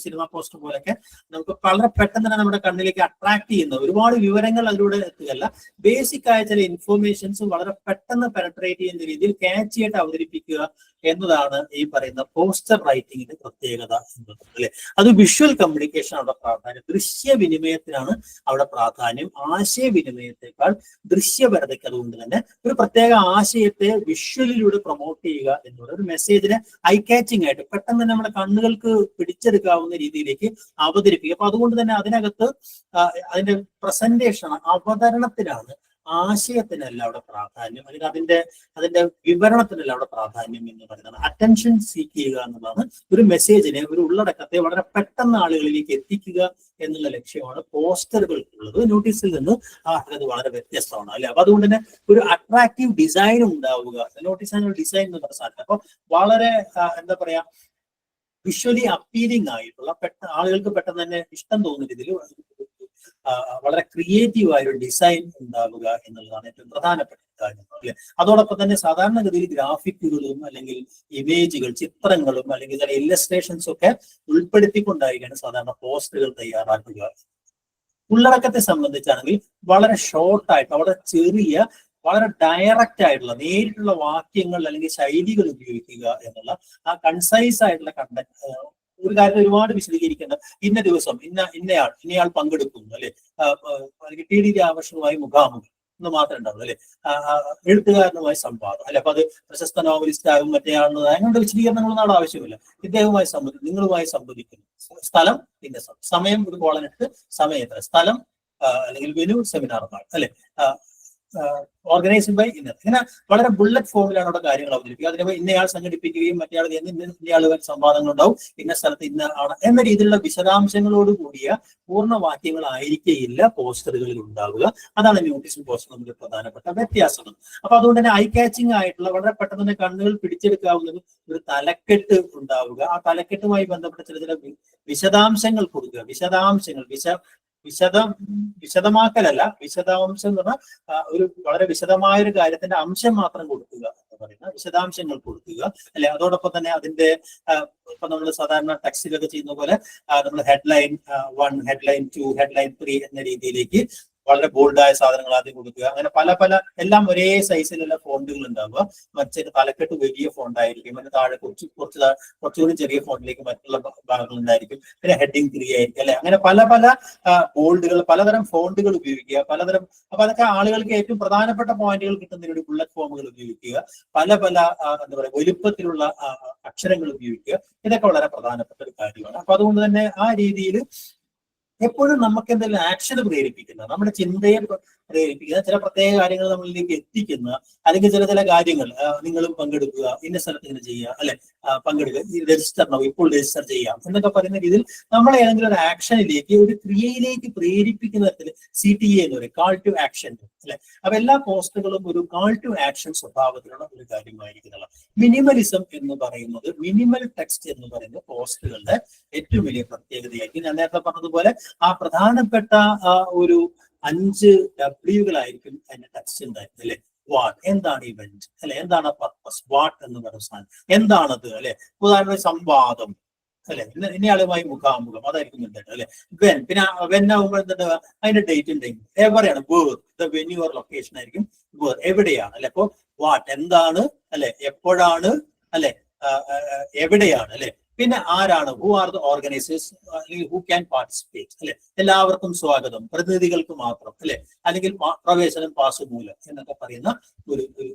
സിനിമ പോസ്റ്റർ പോലൊക്കെ നമുക്ക് വളരെ പെട്ടെന്ന് തന്നെ നമ്മുടെ കണ്ണിലേക്ക് അട്രാക്ട് ചെയ്യുന്ന ഒരുപാട് വിവരങ്ങൾ അതിലൂടെ എത്തുകയല്ല, ബേസിക് ആയ ചില ഇൻഫോർമേഷൻസ് വളരെ പെട്ടെന്ന് പെനട്രേറ്റ് ചെയ്യുന്ന രീതിയിൽ ക്യാച്ച് ആയിട്ട് അവതരിപ്പിക്കുക എന്നതാണ് ഈ പറയുന്ന പോസ്റ്റർ റൈറ്റിങ്ങിന്റെ പ്രത്യേകത എന്നത് അല്ലെ. അത് വിഷ്വൽ കമ്മ്യൂണിക്കേഷൻ അവിടെ പ്രാധാന്യം, ദൃശ്യവിനിമയത്തിനാണ് അവിടെ പ്രാധാന്യം. ആശയവിനിമയത്തെക്കാൾ ദൃശ്യപരതയ്ക്ക് അതുകൊണ്ട് തന്നെ ഒരു പ്രത്യേക ആശയത്തെ വിഷ്വലിലൂടെ പ്രൊമോട്ട് ചെയ്യുക എന്നുള്ള ഒരു മെസ്സേജിനെ ഐ കാച്ചിങ് ആയിട്ട് പെട്ടെന്ന് തന്നെ നമ്മുടെ കണ്ണുകൾക്ക് പിടിച്ചെടുക്കാവുന്ന രീതിയിലേക്ക് അവതരിപ്പിക്കുക. അപ്പൊ അതുകൊണ്ട് തന്നെ അതിനകത്ത് അതിന്റെ പ്രസന്റേഷൻ, അവതരണത്തിലാണ്, ആശയത്തിനല്ല അവിടെ പ്രാധാന്യം, അല്ലെങ്കിൽ അതിന്റെ വിവരണത്തിനല്ല അവിടെ പ്രാധാന്യം എന്ന് പറയുന്നത്. അറ്റൻഷൻ സീക്ക് ചെയ്യുക എന്നുള്ളതാണ് ഒരു മെസ്സേജിനെ, ഒരു ഉള്ളടക്കത്തെ വളരെ പെട്ടെന്ന് ആളുകളിലേക്ക് എത്തിക്കുക എന്നുള്ള ലക്ഷ്യമാണ് പോസ്റ്ററുകൾക്കുള്ളത്. നോട്ടീസിൽ നിന്ന് അത് വളരെ വ്യത്യസ്തമാണ് അല്ലെ. അപ്പൊ അതുകൊണ്ട് തന്നെ ഒരു അട്രാക്റ്റീവ് ഡിസൈൻ ഉണ്ടാവുക, നോട്ടീസ് ഡിസൈൻ എന്ന് പറഞ്ഞ സാധനം. അപ്പൊ വളരെ എന്താ പറയാ, വിഷ്വലി അപ്പീലിംഗ് ആയിട്ടുള്ള, ആളുകൾക്ക് പെട്ടെന്ന് തന്നെ ഇഷ്ടം തോന്നുന്ന രീതിയിൽ വളരെ ക്രിയേറ്റീവ് ആയ ഒരു ഡിസൈൻ ഉണ്ടാവുക എന്നുള്ളതാണ് ഏറ്റവും പ്രധാനപ്പെട്ട കാര്യം അല്ലെ. അതോടൊപ്പം തന്നെ സാധാരണഗതിയിൽ ഗ്രാഫിക്കുകളും അല്ലെങ്കിൽ ഇമേജുകൾ, ചിത്രങ്ങളും അല്ലെങ്കിൽ ചില ഇല്ലസ്ട്രേഷൻസ് ഒക്കെ ഉൾപ്പെടുത്തിക്കൊണ്ടായിരിക്കാണ് സാധാരണ പോസ്റ്ററുകൾ തയ്യാറാക്കുക. ഉള്ളടക്കത്തെ സംബന്ധിച്ചാണെങ്കിൽ വളരെ ഷോർട്ടായിട്ട്, വളരെ ചെറിയ, വളരെ ഡയറക്റ്റ് ആയിട്ടുള്ള, നേരിട്ടുള്ള വാക്യങ്ങൾ അല്ലെങ്കിൽ ശൈലികൾ ഉപയോഗിക്കുക എന്നുള്ള ആ കൺസൈസ് ആയിട്ടുള്ള കണ്ടന്റ്. ഒരു കാര്യത്തിൽ ഒരുപാട് വിശദീകരിക്കേണ്ട, ഇന്ന ദിവസം ഇന്നയാൾ പങ്കെടുക്കുന്നു അല്ലെ, അല്ലെങ്കിൽ TD രാമകൃഷ്ണനുമായി മുഖാമുഖം എന്ന് മാത്രമേ ഉണ്ടാവുള്ളൂ അല്ലെ, എഴുത്തുകാരനുമായി സംവാദം അല്ലെ. അപ്പൊ അത് പ്രശസ്ത നോവലിസ്റ്റ് ആകും മറ്റേയാളുന്നത്, അങ്ങനെയുള്ള വിശദീകരണങ്ങളൊന്നും അവിടെ ആവശ്യമില്ല. ഇദ്ദേഹവുമായി നിങ്ങളുമായി സംവദിക്കുന്നു, സ്ഥലം ഇന്ന സമയം, ഒരു കോളനിട്ട് സമയത്ത് സ്ഥലം, അല്ലെങ്കിൽ വെനു സെമിനാർ അല്ലെ, ഓർഗനൈസ്ഡ് ബൈ ഇന്നത്. ഇങ്ങനെ വളരെ ബുള്ളറ്റ് ഫോമിലാണ് അവിടെ കാര്യങ്ങൾ അവതരിപ്പിക്കുക. അതിനെ ഇന്നയാൾ സംഘടിപ്പിക്കുകയും മറ്റേയാൾ ഇന്നയാളുകൾ സംവാദങ്ങൾ ഉണ്ടാവും, ഇന്ന സ്ഥലത്ത് ഇന്ന ആണ് എന്ന രീതിയിലുള്ള വിശദാംശങ്ങളോട് കൂടിയ പൂർണ്ണ വാക്യങ്ങളായിരിക്കില്ല പോസ്റ്ററുകളിൽ ഉണ്ടാവുക. അതാണ് നോട്ടീസും പോസ്റ്ററും തമ്മിൽ പ്രധാനപ്പെട്ട വ്യത്യാസം. അപ്പൊ അതുകൊണ്ട് തന്നെ ഐ കാച്ചിങ് ആയിട്ടുള്ള, വളരെ പെട്ടെന്ന് തന്നെ കണ്ണുകൾ പിടിച്ചെടുക്കാവുന്ന ഒരു തലക്കെട്ട് ഉണ്ടാവുക. ആ തലക്കെട്ടുമായി ബന്ധപ്പെട്ട ചില വിശദാംശങ്ങൾ കൊടുക്കുക. വിശദമാക്കലല്ല, വിശദാംശം എന്ന് പറഞ്ഞാൽ ഒരു വളരെ വിശദമായ ഒരു കാര്യത്തിന്റെ അംശം മാത്രം കൊടുക്കുക എന്ന് പറയുന്ന വിശദാംശങ്ങൾ കൊടുക്കുക അല്ലെ. അതോടൊപ്പം തന്നെ അതിന്റെ ഇപ്പൊ നമ്മൾ സാധാരണ ടെക്സ്റ്റിലൊക്കെ ചെയ്യുന്ന പോലെ നമ്മൾ ഹെഡ്ലൈൻ 1, ഹെഡ്ലൈൻ 2, ഹെഡ്ലൈൻ 3 എന്ന രീതിയിലേക്ക് വളരെ ബോൾഡായ സാധനങ്ങൾ ആദ്യം കൊടുക്കുക. അങ്ങനെ പല എല്ലാം ഒരേ സൈസിലുള്ള ഫോണ്ടുകൾ ഉണ്ടാവുക. മറ്റേ തലക്കെട്ട് വലിയ ഫോണ്ടായിരിക്കും, അതിന് താഴെ കുറച്ചുകൂടി ചെറിയ ഫോണ്ടിലേക്ക് മറ്റുള്ള ഭാഗങ്ങൾ ഉണ്ടായിരിക്കും. പിന്നെ ഹെഡിങ് 3 ആയിരിക്കും അല്ലെ. അങ്ങനെ പല ബോൾഡുകൾ, പലതരം ഫോണ്ടുകൾ ഉപയോഗിക്കുക, പലതരം. അപ്പൊ അതൊക്കെ ആളുകൾക്ക് ഏറ്റവും പ്രധാനപ്പെട്ട പോയിന്റുകൾ കിട്ടുന്നതിന് വേണ്ടി ബുള്ളറ്റ് ഫോമുകൾ ഉപയോഗിക്കുക, പല എന്താ പറയുക വലുപ്പത്തിലുള്ള അക്ഷരങ്ങൾ ഉപയോഗിക്കുക. ഇതൊക്കെ വളരെ പ്രധാനപ്പെട്ട ഒരു കാര്യമാണ്. അപ്പൊ അതുകൊണ്ട് തന്നെ ആ രീതിയിൽ എപ്പോഴും നമുക്ക് എന്തെങ്കിലും ആക്ഷൻ പ്രേരിപ്പിക്കുന്ന, നമ്മുടെ ചിന്തയെ പ്രേരിപ്പിക്കുന്ന, ചില പ്രത്യേക കാര്യങ്ങൾ നമ്മളിലേക്ക് എത്തിക്കുന്ന, അല്ലെങ്കിൽ ചില കാര്യങ്ങൾ നിങ്ങളും പങ്കെടുക്കുക, ഇന്ന സ്ഥലത്ത് ഇങ്ങനെ ചെയ്യുക, അല്ലെ പങ്കെടുക്കുക, ഈ രജിസ്റ്റർ ഇപ്പോൾ രജിസ്റ്റർ ചെയ്യാം എന്നൊക്കെ പറയുന്ന രീതിയിൽ നമ്മളെ ഏതെങ്കിലും ഒരു ആക്ഷനിലേക്ക്, ഒരു ക്രിയയിലേക്ക് പ്രേരിപ്പിക്കുന്ന തരത്തിൽ CTA എന്ന് പറയും, കാൾ ടു ആക്ഷൻ അല്ലെ. അപ്പൊ എല്ലാ പോസ്റ്ററുകളും ഒരു കാൾ ടു ആക്ഷൻ സ്വഭാവത്തിലുള്ള ഒരു കാര്യമായിരിക്കുന്നതാണ്. മിനിമലിസം എന്ന് പറയുന്നത്, മിനിമൽ ടെക്സ്റ്റ് എന്ന് പറയുന്ന പോസ്റ്ററുകളുടെ ഏറ്റവും വലിയ പ്രത്യേകതയായിരിക്കും. ഞാൻ നേരത്തെ പറഞ്ഞതുപോലെ ആ പ്രധാനപ്പെട്ട ഒരു 5 W-കളായിരിക്കും അതിന്റെ ടെക്സ്റ്റ് ഉണ്ടായിരുന്നത് അല്ലെ. വാട്ട്, എന്താണ് ഇവന്റ് അല്ലെ, എന്താണ് പർപ്പസ്, വാട്ട് എന്ന് പറയുന്ന സാധനം എന്താണത് അല്ലെ. ഉദാഹരണത്തിന് സംവാദം അല്ലെ, ഇന്നയാളുമായി മുഖാമുഖം, അതായിരിക്കും എന്താണ് അല്ലെ. പിന്നെ ആകുമ്പോൾ എന്താണ് അതിന്റെ ഡേറ്റ് ഉണ്ടെങ്കിൽ എവിടെയാണ്, ദ വെന്യൂ ഓർ ലൊക്കേഷൻ ആയിരിക്കും, എവിടെയാണ് അല്ലെ. അപ്പൊ വാട്ട് എന്താണ് അല്ലെ, എപ്പോഴാണ് അല്ലെ, എവിടെയാണ് അല്ലെ. പിന്നെ ആരാണ്, ഹു ആർ ദ ഓർഗനൈസേഴ്സ്, അല്ലെങ്കിൽ ഹു ക്യാൻ പാർട്ടിസിപ്പേറ്റ് അല്ലെ, എല്ലാവർക്കും സ്വാഗതം, പ്രതിനിധികൾക്ക് മാത്രം അല്ലെ, അല്ലെങ്കിൽ പ്രവേശനം പാസ് മൂലം എന്നൊക്കെ പറയുന്ന ഒരു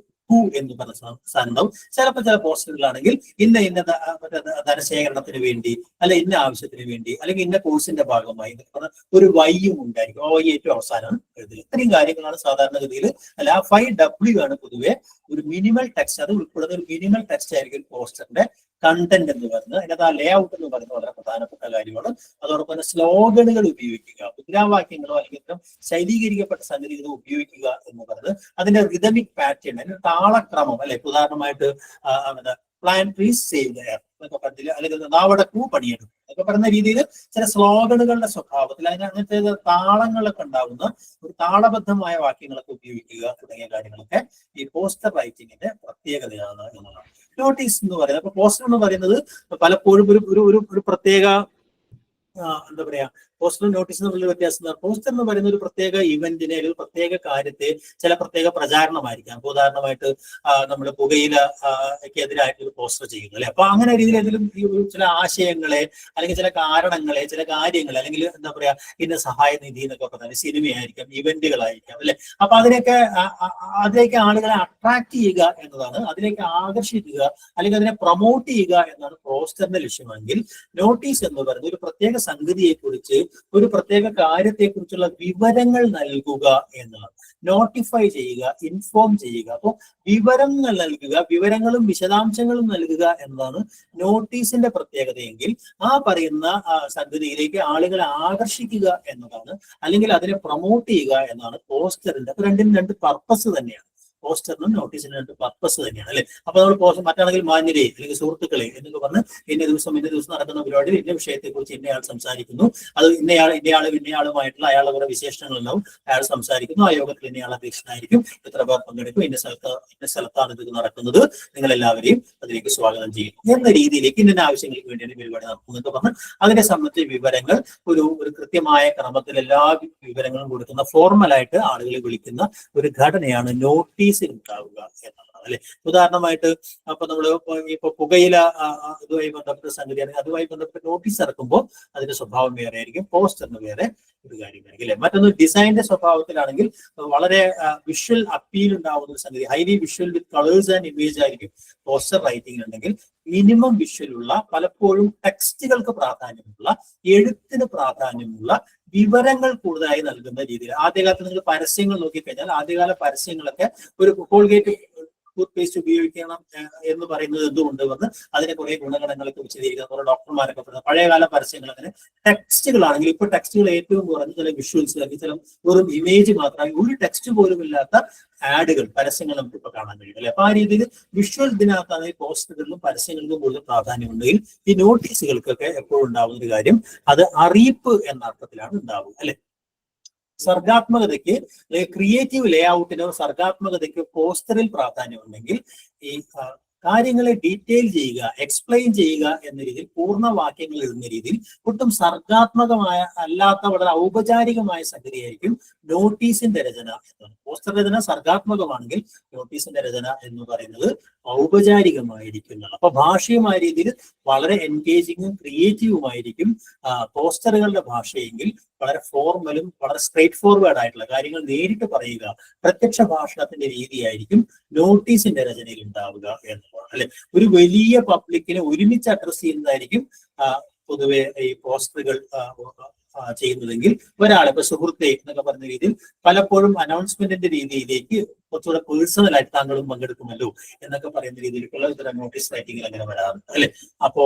ഹു എന്ന് പറഞ്ഞ സാധനം. ചിലപ്പോൾ ചില പോസ്റ്ററുകളാണെങ്കിൽ ഇന്ന ധനശേഖരണത്തിന് വേണ്ടി അല്ലെ, ഇന്ന ആവശ്യത്തിന് വേണ്ടി, അല്ലെങ്കിൽ ഇന്ന കോഴ്സിന്റെ ഭാഗമായി എന്നൊക്കെ പറഞ്ഞ ഒരു വൈയും ഉണ്ടായിരിക്കും. ആ വൈ ഏറ്റവും അവസാനമാണ് എഴുതുക. ഇത്രയും കാര്യങ്ങളാണ് സാധാരണഗതിയിൽ അല്ല. ആ 5W ആണ് പൊതുവെ ഒരു മിനിമൽ ടെക്സ്റ്റ്, അത് ഉൾപ്പെടുന്ന ഒരു മിനിമൽ ടെക്സ്റ്റ് ആയിരിക്കും പോസ്റ്ററിന്റെ കണ്ടന്റ് എന്ന് പറയുന്നത്. അതിനകത്ത് ആ ലേ ഔട്ട് എന്ന് പറയുന്നത് വളരെ പ്രധാനപ്പെട്ട കാര്യമാണ്. അതോടൊപ്പം തന്നെ സ്ലോഗനുകൾ ഉപയോഗിക്കുക, മുദ്രാവാക്യങ്ങളോ അല്ലെങ്കിൽ ഇത്തരം ശൈലീകരിക്കപ്പെട്ട സംഗതികളോ ഉപയോഗിക്കുക എന്ന് പറയുന്നത്. അതിന്റെ റിതമിക് പാറ്റേൺ, അതിന്റെ താളക്രമം അല്ലെ. ഉദാഹരണമായിട്ട് plan trees save the earth എന്നൊക്കെ പറഞ്ഞില്ല, അല്ലെങ്കിൽ നാവടക്കൂ പണിയെടുക്കും എന്നൊക്കെ പറയുന്ന രീതിയിൽ ചില സ്ലോഗനുകളുടെ സ്വഭാവത്തിൽ അങ്ങനത്തെ താളങ്ങളൊക്കെ ഉണ്ടാകുന്ന ഒരു താളബദ്ധമായ വാക്യങ്ങളൊക്കെ ഉപയോഗിക്കുക തുടങ്ങിയ കാര്യങ്ങളൊക്കെ ഈ പോസ്റ്റർ റൈറ്റിങ്ങിന്റെ പ്രത്യേകതയാണ് എന്നുള്ളതാണ്. നോട്ടീസ് എന്ന് പറയുന്നത്, അപ്പൊ പോസ്റ്റർ എന്ന് പറയുന്നത് പലപ്പോഴും ഒരു പ്രത്യേക എന്താ പറയാ, പോസ്റ്റർ നോട്ടീസ് എന്നുള്ള വ്യത്യാസം. പോസ്റ്റർ എന്ന് പറയുന്ന ഒരു പ്രത്യേക ഇവന്റിനെ അല്ലെങ്കിൽ ഒരു പ്രത്യേക കാര്യത്തെ ചില പ്രത്യേക പ്രചാരണമായിരിക്കാം. അപ്പൊ ഉദാഹരണമായിട്ട് നമ്മൾ പുകയില എതിരായിട്ട് ഒരു പോസ്റ്റർ ചെയ്യുന്നു അല്ലെ. അപ്പൊ അങ്ങനെ രീതിയിൽ ഏതെങ്കിലും ചില ആശയങ്ങളെ അല്ലെങ്കിൽ ചില കാരണങ്ങളെ, ചില കാര്യങ്ങളെ, അല്ലെങ്കിൽ എന്താ പറയാ, ഇന്ന സഹായനിധി എന്നൊക്കെ പറഞ്ഞാൽ സിനിമയായിരിക്കാം, ഇവന്റുകളായിരിക്കാം അല്ലെ. അപ്പൊ അതിലേക്ക് ആളുകളെ അട്രാക്ട് ചെയ്യുക എന്നതാണ്, അതിലേക്ക് ആകർഷിക്കുക അല്ലെങ്കിൽ അതിനെ പ്രൊമോട്ട് ചെയ്യുക എന്നാണ് പോസ്റ്ററിന്റെ ലക്ഷ്യമെങ്കിൽ, നോട്ടീസ് എന്ന് പറയുന്നത് ഒരു പ്രത്യേക സംഗതിയെ കുറിച്ച്, ഒരു പ്രത്യേക കാര്യത്തെക്കുറിച്ചുള്ള വിവരങ്ങൾ നൽകുക എന്നതാണ്. നോട്ടിഫൈ ചെയ്യുക, ഇൻഫോം ചെയ്യുക. അപ്പോൾ വിവരങ്ങൾ നൽകുക, വിവരങ്ങളും വിശദാംശങ്ങളും നൽകുക എന്നതാണ് നോട്ടീസിന്റെ പ്രത്യേകതയെങ്കിൽ, ആ പറയുന്ന സംഗതിയിലേക്ക് ആളുകളെ ആകർഷിക്കുക എന്നതാണ്, അല്ലെങ്കിൽ അതിനെ പ്രൊമോട്ട് ചെയ്യുക എന്നതാണ് പോസ്റ്ററിന്റെ. അപ്പൊ രണ്ടിനും രണ്ട് പർപ്പസ് തന്നെയാണ്. പോസ്റ്ററിനും നോട്ടീസിനും രണ്ട് പർപ്പസ് തന്നെയാണ് അല്ലെ. അപ്പൊ നമ്മൾ പോസ്റ്റർ മറ്റാണെങ്കിൽ മാന്യരെ അല്ലെങ്കിൽ സുഹൃത്തുക്കളെ എന്നൊക്കെ പറഞ്ഞ് ഇന്ന ദിവസം നടക്കുന്ന പരിപാടിയിൽ ഇന്ന വിഷയത്തെ കുറിച്ച് ഇന്നയാൾ സംസാരിക്കുന്നു, അത് ഇന്നയാളുമായിട്ടുള്ള അയാളുടെ കുറെ വിശേഷങ്ങളുണ്ടാവും, അയാൾ സംസാരിക്കുന്നു, ആ യോഗത്തിൽ ഇന്നയാൾ അധ്യക്ഷനായിരിക്കും, എത്ര പേർ പങ്കെടുക്കും, ഇന്ന സ്ഥലത്താണ് ഇത് നടക്കുന്നത്, നിങ്ങൾ എല്ലാവരെയും അതിലേക്ക് സ്വാഗതം ചെയ്യും എന്ന രീതിയിലേക്ക് ഇന്ന ആവശ്യങ്ങൾക്ക് വേണ്ടിയാണ് പരിപാടി നടത്തുന്നതൊക്കെ പറഞ്ഞ് അതിനെ സംബന്ധിച്ച വിവരങ്ങൾ ഒരു കൃത്യമായ ക്രമത്തിൽ എല്ലാ വിവരങ്ങളും കൊടുക്കുന്ന, ഫോർമലായിട്ട് ആളുകളെ വിളിക്കുന്ന ഒരു ഘടനയാണ് നോട്ടീസ് ഉണ്ടാവുക എന്നുള്ളത് അല്ലെ. ഉദാഹരണമായിട്ട് അപ്പൊ നമ്മള് ഇപ്പൊ പുകയില അതുമായി ബന്ധപ്പെട്ട സംഗതിയാണെങ്കിൽ അതുമായി ബന്ധപ്പെട്ട നോട്ടീസ് ഇറക്കുമ്പോൾ അതിന്റെ സ്വഭാവം വേറെ ആയിരിക്കും, പോസ്റ്ററിന് വേറെ ഒരു കാര്യമായിരിക്കും അല്ലെ. മറ്റൊന്ന് ഡിസൈനിന്റെ സ്വഭാവത്തിലാണെങ്കിൽ വളരെ വിഷ്വൽ അപ്പീൽ ഉണ്ടാവുന്ന ഒരു സംഗതി, highly visual with colours and image ആയിരിക്കും പോസ്റ്റർ റൈറ്റിംഗ് ഉണ്ടെങ്കിൽ. മിനിമം വിഷ്വലുള്ള, പലപ്പോഴും ടെക്സ്റ്റുകൾക്ക് പ്രാധാന്യമുള്ള, എഴുത്തിന് പ്രാധാന്യമുള്ള, വിവരങ്ങൾ കൂടുതലായി നൽകുന്ന രീതിയിൽ. ആദ്യകാലത്ത് നിങ്ങൾ പരസ്യങ്ങൾ നോക്കിക്കഴിഞ്ഞാൽ ആദ്യകാല പരസ്യങ്ങളൊക്കെ ഒരു കോൾഗേറ്റ് ടൂത്ത് പേസ്റ്റ് ഉപയോഗിക്കണം എന്ന് പറയുന്നത് എന്തുകൊണ്ട് വന്ന് അതിനെ കുറെ ഗുണഗണങ്ങളൊക്കെ വിശദീകരിക്കുന്ന കുറെ ഡോക്ടർമാരൊക്കെ പറയുന്നത്. പഴയകാല പരസ്യങ്ങൾ അങ്ങനെ ടെക്സ്റ്റുകളാണെങ്കിൽ, ഇപ്പൊ ടെക്സ്റ്റുകൾ ഏറ്റവും കുറഞ്ഞ ചില വിഷ്വൽസ് അല്ലെങ്കിൽ ചില വെറും ഇമേജ് മാത്രമായി ഒരു ടെക്സ്റ്റ് പോലും ഇല്ലാത്ത ആഡുകൾ, പരസ്യങ്ങൾ നമുക്ക് ഇപ്പൊ കാണാൻ കഴിയും അല്ലെ. അപ്പൊ ആ രീതിയിൽ വിഷ്വൽ ഇതിനകത്താണ് പോസ്റ്ററുകളിലും പരസ്യങ്ങളിലും കൂടുതൽ പ്രാധാന്യമുണ്ടെങ്കിൽ ഈ നോട്ടീസുകൾക്കൊക്കെ എപ്പോഴും ഉണ്ടാവുന്ന ഒരു കാര്യം അത് അറിയിപ്പ് എന്ന അർത്ഥത്തിലാണ് ഉണ്ടാവുക അല്ലെ. സർഗാത്മകതയ്ക്ക് ക്രിയേറ്റീവ് ലേ ഔട്ടിനോ സർഗാത്മകതയ്ക്ക് പോസ്റ്ററിൽ പ്രാധാന്യമുണ്ടെങ്കിൽ ഈ കാര്യങ്ങളെ ഡീറ്റെയിൽ ചെയ്യുക, എക്സ്പ്ലെയിൻ ചെയ്യുക എന്ന രീതിയിൽ, പൂർണ്ണ വാക്യങ്ങൾ എഴുതുന്ന രീതിയിൽ ഒട്ടും സർഗാത്മകമായ അല്ലാത്ത വളരെ ഔപചാരികമായ സംഗതിയായിരിക്കും നോട്ടീസിന്റെ രചന എന്നാണ്. പോസ്റ്റർ രചന സർഗാത്മകമാണെങ്കിൽ നോട്ടീസിന്റെ രചന എന്ന് പറയുന്നത് ഔപചാരികമായിരിക്കുന്നതാണ്. അപ്പൊ ഭാഷയുമായ രീതിയിൽ വളരെ എൻഗേജിങ്ങും ക്രിയേറ്റീവുമായിരിക്കും പോസ്റ്ററുകളുടെ ഭാഷയെങ്കിൽ, വളരെ ഫോർമലും വളരെ സ്ട്രേറ്റ് ഫോർവേഡ് ആയിട്ടുള്ള കാര്യങ്ങൾ നേരിട്ട് പറയുക, പ്രത്യക്ഷ ഭാഷണത്തിന്റെ രീതിയായിരിക്കും നോട്ടീസിന്റെ രചനയിൽ ഉണ്ടാവുക എന്നുള്ളതാണ് അല്ലെ. ഒരു വലിയ പബ്ലിക്കിനെ ഒരുമിച്ച് അഡ്രസ് ചെയ്യുന്നതായിരിക്കും പൊതുവെ ഈ പോസ്റ്ററുകൾ ചെയ്യുന്നതെങ്കിൽ ഒരാളെ ഇപ്പൊ സുഹൃത്തെ എന്നൊക്കെ പറഞ്ഞ രീതിയിൽ പലപ്പോഴും അനൗൺസ്മെന്റിന്റെ രീതിയിലേക്ക് കുറച്ചുകൂടെ പേഴ്സണൽ ആയിട്ട് താങ്കളും പങ്കെടുക്കുമല്ലോ എന്നൊക്കെ പറയുന്ന രീതിയിലേക്കുള്ള ഇത്തരം നോട്ടീസ് റൈറ്റിംഗിൽ അങ്ങനെ വരാറുണ്ട് അല്ലെ. അപ്പോ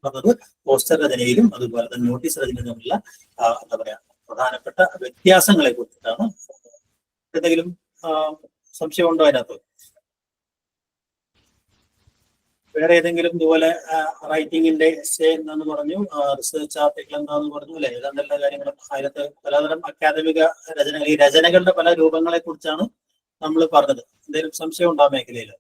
പറഞ്ഞത് പോസ്റ്റർ രചനയിലും അതുപോലെ തന്നെ നോട്ടീസ് രചനയിലും തമ്മിലുള്ള എന്താ പറയാ പ്രധാനപ്പെട്ട വ്യത്യാസങ്ങളെ കുറിച്ചിട്ടാണ്. എന്തെങ്കിലും സംശയമുണ്ടോ അതിനകത്ത്? വേറെ ഏതെങ്കിലും ഇതുപോലെ റൈറ്റിംഗിന്റെ എസ്സേ എന്താന്ന് പറഞ്ഞു, റിസർച്ച് ആർട്ടിക്കിൾ എന്താന്ന് പറഞ്ഞു അല്ലെ, ഏതാണ്ടെല്ലാ കാര്യങ്ങളും അതിനകത്ത് പലതരം അക്കാദമിക രചനകളുടെ പല രൂപങ്ങളെ കുറിച്ചാണ് നമ്മൾ പറഞ്ഞത്. എന്തെങ്കിലും സംശയം ഉണ്ടോ മേഖലയിൽ?